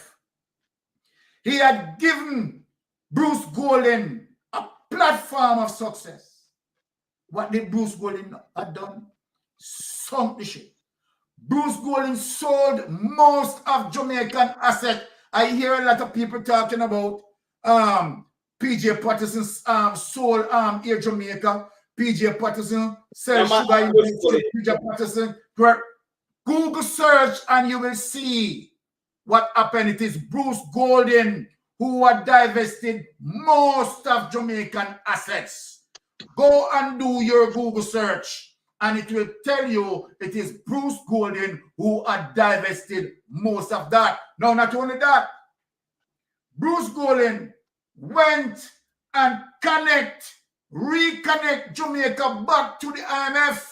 He had given Bruce Golding a platform of success. What did Bruce Golding have done? Sunk the ship. Bruce Golding sold most of Jamaican assets. I hear a lot of people talking about PJ Patterson sold Air Jamaica. PJ Patterson sells sugar in PJ Patterson. Google search and you will see what happened. It is Bruce Golding who had divested most of Jamaican assets. Go and do your Google search and it will tell you it is Bruce Golding who had divested most of that. Now, not only that, Bruce Golding went and reconnect Jamaica back to the IMF.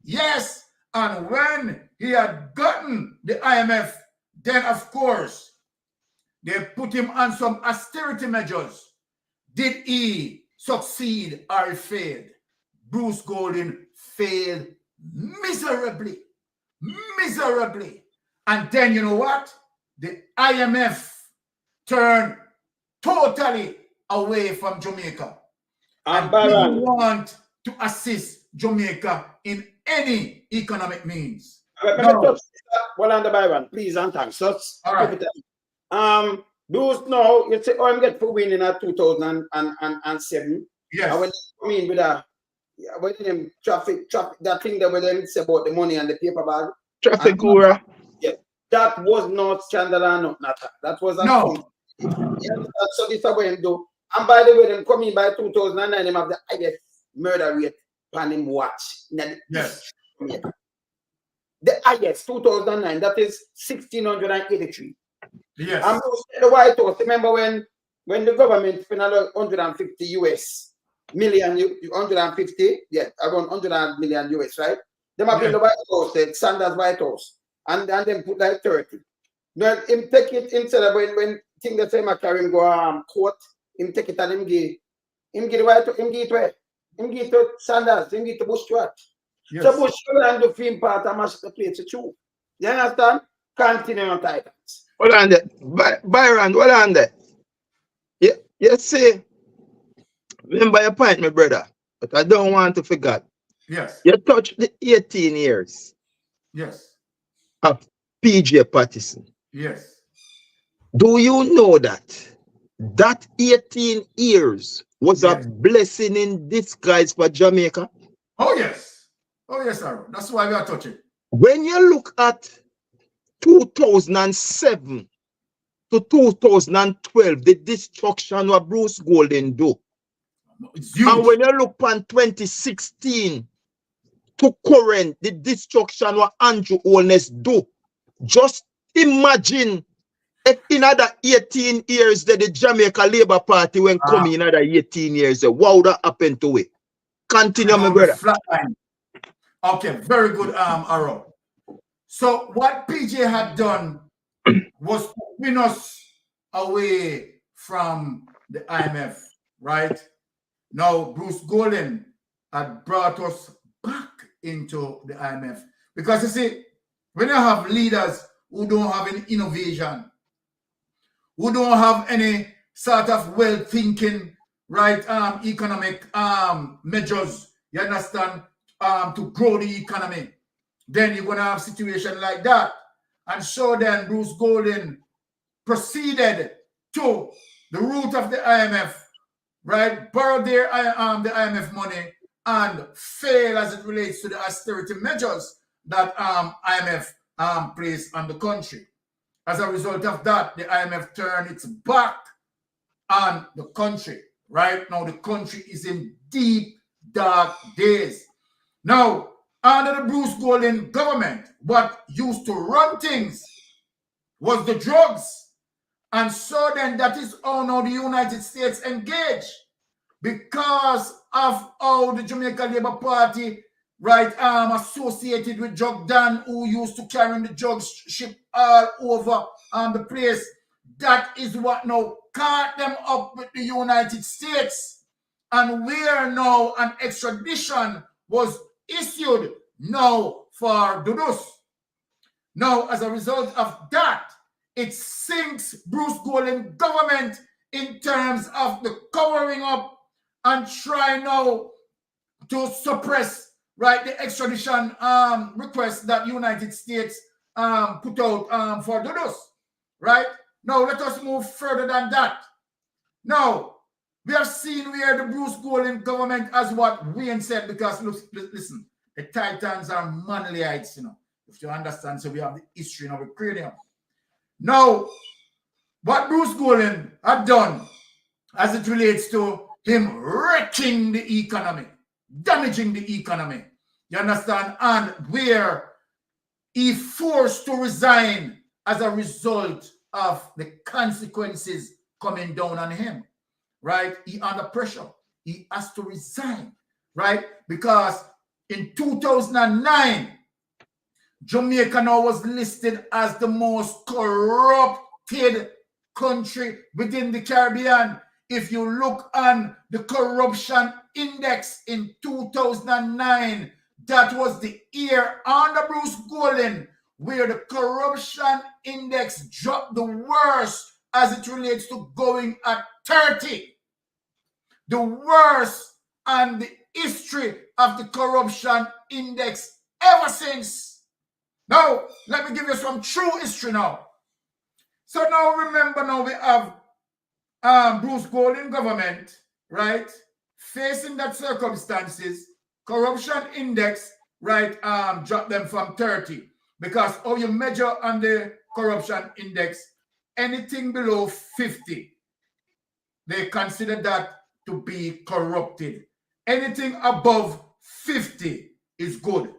Yes, and when he had gotten the IMF, then of course, they put him on some austerity measures. Did he succeed or he failed? Bruce Golding failed miserably. Miserably. And then you know what? The IMF turned totally away from Jamaica. And didn't want to assist Jamaica in any economic means. Well, under Byron, please and thanks. So, all right. Those now you say, oh, I'm getting for winning at 2007. Yes. And when they come in with traffic, that thing that when they say about the money and the paper bag. Traffic guru. Yeah, that was not scandal and not that was no. So this is what him do. And by the way, them coming by 2009, them have the highest murder rate on him watch. Yes. The highest 2009, that is 1,683. Yes. And the White House, remember when the government spent 150 US million, 150, yeah, around 100 million US, right? Them up in the White House, said Sanders White House, and then put like 30. Now, him take it instead of when thing that say carry go court, him take it and him give the White House, him give to Sanders, him give to Bush Stewart. Yes. So Bush and the film part and mash the place too. You understand? Continue on Titans. Hold on there. Byron, hold on there. You see, remember your point, my brother, but I don't want to forget. Yes. You touched the 18 years. Yes. Of PJ Patterson. Yes. Do you know that 18 years was a blessing in disguise for Jamaica? Oh, yes. Oh, yes, sir. That's why we are touching. When you look at 2007 to 2012, the destruction what Bruce Golding do. And when you look on 2016 to current, the destruction what Andrew Holness do. Just imagine if in another 18 years that the Jamaica Labour Party when come in another 18 years, what would happen to it? Continue, my brother. Flatline. Okay, very good, Arrow. So what PJ had done was to win us away from the IMF, right? Now, Bruce Golding had brought us back into the IMF. Because you see, when you have leaders who don't have any innovation, who don't have any sort of well-thinking, right, economic measures, you understand, to grow the economy, then you're going to have a situation like that. And so then Bruce Golding proceeded to the root of the IMF, right, borrow the IMF money and fail as it relates to the austerity measures that IMF placed on the country. As a result of that, the IMF turned its back on the country. Right now, the country is in deep, dark days. Now, under the Bruce Golding government, what used to run things was the drugs. And so then that is how now the United States engaged because of how the Jamaica Labour Party, right, associated with Drug Dan, who used to carry the drugs ship all over the place. That is what now caught them up with the United States. And where now an extradition was issued now for Dudus. Now, as a result of that, it sinks Bruce Golding government in terms of the covering up and trying now to suppress, right, the extradition request that United States put out for Dudus, right? Now let us move further than that. Now we have seen where the Bruce Golding government, as what Wayne said, because listen, the Titans are Manlyites, you know, if you understand. So we have the history of Ukraine. Now, what Bruce Golding had done as it relates to him wrecking the economy, damaging the economy, you understand, and where he forced to resign as a result of the consequences coming down on him, right? He under pressure. He has to resign, right? Because in 2009, Jamaica now was listed as the most corrupted country within the Caribbean. If you look on the corruption index in 2009, that was the year under Bruce Golding where the corruption index dropped the worst as it relates to going at 30. The worst and the history of the corruption index ever since. Now, let me give you some true history now. So now remember, now we have Bruce Golding government, right, facing that circumstances, corruption index, right, drop them from 30. Because how you measure on the corruption index, anything below 50, they consider that to be corrupted. Anything above 50 is good.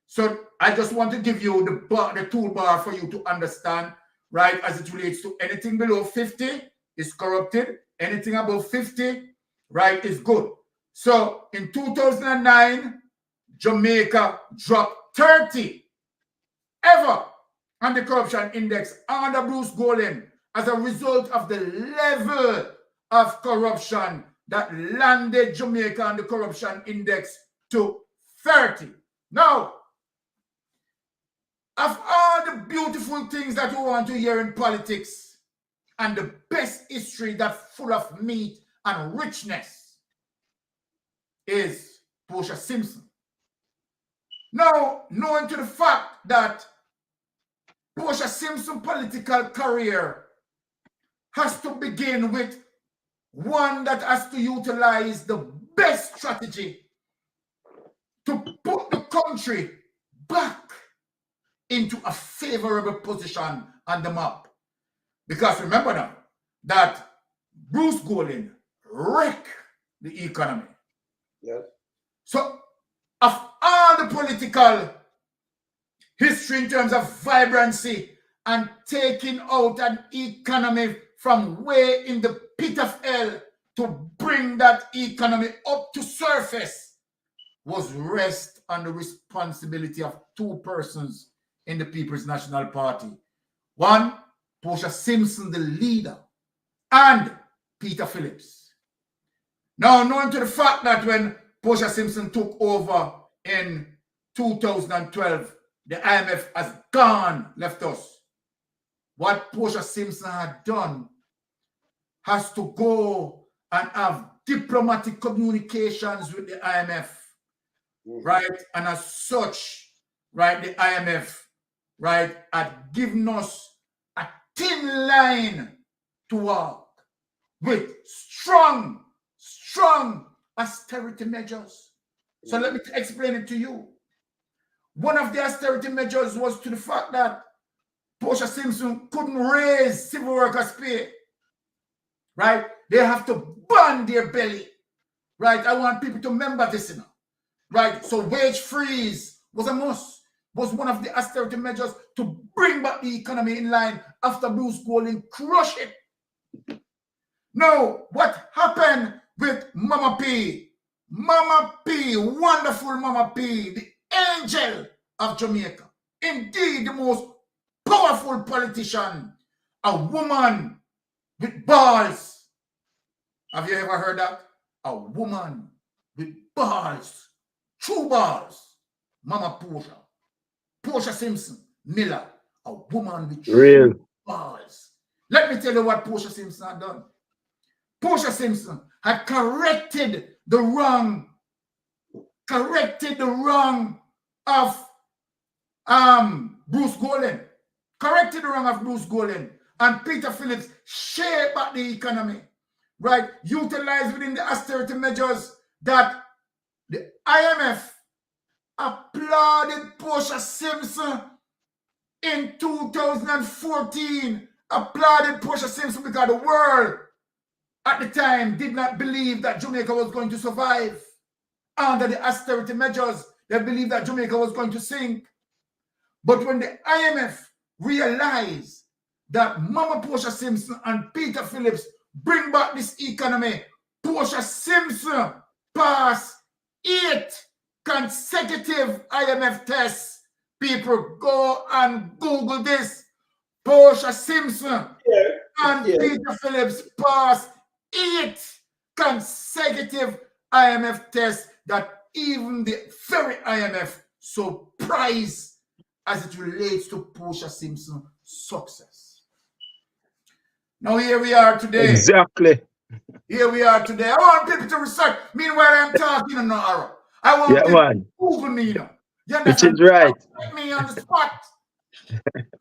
So I just want to give you the toolbar for you to understand, right, as it relates to anything below 50 is corrupted. Anything above 50, right, is good. So in 2009, Jamaica dropped 30 ever on the corruption index under Bruce Golding as a result of the level of corruption that landed Jamaica on the corruption index to 30. Now, of all the beautiful things that we want to hear in politics and the best history that's full of meat and richness is Portia Simpson. Now, knowing to the fact that Portia Simpson's political career has to begin with one that has to utilize the best strategy to put the country back into a favorable position on the map. Because remember now that Bruce Golding wrecked the economy. Yes. So of all the political history in terms of vibrancy and taking out an economy from way in the pit of hell to bring that economy up to surface was rest on the responsibility of two persons in the People's National Party. One, Portia Simpson, the leader, and Peter Phillips. Now, knowing to the fact that when Portia Simpson took over in 2012, the IMF has gone, left us. What Portia Simpson had done has to go and have diplomatic communications with the IMF, right? And as such, right, the IMF, right, had given us a thin line to walk with strong austerity measures. So let me explain it to you. One of the austerity measures was to the fact that Portia Simpson couldn't raise civil workers' pay, right? They have to burn their belly, right? I want people to remember this, you know, right? So wage freeze was a must, was one of the austerity measures to bring back the economy in line after Bruce Golding crushed it. Now, what happened with Mama P? Mama P, wonderful Mama P, the angel of Jamaica. Indeed, the most powerful politician, a woman with balls. Have you ever heard that? A woman with balls, true balls. Mama Portia Simpson Miller, a woman with Real. balls. Let me tell you what Portia Simpson had done. Portia Simpson had corrected the wrong of Bruce Golding. Corrected the wrong of Bruce Golding. And Peter Phillips shaped back the economy. Right? Utilized within the austerity measures that the IMF applauded Portia Simpson in 2014. Applauded Portia Simpson because the world at the time did not believe that Jamaica was going to survive under the austerity measures. They believed that Jamaica was going to sink. But when the IMF realized that Mama Portia Simpson and Peter Phillips bring back this economy, Portia Simpson passed 8 consecutive IMF tests. People go and Google this. Portia Simpson and Peter Phillips passed 8 consecutive IMF tests that even the very IMF surprised as it relates to Portia Simpson's success. Now here we are today. Exactly. Here we are today. I want people to research. Meanwhile, I'm talking no arrow. I want people to Google me, you know. You Which is right. Put me on the spot.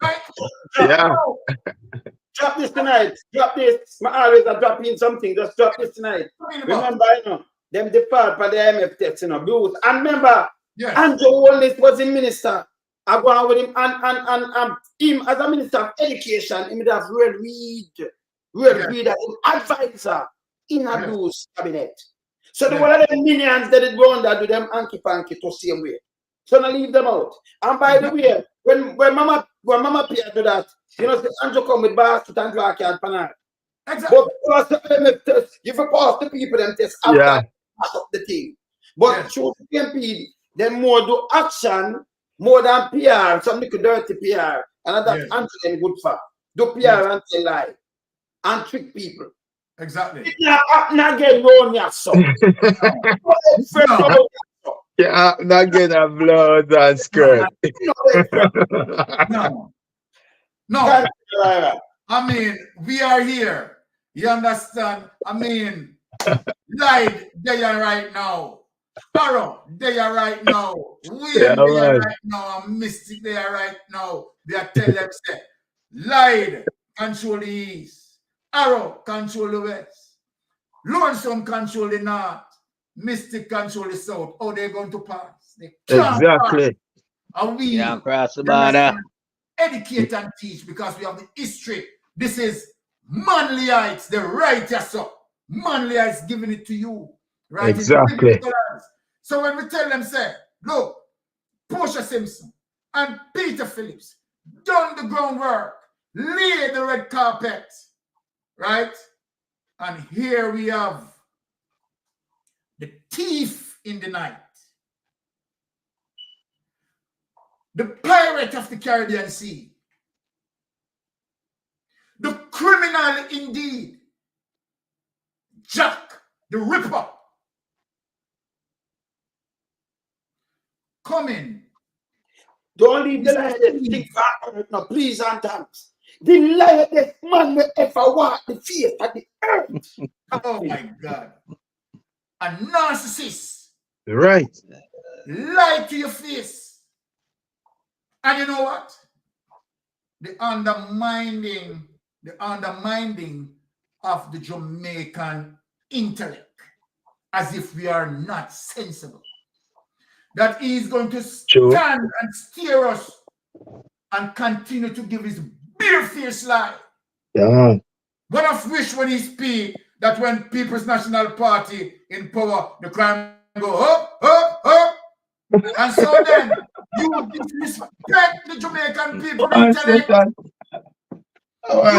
Right? Yeah. Drop this tonight. Drop this. I always drop in something. Just drop this tonight. Remember, you know, them depart for the IMF tests, you know, Blues. And remember, Andrew Holness was in minister. I go on with him and him as a minister of education, he would have read as an advisor in a Blues cabinet. So the one of the minions that it go on that do them anky panky to same way. So now leave them out. And by the way, when Mama Pierre do that, you know, Andrew come with basket and draw card panel. Exactly. But because the IMF test, if you pass the people them test after pass up the thing. But through the PMP, then more do action more than PR, some little dirty PR, and that's Andrew them good for. Do PR and tell lie and trick people. Exactly. Not get wrong yet, so. Yeah, not get a blood and skirt. No. I mean, we are here. You understand? I mean, live there right now. Sparrow there right now. William there right now. And Mystic there right now. They are telling them, say, lied, control the east. Arrow, control the west. Lonesome, control the north. Mystic, control the south. How they going to pass? They can't pass. And we cross the border. Educate and teach because we have the history. This is manly heights, the righteous up. Manly heights giving it to you. Right? Exactly. So when we tell them, say, look, Portia Simpson and Peter Phillips done the groundwork, lay the red carpet, right? And here we have the thief in the night, the pirate of the Caribbean Sea, the criminal indeed, Jack the Ripper, coming. Don't leave the lie. No, please and thanks. The lie man will ever walk the face of the earth. Oh my God. A narcissist. Right. Lie to your face. And you know what? The undermining of the Jamaican intellect, as if we are not sensible. That he is going to stand and steer us and continue to give his bare-faced lie. Yeah. One of which when he speak that when People's National Party in power, the crime go up, up, up. And so then you disrespect the Jamaican people intellect. The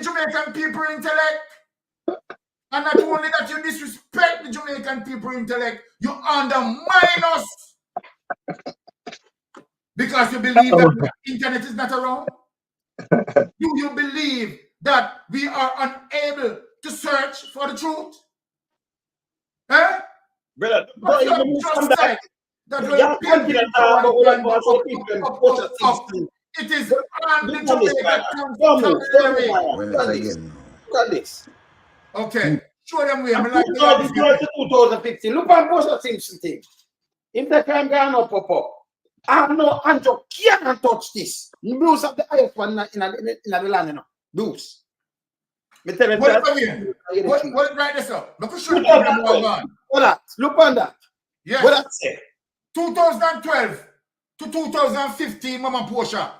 Jamaican people intellect. And not only that you disrespect the Jamaican people intellect, you undermine us. Because you believe that the internet is not around. You believe that we are unable to search for the truth. Eh? Brother, It is on the Look at this, Jamaica Don't constabulary. move. Look at this. Okay, show them where. And I like who the knows young the year to 2015? Look at Bush Simpson thing. If the crime gone up, I know Andrew can't touch this. Bruce have the highest one in the land, you know. Bruce. Me tell you What that. again? What write this up? Look at Look show that. Look on that. Yes. What that say? 2012 to 2015, Mama Portia.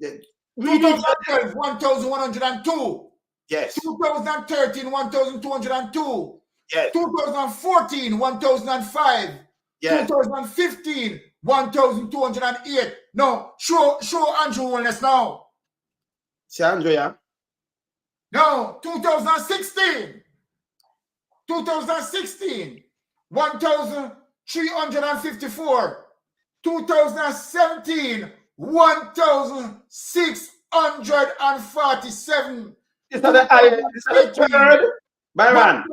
2012, 1,102. Yes. 2013, 1,202. Yes. 2014, 1,005. Yes. 2015, 1,208. No, show Andrew Wellness now. See Andrew, yeah? No, 2016. 2016, 1,354. 2017, 1,647. This is the highest. This is the third. Byron.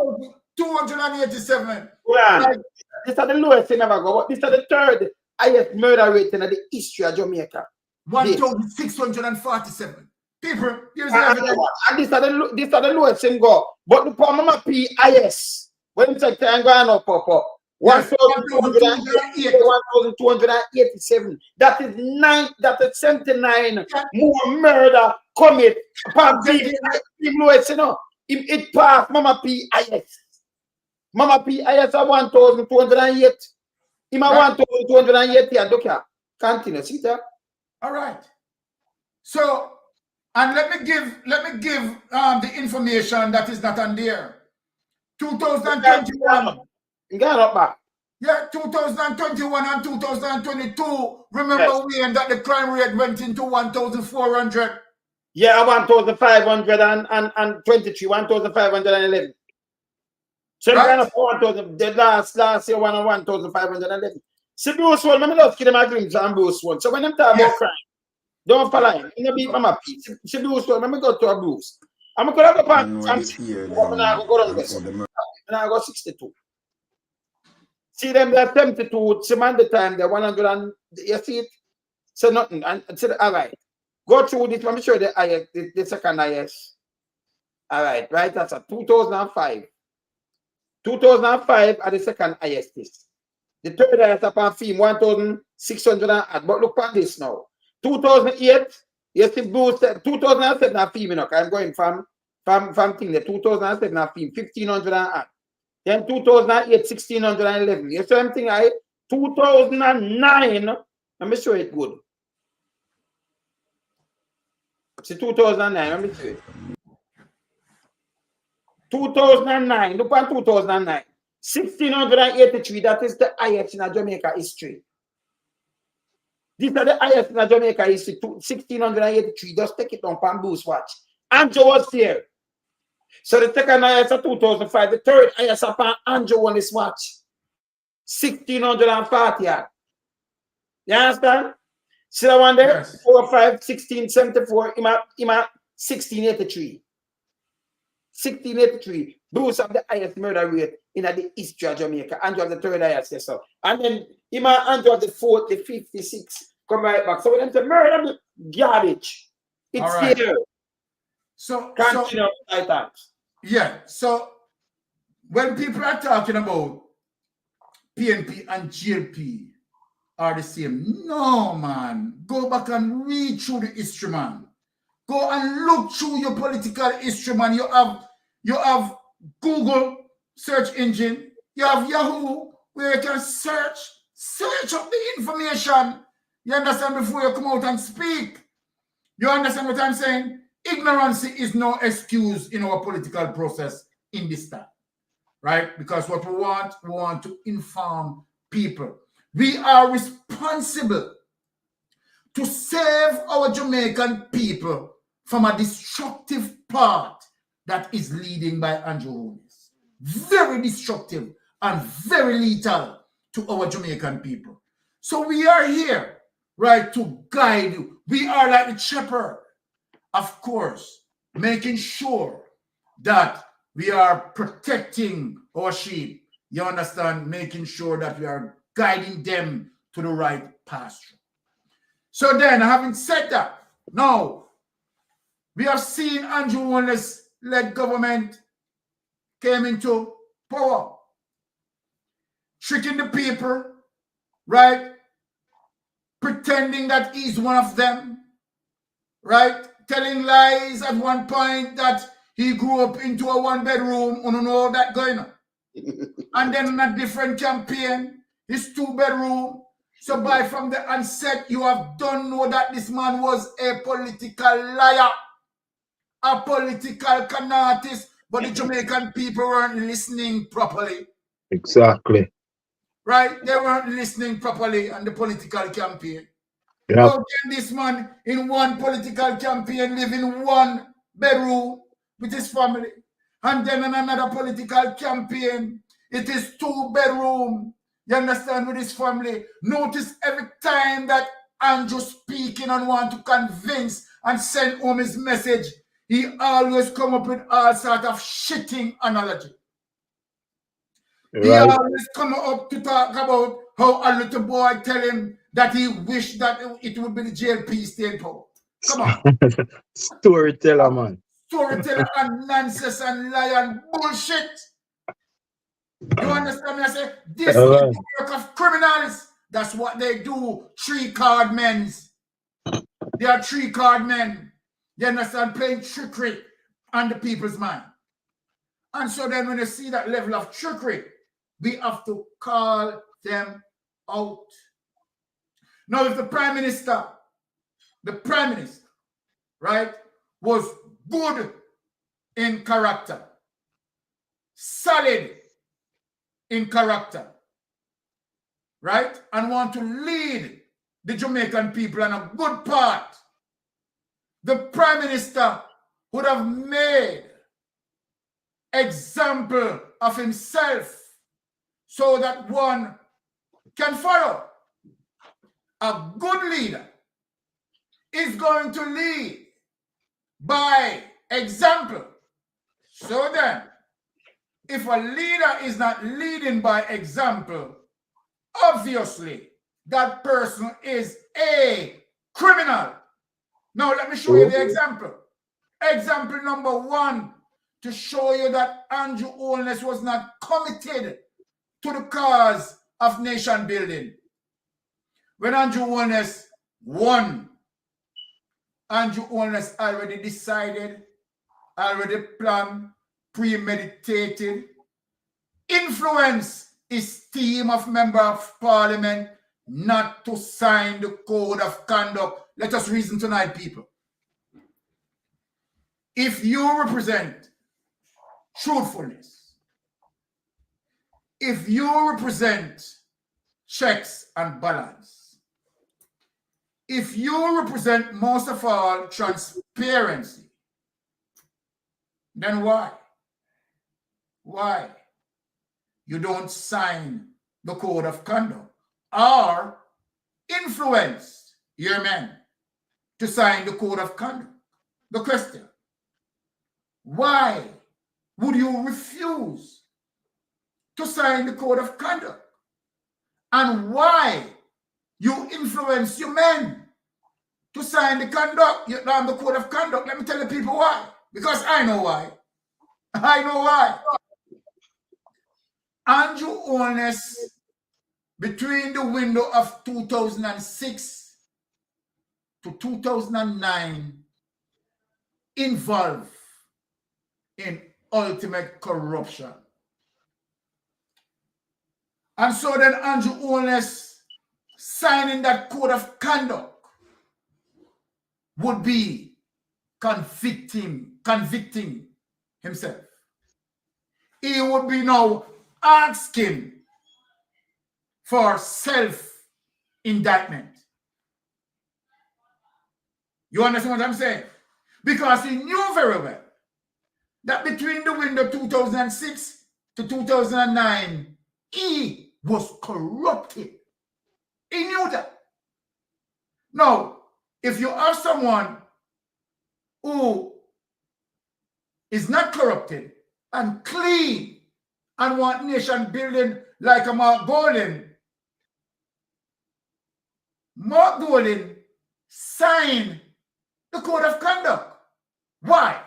287. Right. This is the lowest thing ever go. This is the third highest murder rate in the history of Jamaica. 1,647. People, here's the evidence. And this is the lowest thing go. But the Mama P highest. When you take time going up. 1,287. That is 79 more murder commit upon people, you know. It passed Mama P IS. Mama P IS are 1,208. Him a 1,208 here. Continue, see that? All right. So, and let me give the information that is not on there. 2021. Yeah, 2021 and 2022. Remember when that the crime rate went into 1,400. Yeah, 1,523, 1,511. So kind of 4,000. The last year 1,511. See Bruce one, let me just give them a glimpse on Bruce one. So when I'm talking about crime, don't follow him. You know, beat Mama P. See Bruce one, let me go to a Bruce. I'm going to go back. I'm go 62. See them, they're 72, some at the time, they're 100 and, you see it? So nothing, and say, all right. Go through this, let me show you the second highest. All right, that's a 2005. 2005 are the second highest. The third highest upon fee, 1,600, but look at this now. 2008, you see Bruce, 2007 are fee, I'm going from thing, the 2007 are fee, 1,500 and then 2008, 1,611. You see something I 2009. Let me show it good. See 2009. Let me show it. 2009. Look at 2009. 1,683. That is the highest in Jamaica history. These are the highest in Jamaica history. 1,683. Just take it on Bamboo's watch. Andrew was here. So the second highest of 2005, the third highest upon Andrew on his watch. 1,640. You understand? See that one there? Yes. 4, 5, 1674. Him at 1683. 1683. Those are the highest murder rate in the history of Jamaica. Andrew of the third highest, yes, sir. And then him at Andrew of the fourth, the 56. Come right back. So when them say murder, garbage. It's right here. So, yeah. So when people are talking about PNP and GLP are the same, no, man. Go back and read through the history, man. Go and look through your political history, man. You have Google search engine. You have Yahoo, where you can search up the information. You understand, before you come out and speak. You understand what I'm saying? Ignorance is no excuse in our political process in this time, right? Because what we want to inform people. We are responsible to save our Jamaican people from a destructive path that is leading by Andrew Holness. Very destructive and very lethal to our Jamaican people. So we are here, right, to guide you. We are like the shepherd. Of course, making sure that we are protecting our sheep. You understand? Making sure that we are guiding them to the right pasture. So then, having said that, now, we have seen Andrew Wallace-led government came into power, tricking the people, right? Pretending that he's one of them, right? Telling lies at one point that he grew up into a one-bedroom, and all that going on. And then in a different campaign, his two-bedroom. So by from the onset, you have done know that this man was a political liar, a political canartist, but the Jamaican people weren't listening properly. Exactly. Right? They weren't listening properly on the political campaign. Yep. How can this man in one political campaign live in one bedroom with his family? And then in another political campaign, it is two bedroom. You understand, with his family. Notice every time that Andrew speaking and want to convince and send home his message, he always come up with all sort of shitting analogy. Right. He always come up to talk about how a little boy tell him that he wished that it would be the JLP staying power. Come on. Storyteller, man. Storyteller and nonsense and lie and bullshit. You understand me? I say, this is the work of criminals. That's what they do. 3-card men. They are 3-card men. You understand? Playing trickery on the people's mind. And so then when you see that level of trickery, we have to call them out. Now, if the Prime Minister, right, was good in character, solid in character, right, and want to lead the Jamaican people on a good path, the Prime Minister would have made example of himself so that one can follow. A good leader is going to lead by example. So then, if a leader is not leading by example, obviously that person is a criminal. Now let me show you the example. Example number 1, to show you that Andrew Holness was not committed to the cause of nation building. When Andrew Holness won, Andrew Holness already decided, already planned, premeditated, influence his team of member of parliament not to sign the code of conduct. Let us reason tonight, people. If you represent truthfulness, if you represent checks and balance, if you represent most of all transparency, then why you don't sign the code of conduct or influence your men to sign the code of conduct? The question, why would you refuse to sign the code of conduct? And why you influence your men to sign the code of conduct? Let me tell the people why. Because I know why. I know why. Andrew Holness, between the window of 2006 to 2009, involved in ultimate corruption. And so then Andrew Holness signing that code of conduct would be convicting himself. He would be now asking for self-indictment. You understand what I'm saying? Because he knew very well that between the window 2006 to 2009, he was corrupted. He knew that. Now, if you have someone who is not corrupted and clean and want nation building like a Mark Golding sign the code of conduct. Why?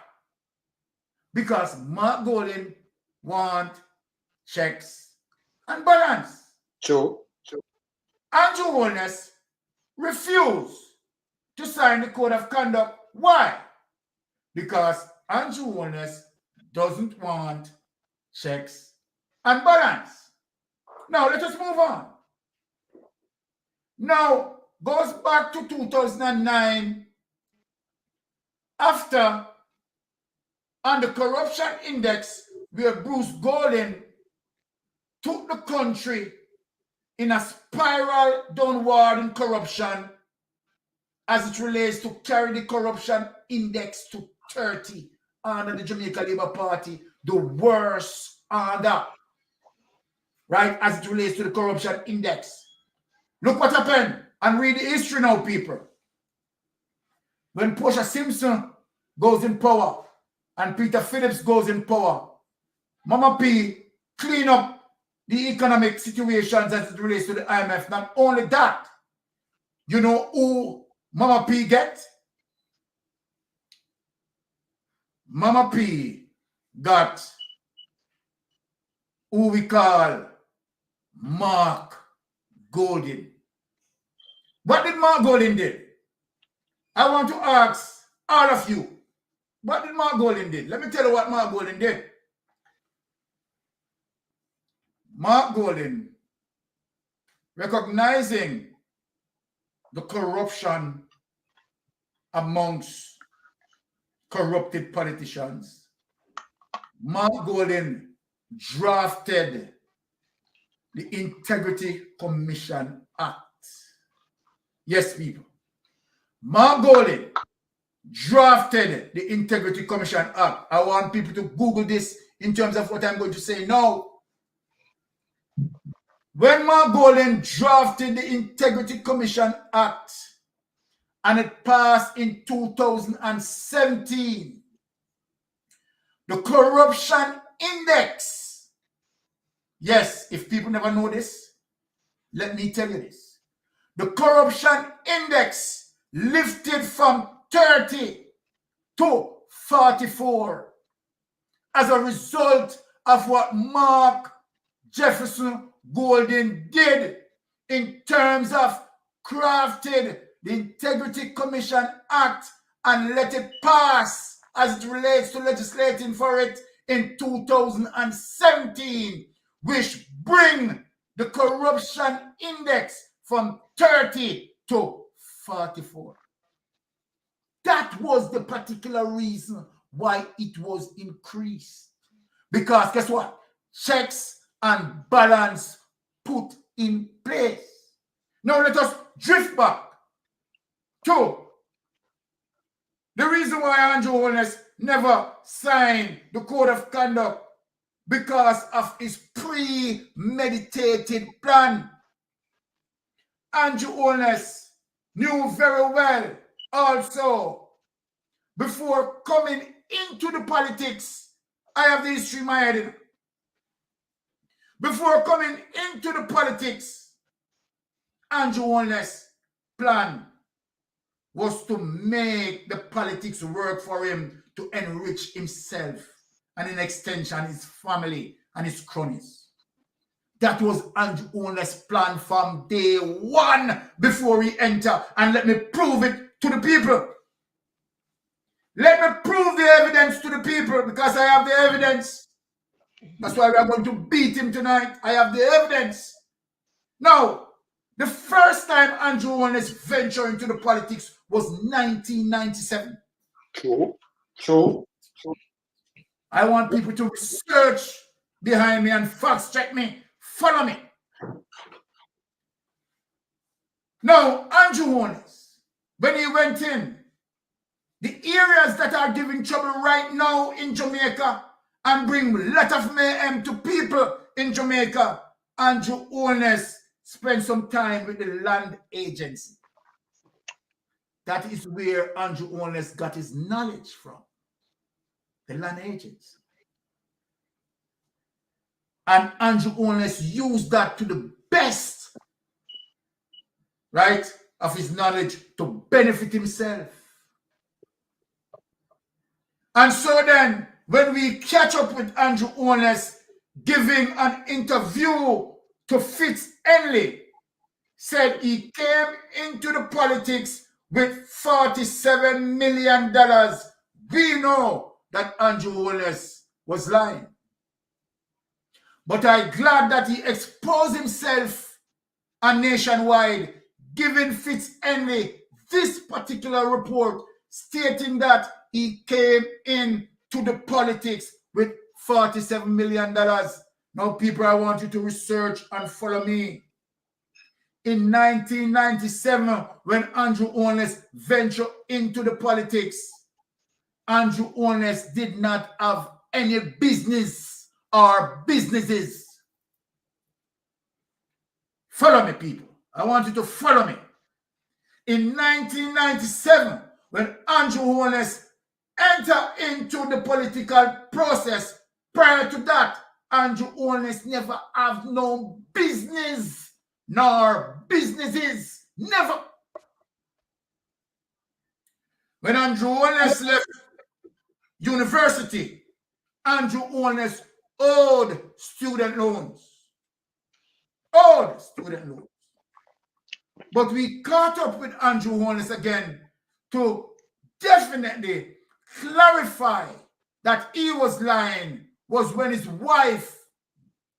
Because Mark Golding want checks and balance. True. Andrew Holness refused to sign the code of conduct. Why? Because Andrew Holness doesn't want checks and balance. Now, let us move on. Now, goes back to 2009, after on the corruption index, where Bruce Golding took the country in a spiral downward in corruption as it relates to carry the corruption index to 30 under the Jamaica Labour Party, the worst under, right, as it relates to the corruption index. Look what happened, and read the history now, people. When Portia Simpson goes in power and Peter Phillips goes in power, Mama P clean up the economic situations as it relates to the IMF. Not only that, you know who Mama P get? Mama P got who we call Mark Golding. What did Mark Golding do? I want to ask all of you, what did Mark Golding do? Let me tell you what Mark Golding did. Mark Golding, recognizing the corruption amongst corrupted politicians, Mark Golding drafted the Integrity Commission Act. Yes, people. Mark Golding drafted the Integrity Commission Act. I want people to Google this in terms of what I'm going to say now. When Mark Golding drafted the Integrity Commission Act and it passed in 2017, the corruption index, yes, if people never know this, let me tell you this. The corruption index lifted from 30 to 44 as a result of what Mark Jefferson Golding did in terms of crafted the Integrity Commission Act and let it pass as it relates to legislating for it in 2017, which bring the corruption index from 30 to 44. That was the particular reason why it was increased. Because guess what? Checks and balance put in place. Now let us drift back to the reason why Andrew Holness never signed the code of conduct, because of his premeditated plan. Andrew Holness knew very well also, before coming into the politics, I have the history in my head. Before coming into the politics, Andrew Holness' plan was to make the politics work for him to enrich himself and in extension his family and his cronies. That was Andrew Holness' plan from day one before he entered. And let me prove it to the people. Let me prove the evidence to the people, because I have the evidence. That's why we are going to beat him tonight. I have the evidence. Now, the first time Andrew Holness ventured into the politics was 1997. True. I want people to research behind me and fact check me. Follow me. Now, Andrew Holness, when he went in, the areas that are giving trouble right now in Jamaica and bring a lot of mayhem to people in Jamaica, Andrew Holness spent some time with the land agency. That is where Andrew Holness got his knowledge from, the land agency. And Andrew Holness used that to the best, right? of his knowledge to benefit himself. And so then, when we catch up with Andrew Holness giving an interview to Fitz Henley, said he came into the politics with $47 million. We know that Andrew Holness was lying. But I'm glad that he exposed himself and nationwide, giving Fitz Henley this particular report stating that he came into the politics with $47 million. Now, people, I want you to research and follow me. In 1997, when Andrew Holness ventured into the politics, Andrew Holness did not have any business or businesses. Follow me, people. I want you to follow me. In 1997, when Andrew Holness entered into the political process, prior to that, Andrew Holness never have no business nor businesses. Never. When Andrew Holness left university, Andrew Holness owed student loans. Owed student loans. But we caught up with Andrew Holness again to definitely clarify that he was lying was when his wife,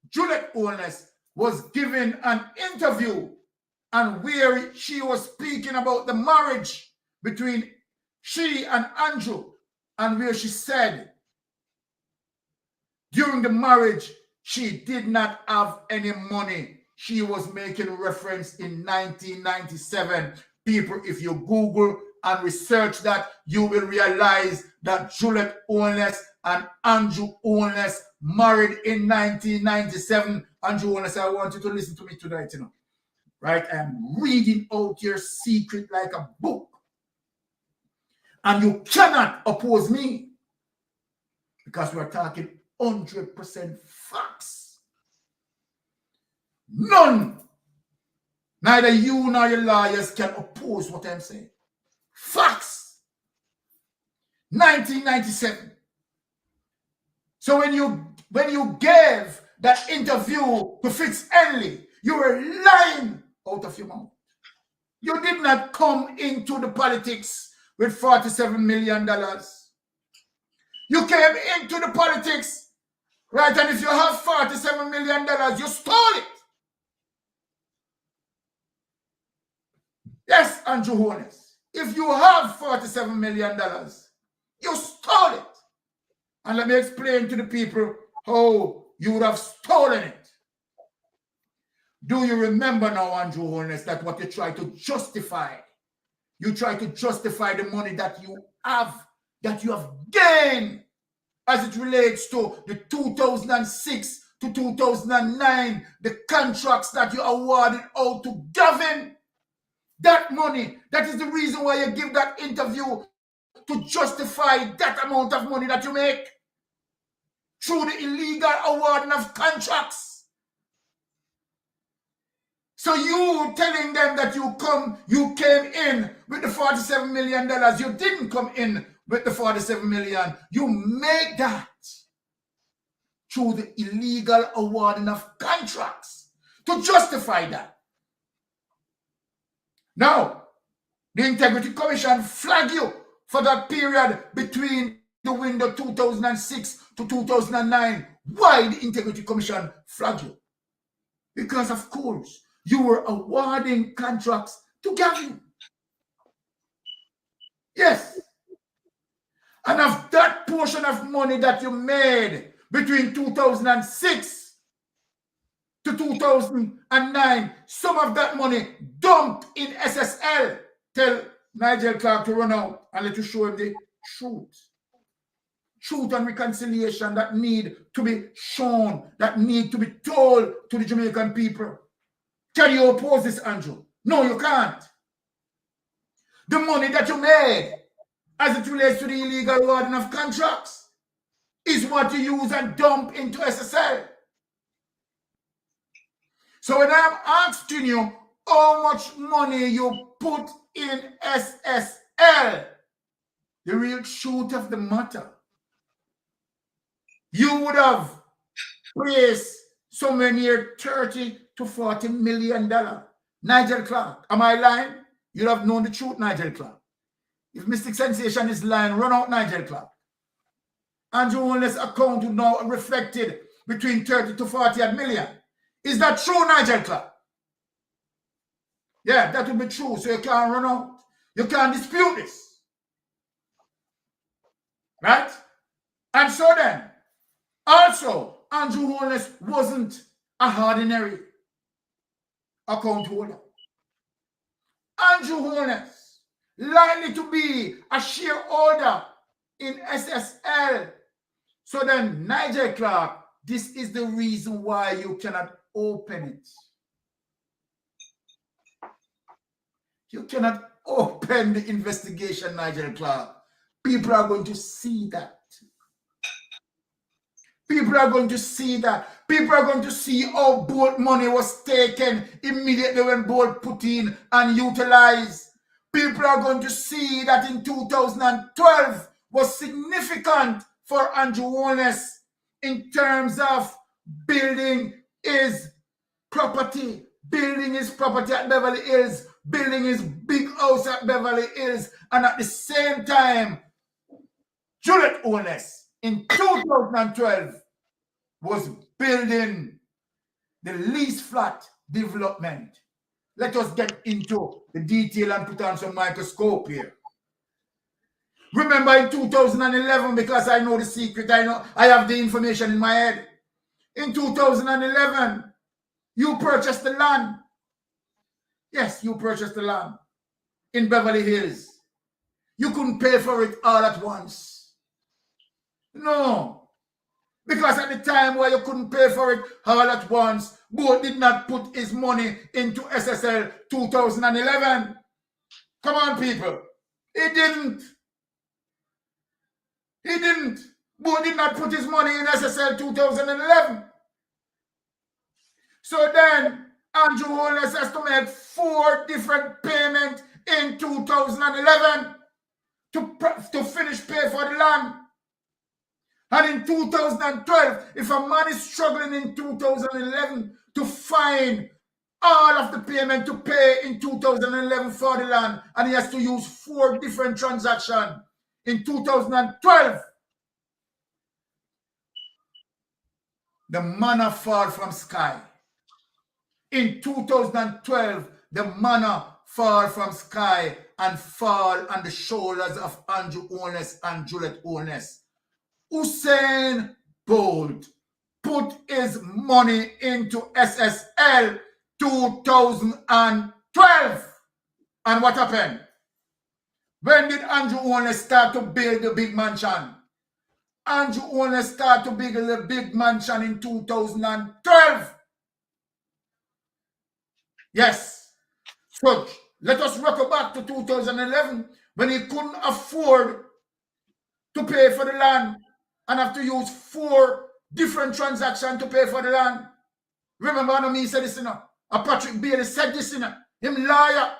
Juliet Holness, was given an interview and where she was speaking about the marriage between she and Andrew, and where she said during the marriage she did not have any money. She was making reference in 1997. People, if you Google and research that, you will realize that Juliet Holness and Andrew Holness married in 1997. Andrew Holness, I want you to listen to me tonight, right? I am reading out your secret like a book. And you cannot oppose me because we're talking 100% facts. None, neither you nor your lawyers can oppose what I'm saying. Facts. 1997. So when you gave that interview to Fitz Henley, you were lying out of your mouth. You did not come into the politics with $47 million. You came into the politics, right? And if you have $47 million, you stole it. Yes, Andrew Holness. If you have $47 million, you stole it. And let me explain to the people how you would have stolen it. Do you remember now, Andrew Holness, that what you try to justify? You try to justify the money that you have gained as it relates to the 2006 to 2009, the contracts that you awarded out to Gavin. That money, that is the reason why you give that interview to justify that amount of money that you make through the illegal awarding of contracts. So you telling them that you came in with the $47 million. You didn't come in with the $47 million. You made that through the illegal awarding of contracts to justify that. Now, the Integrity Commission flagged you for that period between the window 2006 to 2009. Why the Integrity Commission flagged you? Because, of course, you were awarding contracts to Gavin. Yes. And of that portion of money that you made between 2006 to 2009, some of that money dumped in SSL. Tell Nigel Clark to run out and let you show him the truth. Truth and reconciliation that need to be shown, that need to be told to the Jamaican people. Can you oppose this, Andrew? No, you can't. The money that you made as it relates to the illegal awarding of contracts is what you use and dump into SSL. So when I'm asking you, how much money you put in SSL. The real truth of the matter. You would have placed somewhere near 30 to 40 million dollars. Nigel Clark, am I lying? You'd have known the truth, Nigel Clark. If Mystic Sensation is lying, run out Nigel Clark. Andrew Holness' account would now reflected between 30 to 40 million. Is that true, Nigel Clark? Yeah, that would be true. So you can't run out. You can't dispute this. Right? And so then, also, Andrew Holness wasn't a ordinary account holder. Andrew Holness, likely to be a shareholder in SSL. So then, Nigel Clark, this is the reason why you cannot open it. You cannot open the investigation, Nigel Clark. People are going to see that. People are going to see that. People are going to see how Bolt money was taken immediately when Bolt put in and utilized. People are going to see that in 2012 was significant for Andrew Holness in terms of building his property, building his property at Beverly Hills, building his big house at Beverly Hills, and at the same time, Juliet Holness in 2012 was building the least flat development. Let us get into the detail and put on some microscope here. Remember in 2011, because I know the secret, I have the information in my head. In 2011, you purchased the land. Yes, you purchased the land in Beverly Hills. You couldn't pay for it all at once. No. Because at the time where you couldn't pay for it all at once, Bolt did not put his money into SSL 2011. Come on, people. He didn't. He didn't. Bolt did not put his money in SSL 2011. So then, Andrew Holness has to make 4 different payments in 2011 to finish pay for the land. And in 2012, if a man is struggling in 2011 to find all of the payment to pay in 2011 for the land, and he has to use 4 different transactions in 2012, the manna fall from sky. In 2012, the manna fall from sky and fall on the shoulders of Andrew Holness and Juliet Holness. Usain Bolt put his money into SSL 2012. And what happened? When did Andrew Holness start to build the big mansion? Andrew Holness started to build the big mansion in 2012. Yes. So let us record back to 2011 when he couldn't afford to pay for the land and have to use 4 different transactions to pay for the land. Remember when me said this, Patrick Bailey said this, him liar.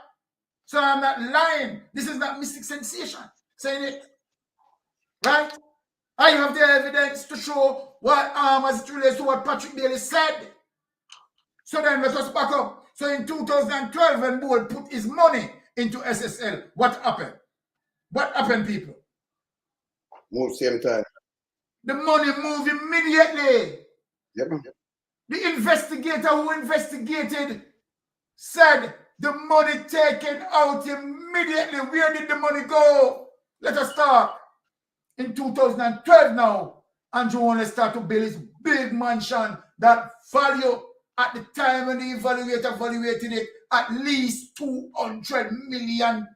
So I'm not lying. This is not Mystic Sensation saying it. Right? I have the evidence to show what as it relates to what Patrick Bailey said. So then let us back up. So in 2012, when Bolt put his money into SSL, what happened? What happened, people? Move same time. The money moved immediately. Yep. The investigator who investigated said the money taken out immediately. Where did the money go? Let us start. In 2012 now, Andrew Holness started to build his big mansion that value at the time when the evaluator evaluated it at least $200 million.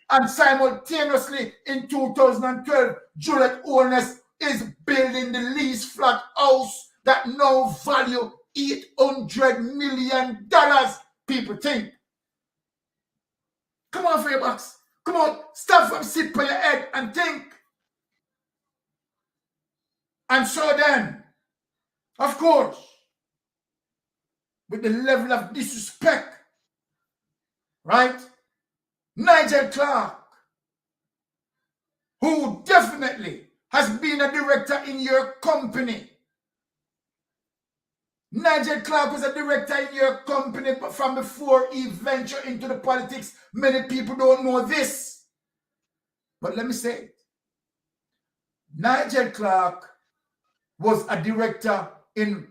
And simultaneously in 2012, Juliet Holness is building the least flat house that now value $800 million. People think. Come on, Fairbox. Come on, stop from sit by your head and think. And so then, of course, with the level of disrespect right? Nigel Clark, who definitely has been a director in your company. Nigel Clark was a director in your company from before he ventured into the politics. Many people don't know this. But let me say it. Nigel Clark was a director in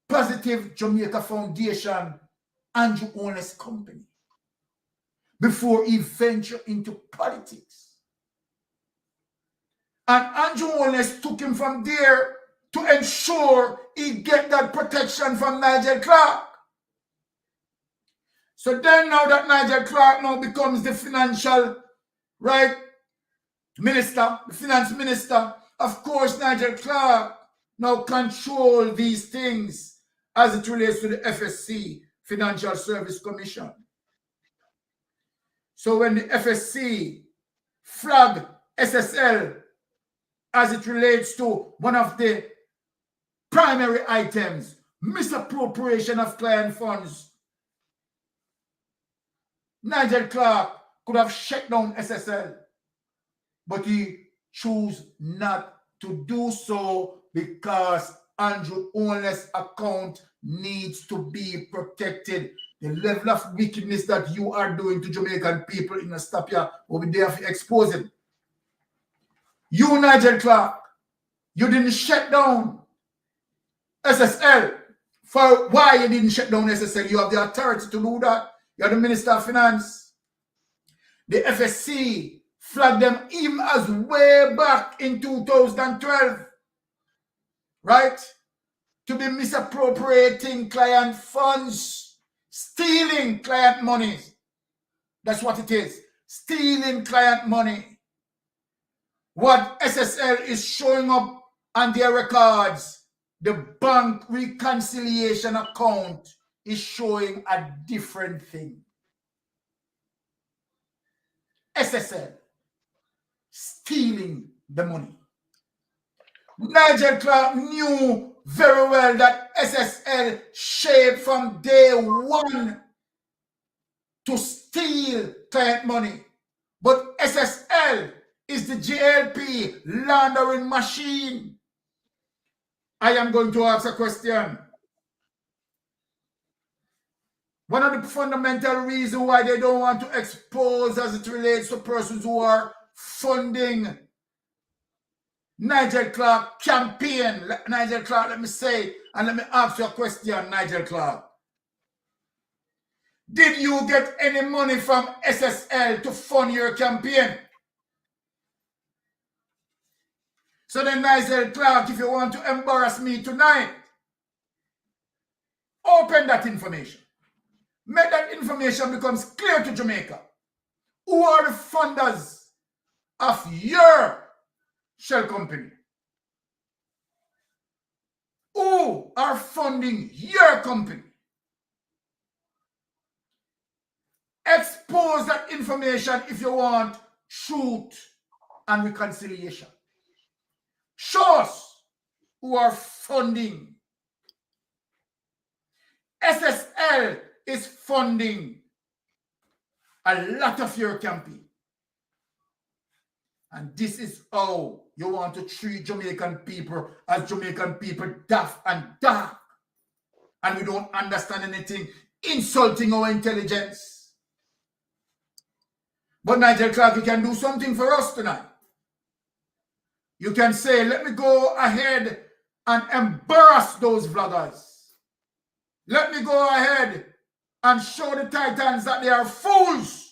Positive Jamaica Foundation, Andrew Owen's company, before he ventured into politics. And Andrew Owen took him from there to ensure he get that protection from Nigel Clark. So then now that Nigel Clark now becomes the financial, right, minister, the finance minister, of course Nigel Clark now control these things as it relates to the FSC, Financial Service Commission. So when the FSC flagged SSL as it relates to one of the primary items, misappropriation of client funds, Nigel Clark could have shut down SSL, but he chose not to do so because Andrew Owen's account needs to be protected. The level of wickedness that you are doing to Jamaican people in a stop here over there for exposing. You, Nigel Clark, you didn't shut down SSL. For why you didn't shut down SSL? You have the authority to do that. You're the Minister of Finance. The FSC flagged them even as way back in 2012, right? To be misappropriating client funds, stealing client money. That's what it is. Stealing client money. What SSL is showing up on their records, the bank reconciliation account is showing a different thing. SSL stealing the money. Nigel Clark knew very well that SSL shaped from day one to steal client money. But SSL is the GLP laundering machine. I am going to ask a question. One of the fundamental reasons why they don't want to expose as it relates to persons who are funding Nigel Clark campaign. Nigel Clark, let me say, and let me ask you a question, Nigel Clark. Did you get any money from SSL to fund your campaign? So then, Nigel Clark, if you want to embarrass me tonight, open that information. Make that information becomes clear to Jamaica. Who are the funders of your shell company? Who are funding your company? Expose that information if you want truth and reconciliation. Show us who are funding. SSL is funding a lot of your campaign. And this is how you want to treat Jamaican people as Jamaican people daft and dark. And we don't understand anything, insulting our intelligence. But Nigel Clark, you can do something for us tonight. You can say, let me go ahead and embarrass those vloggers. Let me go ahead and show the Titans that they are fools.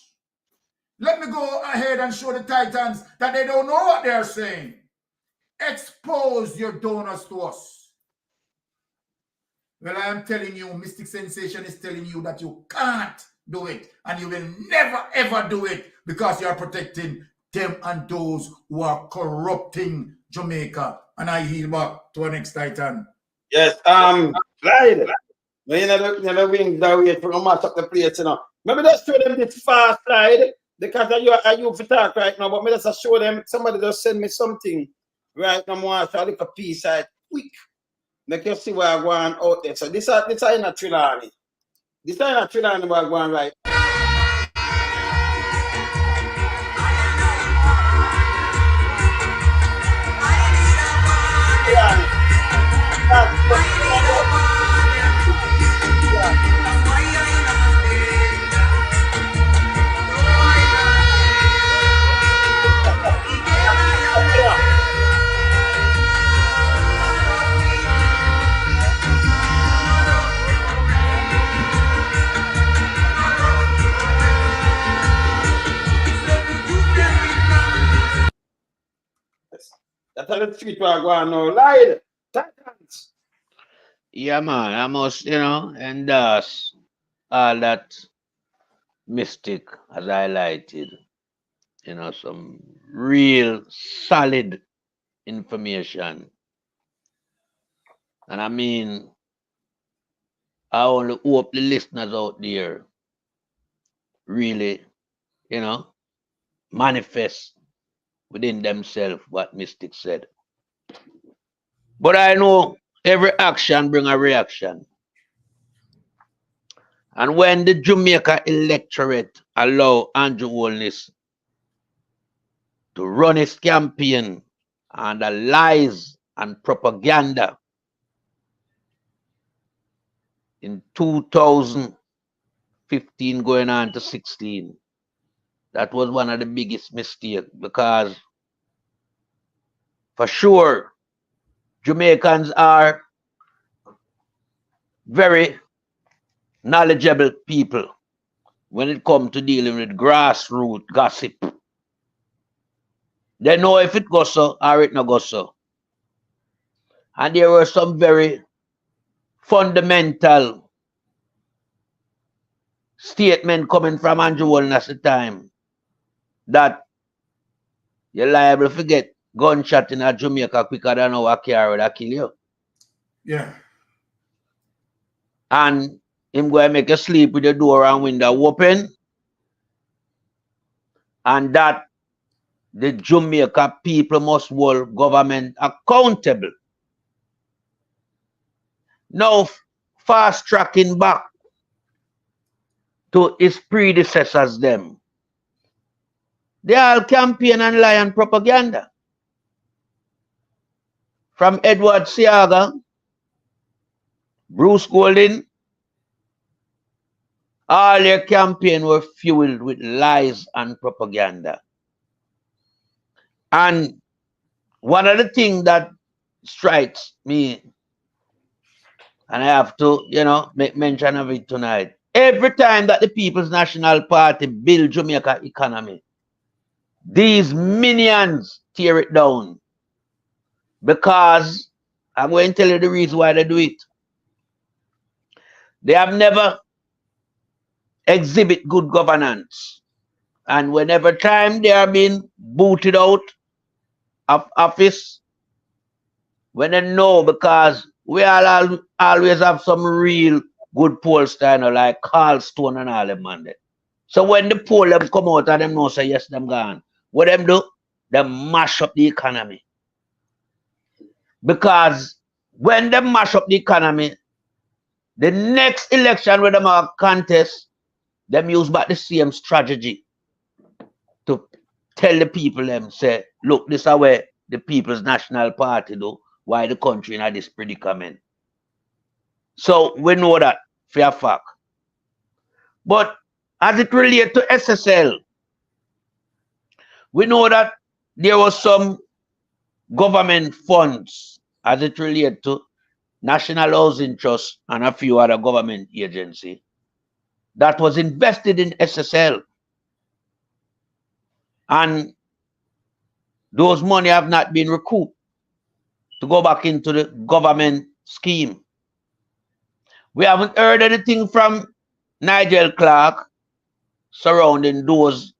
Let me go ahead and show the Titans that they don't know what they are saying. Expose your donors to us. Well, I am telling you, Mystic Sensation is telling you that you can't do it. And you will never, ever do it because you are protecting them and those who are corrupting Jamaica. And I yield back to our next Titan. Yes, Clyde. No, you never wing down yet for a match up the place, you know. Maybe just show them this fast, Clyde, because I you for talk right now, but me just show them, somebody just send me something right now, more to look a piece right quick. Make you see where I'm going out there. So this is in a Trelawney. This is in a Trelawney where I'm going right. tell the street where I go on now. Lied. Titans. Yeah, man, I must, endorse all that mystic as highlighted, some real solid information. And I mean, I only hope the listeners out there really, manifest within themselves what Mystic said. But I know every action bring a reaction. And when the Jamaica electorate allow Andrew Holness to run his campaign under lies and propaganda in 2015 going on to 16, that was one of the biggest mistakes, because for sure Jamaicans are very knowledgeable people when it comes to dealing with grassroots gossip. They know if it goes so or it not goes so. And there were some very fundamental statements coming from Andrew Holness at the time that you're liable to get gunshot in a Jamaica quicker than our car would kill you. Yeah. And him going to make you sleep with the door and window open. And that the Jamaica people must hold government accountable. Now, fast tracking back to his predecessors them. They all campaign and lie and propaganda. From Edward Seaga, Bruce Golding, all their campaign were fueled with lies and propaganda. And one of the things that strikes me, and I have to, make mention of it tonight, every time that the People's National Party build Jamaica economy, these minions tear it down. Because I'm going to tell you the reason why they do it. They have never exhibit good governance. And whenever time they are being booted out of office, when they know, because we all always have some real good pollster, like Carl Stone and all them man. So when the poll them come out and them know say yes, them gone. What them do? They mash up the economy. Because when they mash up the economy, the next election where them are contest, them use back the same strategy to tell the people them, say, look, this is where the People's National Party do, why the country in this predicament. So we know that for a fact. But as it relates to SSL, we know that there was some government funds as it relates to National Housing Trust and a few other government agencies that was invested in SSL. And those money have not been recouped to go back into the government scheme. We haven't heard anything from Nigel Clark surrounding those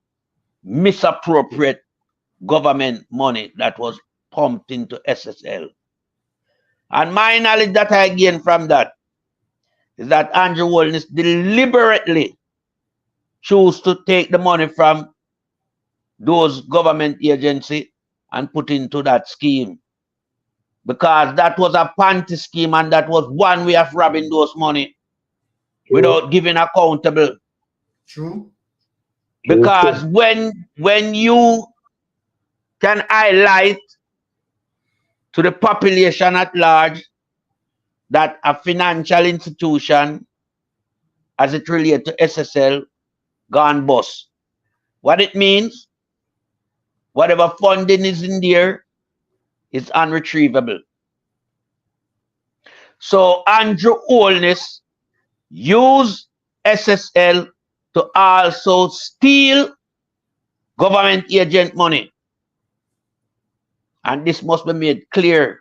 misappropriate government money that was pumped into SSL. And my knowledge that I gained from that is that Andrew Holness deliberately chose to take the money from those government agencies and put into that scheme. Because that was a panty scheme and that was one way of robbing those money without giving accountable. True. Because when you can highlight to the population at large that a financial institution, as it relates to SSL, gone bust. What it means, whatever funding is in there is unretrievable. So Andrew Holness used SSL to also steal government agent money. And this must be made clear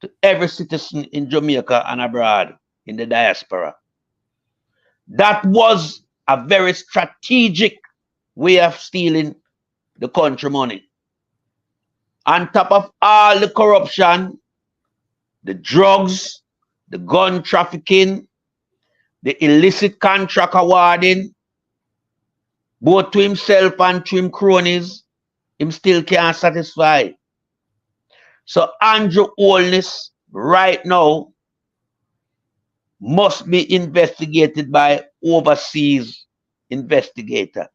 to every citizen in Jamaica and abroad in the diaspora. That was a very strategic way of stealing the country money. On top of all the corruption, the drugs, the gun trafficking, the illicit contract awarding, both to himself and to him cronies, him still can't satisfy. So Andrew Holness right now must be investigated by overseas investigator.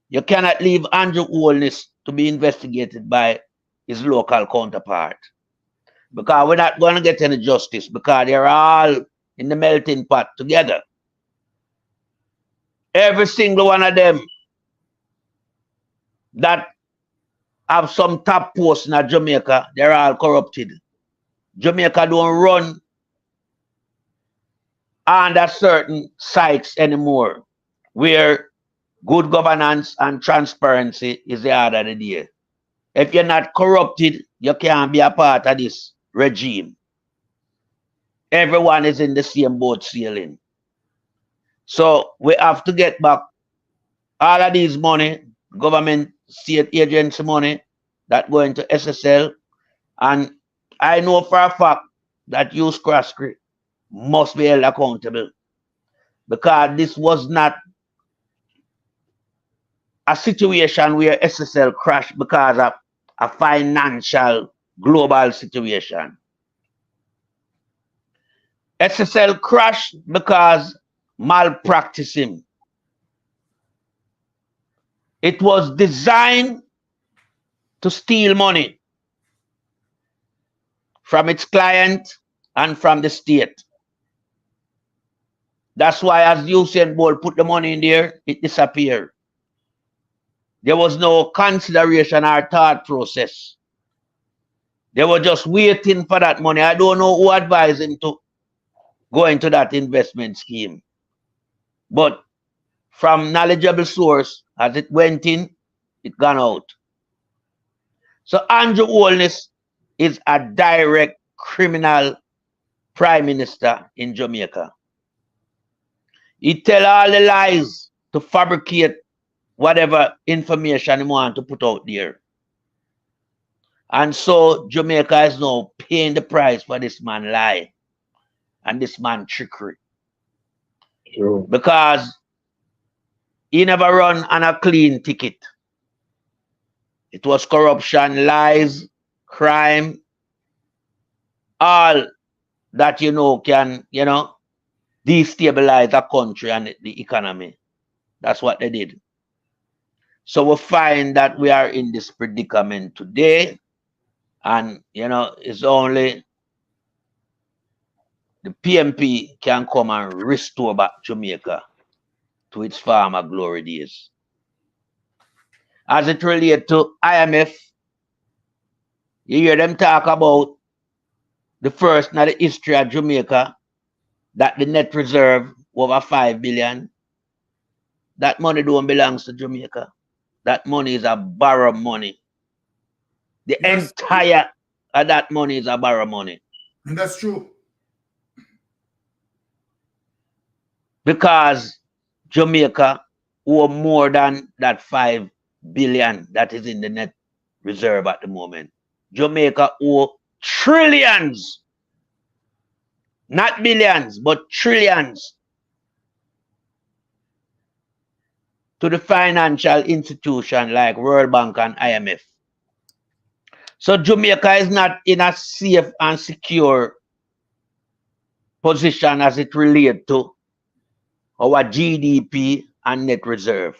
You cannot leave Andrew Holness to be investigated by his local counterpart, because we're not going to get any justice, because they're all in the melting pot together. Every single one of them that have some top posts in Jamaica, they're all corrupted. Jamaica don't run under certain sites anymore, where good governance and transparency is the order of the day. If you're not corrupted, you can't be a part of this regime. Everyone is in the same boat sailing. So we have to get back all of these money, government, state agency money, that going to SSL. And I know for a fact that you Scratch must be held accountable, because this was not a situation where SSL crashed because of a financial global situation. SSL crashed because malpracticing. It was designed to steal money from its client and from the state. That's why, as Usain Bolt put the money in there, it disappeared. There was no consideration or thought process. They were just waiting for that money. I don't know who advised him to go into that investment scheme. But from knowledgeable source, as it went in, it gone out. So Andrew Holness is a direct criminal prime minister in Jamaica. He tell all the lies to fabricate whatever information he want to put out there. And so Jamaica is now paying the price for this man lie and this man trickery. True. Because he never run on a clean ticket. It was corruption, lies, crime, all that can, destabilize a country and the economy. That's what they did. So we find that we are in this predicament today, and it's only the PMP can come and restore back Jamaica to its former glory days. As it relates to IMF, you hear them talk about the first in the history of Jamaica that the net reserve over 5 billion. That money don't belong to Jamaica. That money is a borrowed money. The entire of that money is a borrowed money. And that's true. Because Jamaica owe more than that 5 billion that is in the net reserve at the moment. Jamaica owe trillions. Not billions, but trillions to the financial institution like World Bank and IMF. So Jamaica is not in a safe and secure position as it relates to our GDP and net reserve.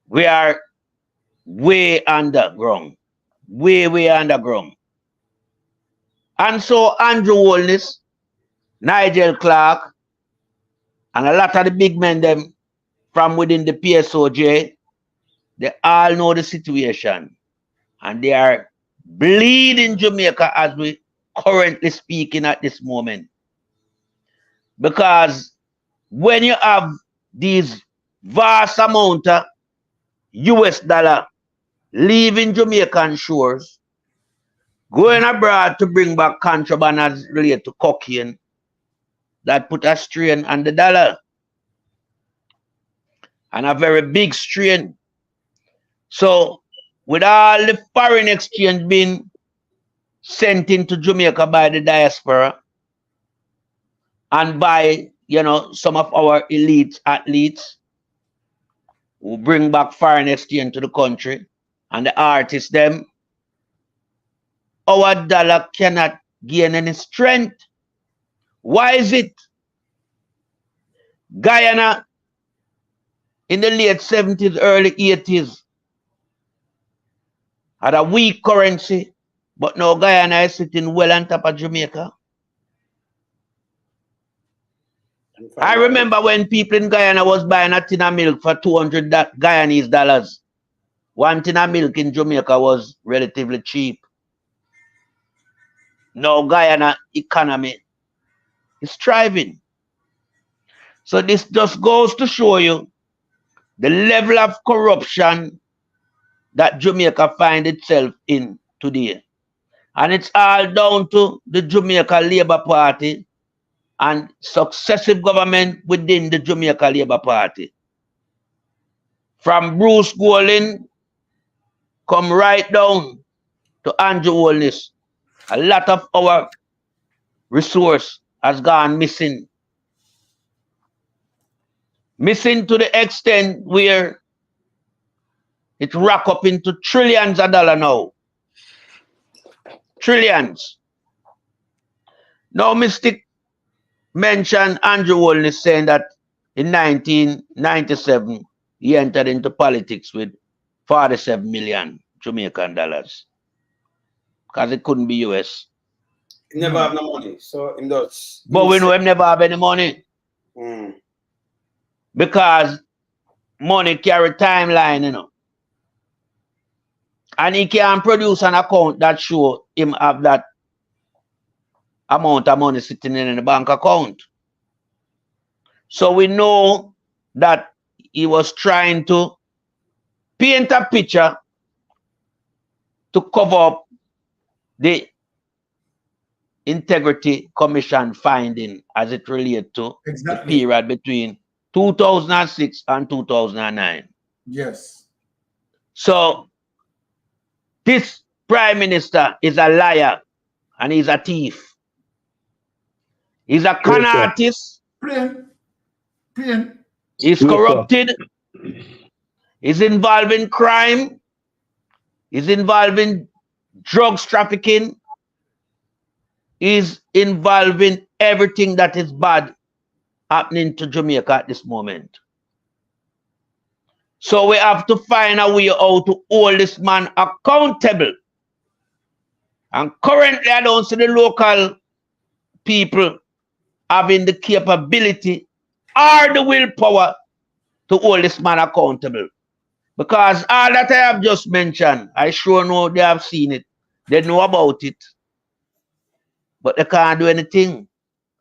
We are way underground, way underground. And so Andrew Holness, Nigel Clark, and a lot of the big men them from within the PSOJ, they all know the situation. And they are bleeding Jamaica as we currently speaking at this moment. Because when you have these vast amount of US dollar leaving Jamaican shores, going abroad to bring back contraband as related to cocaine, that put a strain on the dollar, and a very big strain. So with all the foreign exchange being sent into Jamaica by the diaspora and by, you know, some of our elite athletes who bring back foreign exchange to the country, and the artists them, our dollar cannot gain any strength. Why is it? Guyana in the late 70s, early 80s had a weak currency, but now Guyana is sitting well on top of Jamaica. I remember when people in Guyana was buying a tin of milk for 200 Guyanese dollars. One tin of milk in Jamaica was relatively cheap. Now Guyana economy is thriving. So this just goes to show you the level of corruption that Jamaica finds itself in today. And it's all down to the Jamaica Labour Party and successive government within the Jamaica Labour Party. From Bruce Golding, come right down to Andrew Holness. A lot of our resource has gone missing. Missing to the extent where it rack up into trillions of dollars now. Trillions. Now, Mystic mentioned Andrew Holness saying that in 1997, he entered into politics with 47 million Jamaican dollars. Because it couldn't be US. He never have no money, so him does. But we know him never have any money. Because money carry timeline, you know. And he can produce an account that show him have that amount of money sitting in the bank account. So we know that he was trying to paint a picture to cover up the Integrity Commission finding as it related to the period between 2006 and 2009. Yes. So this Prime Minister is a liar and he's a thief. He's a con artist. He's corrupted. He's involved in crime. He's involved in drugs trafficking. He's involved in everything that is bad happening to Jamaica at this moment. So we have to find a way how to hold this man accountable. And currently, I don't see the local people having the capability or the willpower to hold this man accountable. Because all that I have just mentioned, I sure know they have seen it. They know about it. But they can't do anything.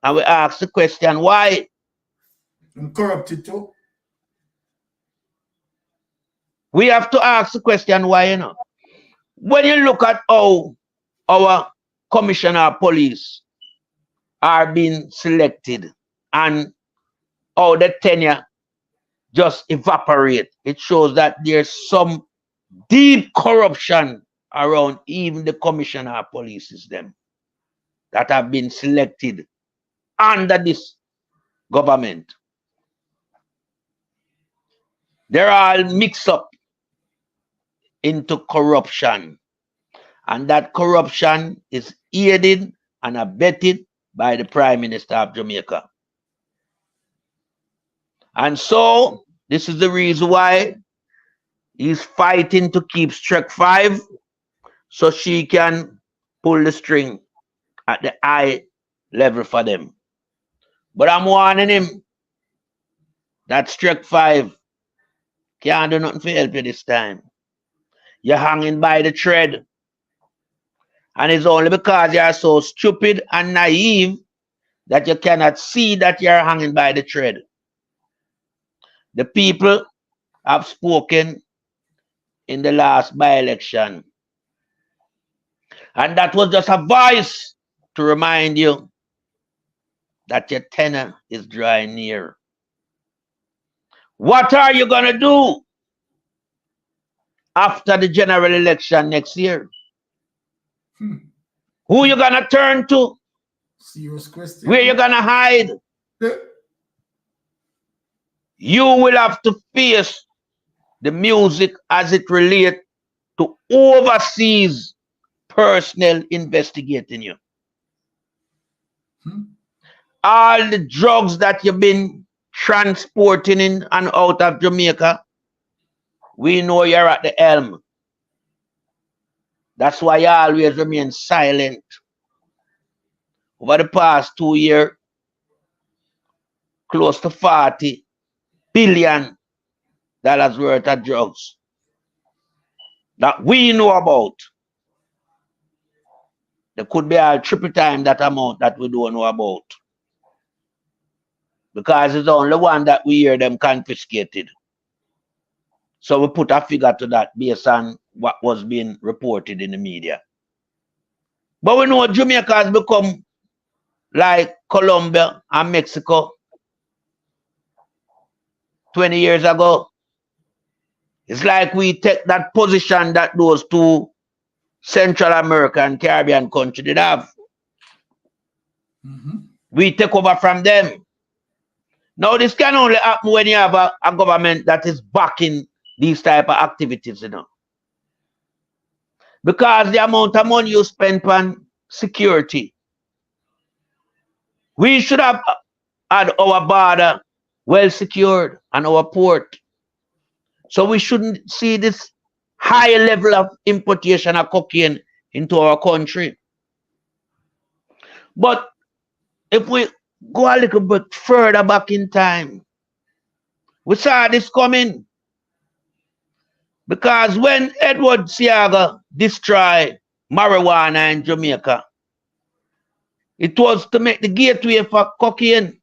And we ask the question, why? I'm corrupted too. We have to ask the question, why, you know? When you look at how our commissioner of police are being selected and how the tenure just evaporate, it shows that there's some deep corruption around even the commissioner of police system that have been selected under this government. They're all mixed up into corruption. And that corruption is aided and abetted by the Prime Minister of Jamaica. And so, this is the reason why he's fighting to keep Strike 5 so she can pull the string at the high level for them. But I'm warning him that Strike 5 can't do nothing for help you this time. You're hanging by the thread. And it's only because you're so stupid and naive that you cannot see that you're hanging by the thread. The people have spoken in the last by-election. And that was just a voice to remind you that your tenure is drawing near. What are you going to do after the general election next year? Who you going to turn to? Serious question. Where you going to hide? You will have to face the music as it relates to overseas personnel investigating you. All the drugs that you've been transporting in and out of Jamaica, we know you're at the helm. That's why you always remain silent. Over the past 2 years, close to $40 billion worth of drugs that we know about. There could be a triple time that amount that we don't know about. Because it's the only one that we hear them confiscated. So we put a figure to that based on what was being reported in the media. But we know Jamaica has become like Colombia and Mexico 20 years ago. It's like we take that position that those two Central American, Caribbean countries did have. We take over from them. Now, this can only happen when you have a government that is backing these type of activities, you know. Because the amount of money you spend on security, we should have had our border well secured and our port. So we shouldn't see this high level of importation of cocaine into our country. But if we go a little bit further back in time, we saw this coming. Because when Edward Seaga destroyed marijuana in Jamaica, it was to make the gateway for cocaine.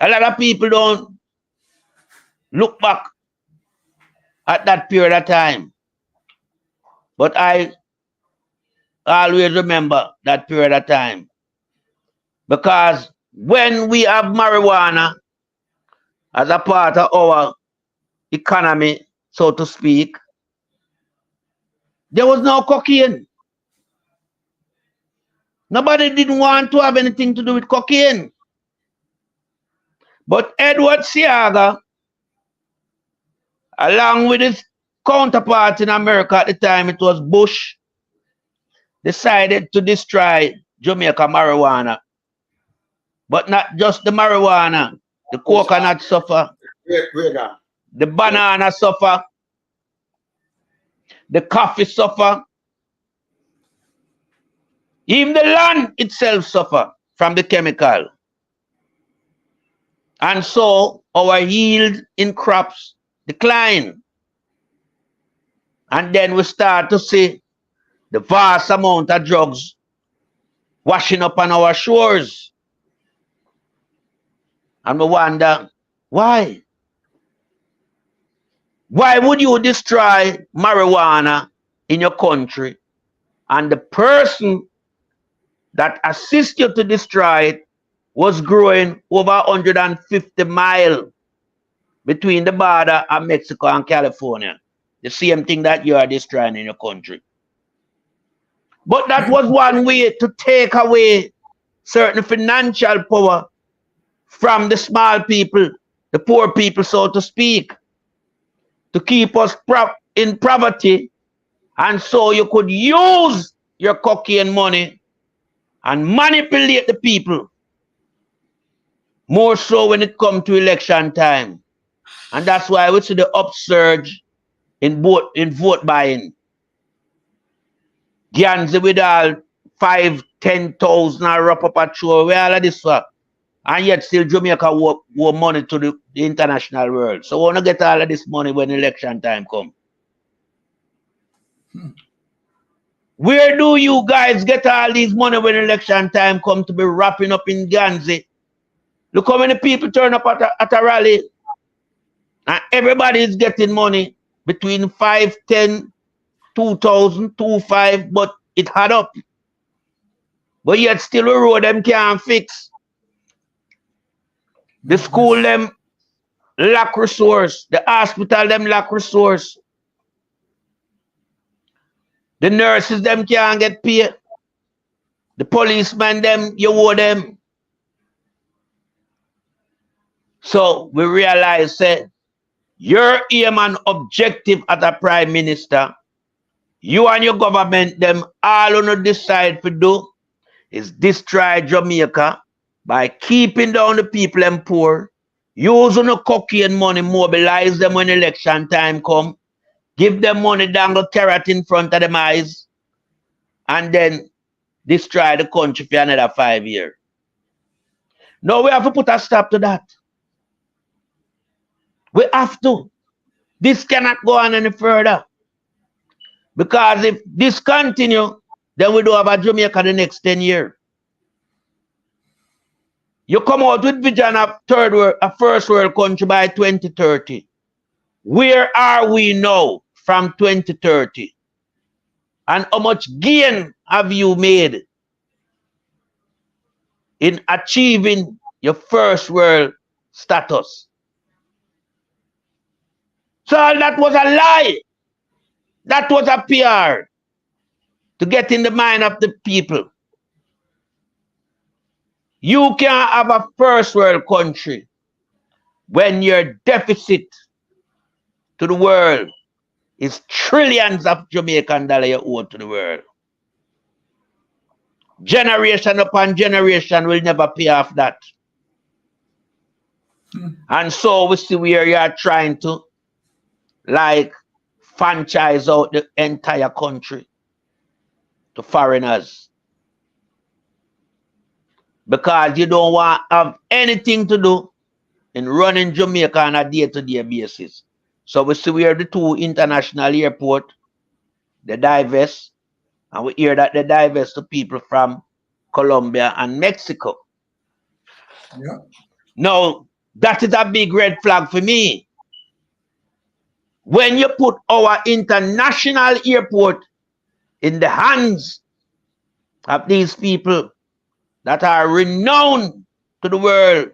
A lot of people don't look back at that period of time. But I always remember that period of time. Because when we have marijuana as a part of our economy, so to speak, there was no cocaine. Nobody didn't want to have anything to do with cocaine. But Edward Seaga, along with his counterpart in America at the time, it was Bush, decided to destroy Jamaica marijuana. But not just the marijuana, the coconut suffer, the banana suffer, the coffee suffer, even the land itself suffer from the chemical. And so our yield in crops decline. And then we start to see the vast amount of drugs washing up on our shores. And we wonder, why? Why would you destroy marijuana in your country and the person that assists you to destroy it was growing over 150 miles between the border of Mexico and California? The same thing that you are destroying in your country. But that was one way to take away certain financial power from the small people, the poor people, so to speak, to keep us in poverty. And so you could use your cocaine money and manipulate the people, more so when it comes to election time. And that's why we see the upsurge in vote buying. Ganzi with all 5,000-10,000 are up a throw, where all of this for? And yet still Jamaica owe money to the international world. So we want to get all of this money when election time comes. Where do you guys get all these money when election time comes to be wrapping up in Ganzi? Look how many people turn up at a rally and everybody is getting money, between 5, 10, 2,000, 2,500, but it had up. But yet still the road them can't fix. The school them lack resource. The hospital them lack resource. The nurses them can't get paid. The policemen them, you owe them. So we realize that your aim and objective as a prime minister, you and your government them all on decide to do is destroy Jamaica by keeping down the people and poor, using the cocaine money, mobilize them when election time come, give them money dangle carrot in front of them eyes, and then destroy the country for another 5 years. Now we have to put a stop to that. We have to. This cannot go on any further. Because if this continue, then we don't have a Jamaica the next 10 years. You come out with vision of a first world country by 2030. Where are we now from 2030? And how much gain have you made in achieving your first world status? So that was a lie. That was a PR to get in the mind of the people. You can't have a first world country when your deficit to the world is trillions of Jamaican dollars you owe to the world. Generation upon generation will never pay off that. And so we see where you are trying to like franchise out the entire country to foreigners. Because you don't want to have anything to do in running Jamaica on a day-to-day basis. So we see where the two international airports, they divest, and we hear that they divest to people from Colombia and Mexico. Yeah. Now, that is a big red flag for me. When you put our international airport in the hands of these people that are renowned to the world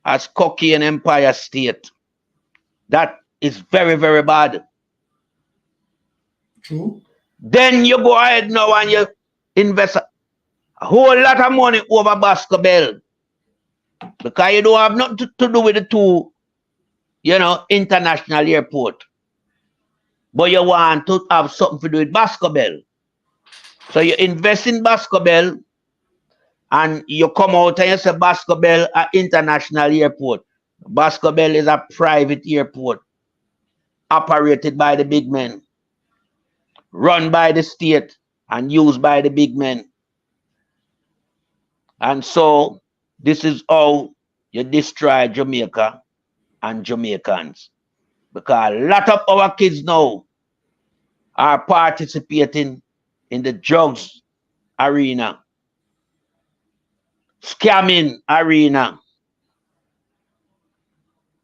as cocaine empire state, that is very, very bad. True. Then you go ahead now and you invest a whole lot of money over Bascobel because you don't have nothing to do with the two, international airport. But you want to have something to do with Bascobel. So you invest in Bascobel and you come out and you say Bascobel an international airport. Bascobel is a private airport operated by the big men, run by the state and used by the big men. And so this is how you destroy Jamaica and Jamaicans. Because a lot of our kids now are participating in the drugs arena, scamming arena.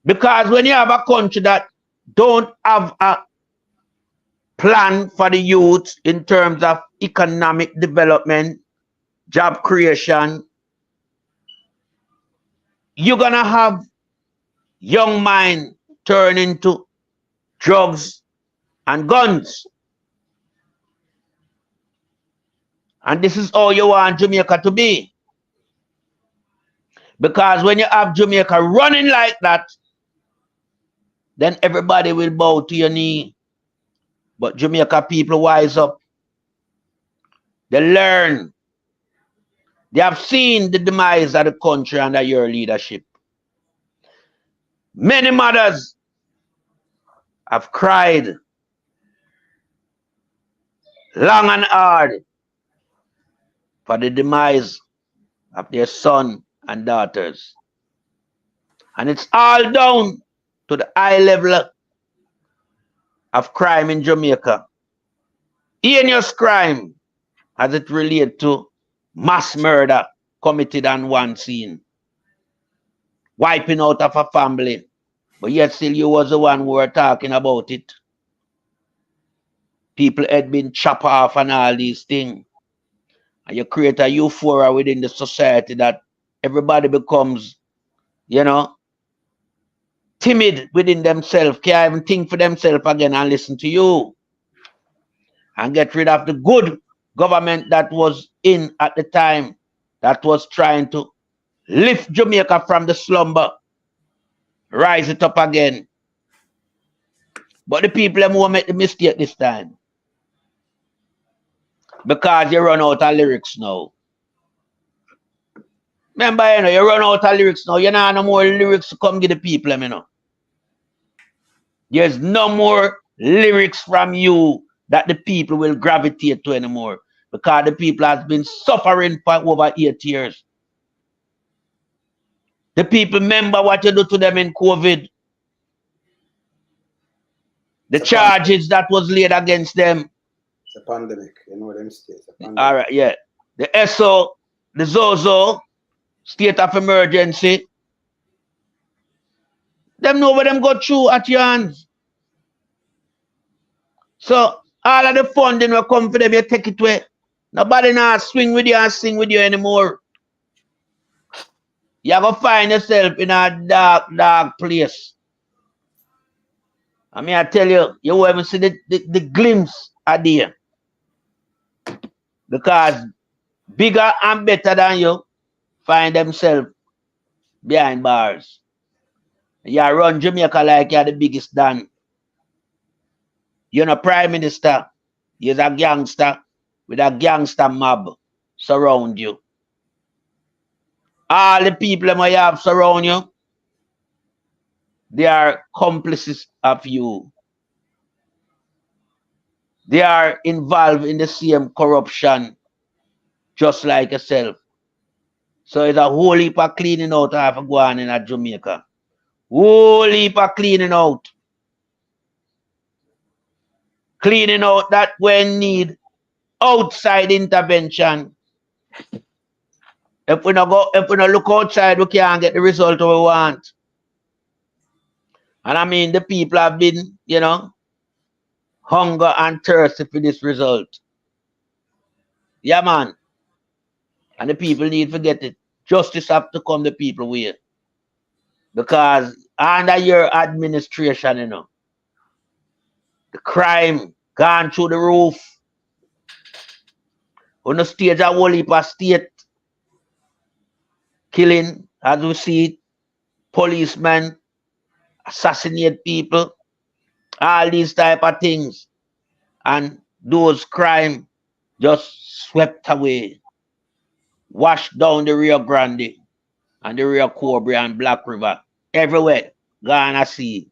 Because when you have a country that don't have a plan for the youth in terms of economic development, job creation, you're gonna have young mind turn into drugs and guns. And this is all you want Jamaica to be. Because when you have Jamaica running like that, then everybody will bow to your knee. But Jamaica people wise up. They learn. They have seen the demise of the country under your leadership. Many mothers have cried long and hard for the demise of their son and daughters. And it's all down to the high level of crime in Jamaica. Heinous crime as it relates to mass murder committed on one scene. Wiping out of a family, But yet still you was the one who were talking about it. People had been chopped off and all these things. And you create a euphoria within the society that everybody becomes, you know, timid within themselves, can't even think for themselves again and listen to you. And get rid of the good government that was in at the time, that was trying to lift Jamaica from the slumber, rise it up again. But the people them won't make the mistake this time. Because you run out of lyrics now. Remember, you know, you run out of lyrics now. You know, no more lyrics to come give the people them, you know. There's no more lyrics from you that the people will gravitate to anymore. Because the people has been suffering for over 8 years. The people remember what you do to them in COVID. The charges that was laid against them. It's a pandemic. You know them states. All right, yeah. The SO, the ZOZO, state of emergency. Them know what them go through at your hands. So all of the funding will come for them, you take it away. Nobody now swing with you and sing with you anymore. You have to find yourself in a dark, dark place. I mean, I tell you, you will ever see the glimpse of there. Because bigger and better than you find themselves behind bars. You run Jamaica like you're the biggest Dan. You're not prime minister. You're a gangster with a gangster mob surround you. All the people that you have surround you, they are complices of you. They are involved in the same corruption, just like yourself. So it's a whole heap of cleaning out have to go on in Jamaica. Whole heap of cleaning out. Cleaning out that when need outside intervention. If we not look outside, we can't get the result we want. And I mean the people have been, you know, hunger and thirsty for this result. Yeah, man. And the people need to get it. Justice have to come the people way. Because under your administration, you know, the crime gone through the roof. On the stage, a whole heap of state killing, as we see it, policemen assassinate people, all these type of things. And those crime just swept away, washed down the Rio Grande and the Rio Cobre and Black River. Everywhere, gonna see.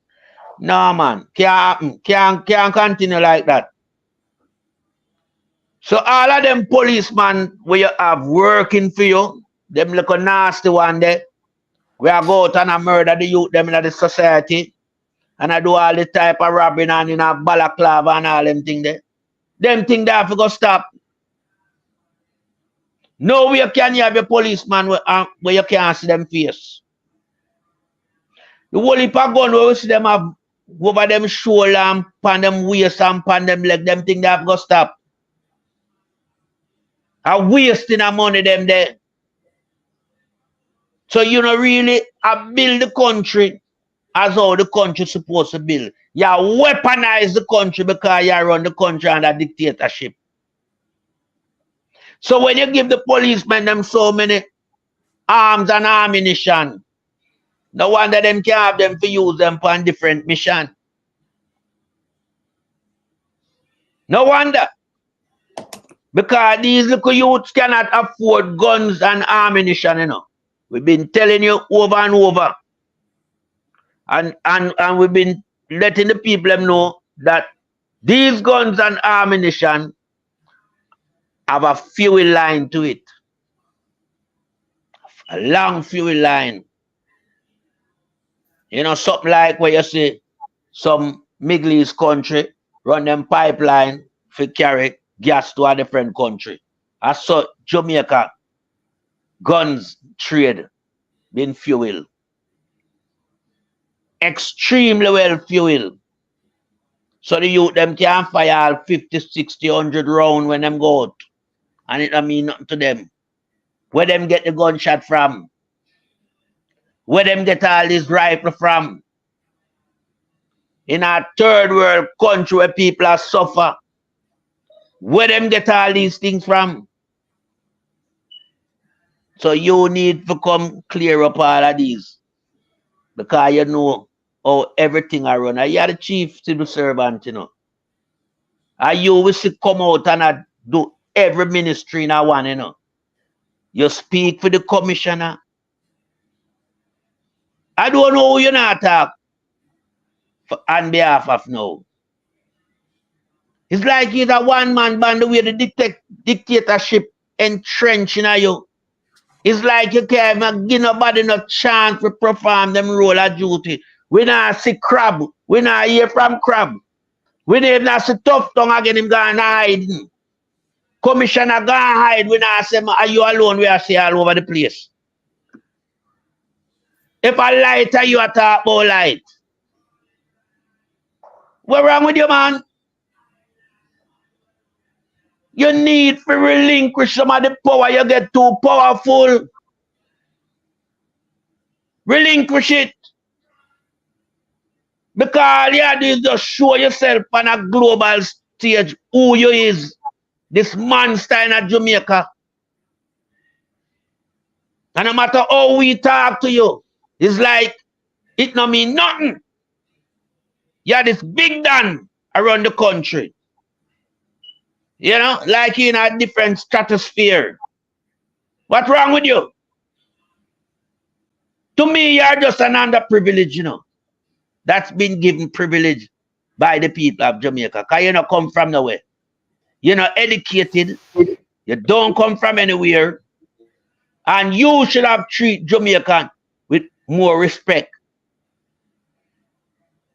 No, man, can't happen. Can't continue like that. So all of them policemen where you have working for you, them little nasty one there, we are go out and a murder the youth them in the society, and I do all the type of robbing and in a balaclava and all them thing there. Them thing they have to go stop. No way can you have a policeman where you can't see them face. The whole heap of gun where we see them have over them shoulder and pan them waist and pan them leg, them thing they have to go stop. A wasting of money them there. So you know really build the country as how the country supposed to build. You weaponize the country because you run the country under dictatorship. So when you give the policemen them so many arms and ammunition, no wonder them can have them to use them for a different mission. No wonder. Because these little youths cannot afford guns and ammunition, you know. We've been telling you over and over. And we've been letting the people know that these guns and ammunition have a fuel line to it. A long fuel line. You know, something like where you see some Middle East country run them pipeline to carry gas to a different country. I saw Jamaica guns trade been fuel. extremely well fueled. So the youth them can fire all 50, 60, 100 round when them go out. And it don't mean nothing to them. Where them get the gunshot from? Where them get all this rifle from? In a third world country where people are suffer. Where them get all these things from? So you need to come clear up all of these. Because you know how everything I run. You are the chief civil servant, you know. And you will see come out and do every ministry in a one, you know. You speak for the commissioner. I don't know who you not talk on behalf of now. It's like he's a one-man band the way the dictatorship entrenching on you. It's like you can't even give nobody no chance to perform them role of duty. We not see crab. We not hear from crab. We don't even see tough tongue again him gone hiding. Commissioner gone hide. We not say, are you alone? We are see all over the place. If a lighter, you are talk about light. What wrong with you, man? You need to relinquish some of the power. You get too powerful. Relinquish it. Because you do just show yourself on a global stage who you is. This monster in Jamaica. And no matter how we talk to you, it's like it don't mean nothing. You're this big Dan around the country. You know, like in a different stratosphere. What's wrong with you? To me, you're just an underprivileged, you know. That's been given privilege by the people of Jamaica. Because you don't come from nowhere. You're not educated. You don't come from anywhere. And you should have treated Jamaican with more respect.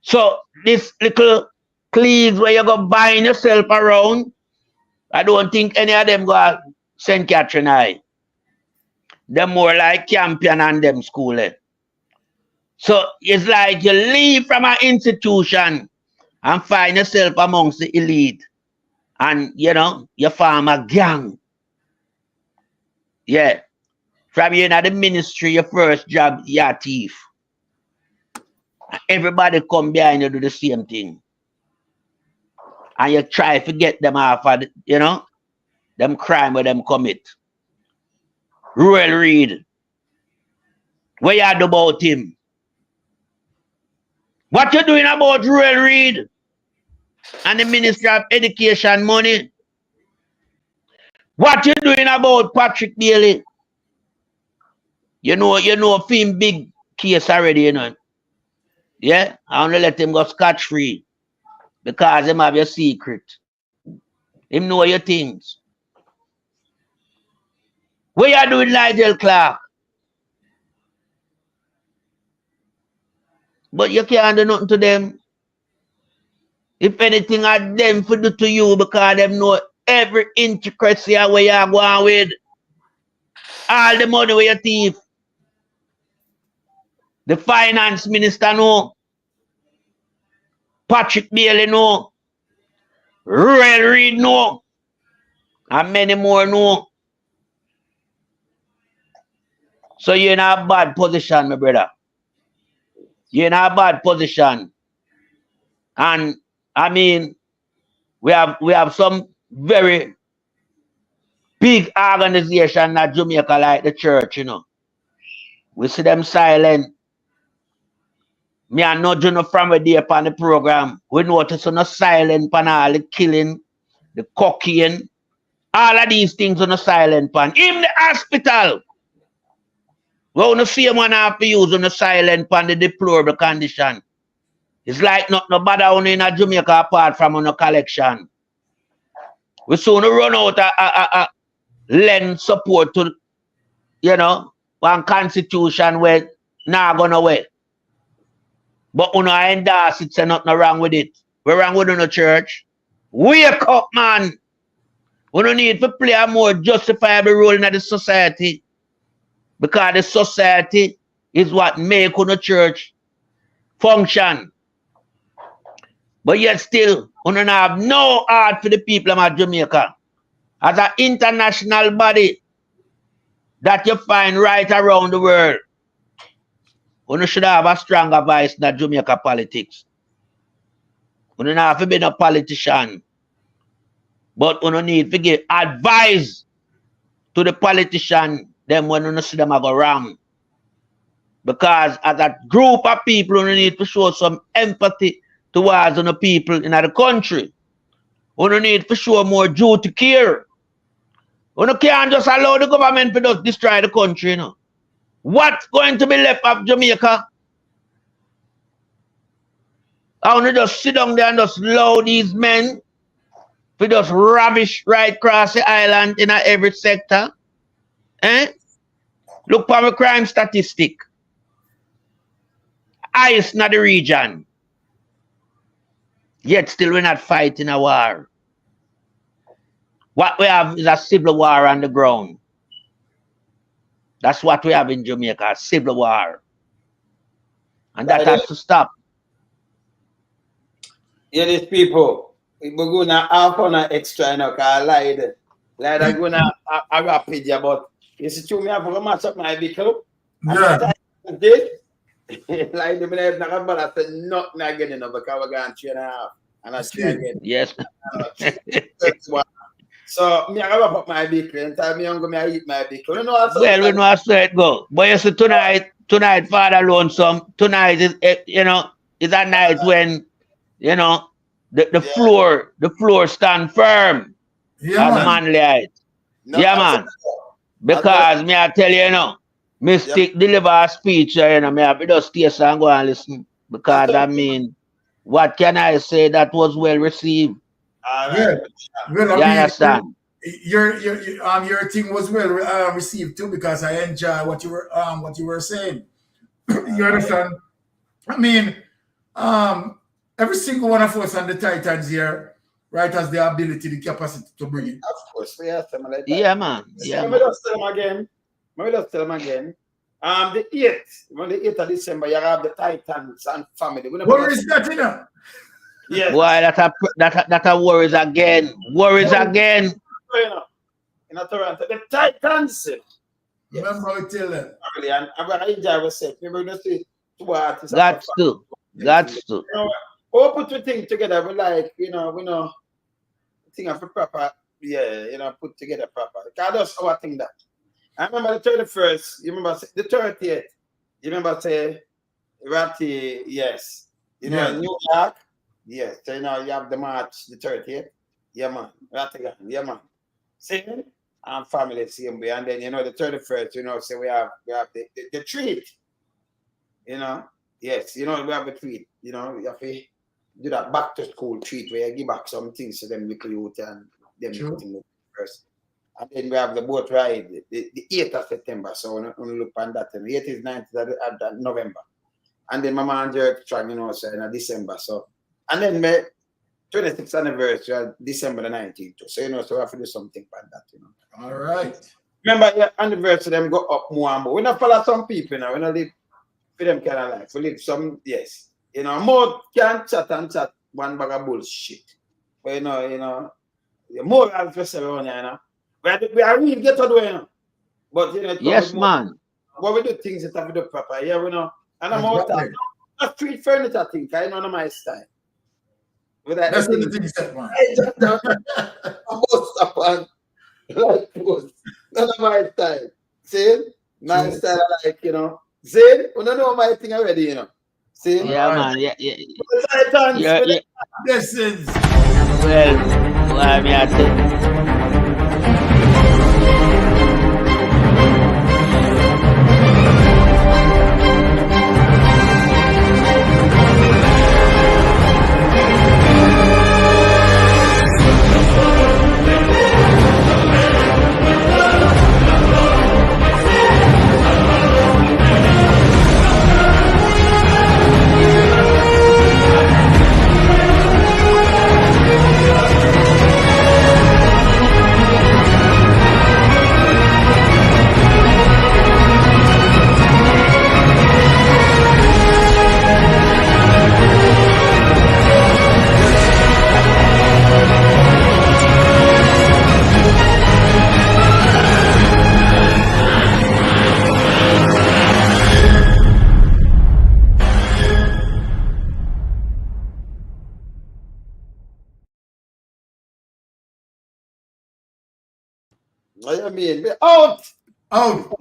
So this little cliques where you go buying yourself around, I don't think any of them go St. Catherine High. They're more like Campion and them school. So it's like you leave from an institution and find yourself amongst the elite. And, you know, you form a gang. Yeah. From you in the ministry, your first job, you're a thief. Everybody come behind you do the same thing. And you try to get them off of, you know, them crime where them commit. Ruel Reid. What you do about him? What you doing about Ruel Reid? And the Ministry of Education money? What you doing about Patrick Bailey? You know film big case already, you know. Yeah? I only let him go scot-free. Because him have your secret. Him know your things. What you doing, Nigel Clark? But you can't do nothing to them. If anything, I them for do to you because them know every intricacy of where you're going with. All the money where you thief. The finance minister know. Patrick Bailey know. Ruel Reid know. And many more know. So you're in a bad position, my brother. You're in a bad position. And I mean, we have some very big organization in Jamaica like the church, you know. We see them silent. Me and no Juno from there upon the program. We notice on the silent pan all the killing, the cocaine, all of these things on the silent pan. Even the hospital. We on the same one have to use on the silent pan the deplorable condition. It's like not nobody only in a Jamaica apart from on a collection. We soon run out of lend support to, you know, one constitution where not gonna wait. But when I endorse it, say nothing wrong with it. We're wrong with the church. Wake up, man. We don't need to play a more justifiable role in the society. Because the society is what make the church function. But yet still, we don't have no heart for the people of Jamaica. As an international body that you find right around the world, we should have a stronger voice in the Jamaica politics. We don't have to be no politician. But we don't need to give advice to the politician them when we see them go wrong. Because as a group of people, we need to show some empathy towards the people in the country. We need to show more duty care. We can't just allow the government to just destroy the country, you know. What's going to be left of Jamaica? I want to just sit down there and just allow these men to just ravish right across the island in every sector. Eh? Look for my crime statistic. Highest in the region. Yet still we're not fighting a war. What we have is a civil war on the ground. That's what we have in Jamaica, a civil war. And that has to stop. Yeah, these people, we're going to have on an extra, because I lied. Like I'm going to wrap with you, but you see, me have to match up my vehicle. Yeah. Like the minute I said, not again, you know, because we're going 3.5. And I see again. Yes. So, me I wrap up my vehicle and tell me I'm going to eat my vehicle. You know what? Well, we know how it go. But you see, tonight, Father Lonesome, tonight is, you know, is a night when, you know, the floor stand firm. Yeah, as man. manly height. No, Yeah, man. Because me I tell you, you know, Mystic deliver a speech, you know, me have to just stay and go and listen. Because I mean, what can I say that was well received? Well, You I mean, understand? your thing was well received too, because I enjoy what you were saying. You understand? I mean, every single one of us on the Titans here, right, has the ability, the capacity to bring it. Of course, we have something like that. Yeah, man. Yeah, Let man. me just tell them again. The 8th, on the 8th of December, you have the Titans and family. Where is that, you know? Yes. Boy, that a worries again. Worries again. In Toronto, the Titans. Yes. Remember I tell them. And I'm going to enjoy myself. Remember, you see, two artists. Got to. You know, we put two things together. We like, we know, thing of a proper, put together proper. Because that's our thing that. I remember the 31st, you remember the 30th, you remember say, Ratty, yes. You know, in New York, yes. So, you have the March, the 30th. Yeah, man. Ratty, yeah, man. Same, and family same way. And then, the 31st, so we have the treat. Yes, we have a treat. You have to do that back to school treat where you give back some things to them little youth and them thing first. And then we have the boat ride, the 8th of September. So we look on that. And the 8th is 9th of November. And then my man Jerk Strong, so in December. So and then my 26th anniversary, December the 19th. So so we have to do something about that, All right. Remember your anniversary them go up more and more. We not follow some people now. We not live for them kind of life. We live some, yes. More can chat and chat one bag of bullshit. But more as around here, we are really get to do, but yes, man. But we do things that have to do proper. Yeah, we know. And I'm out there. A street furniture thing, I know my style. That's the thing that, man. I'm up and like post. None of my style. See? My style, like, see? We don't know my thing already, See? Yeah, man. Yeah. This is. Well, I mean, I think. What you mean? We out! Out!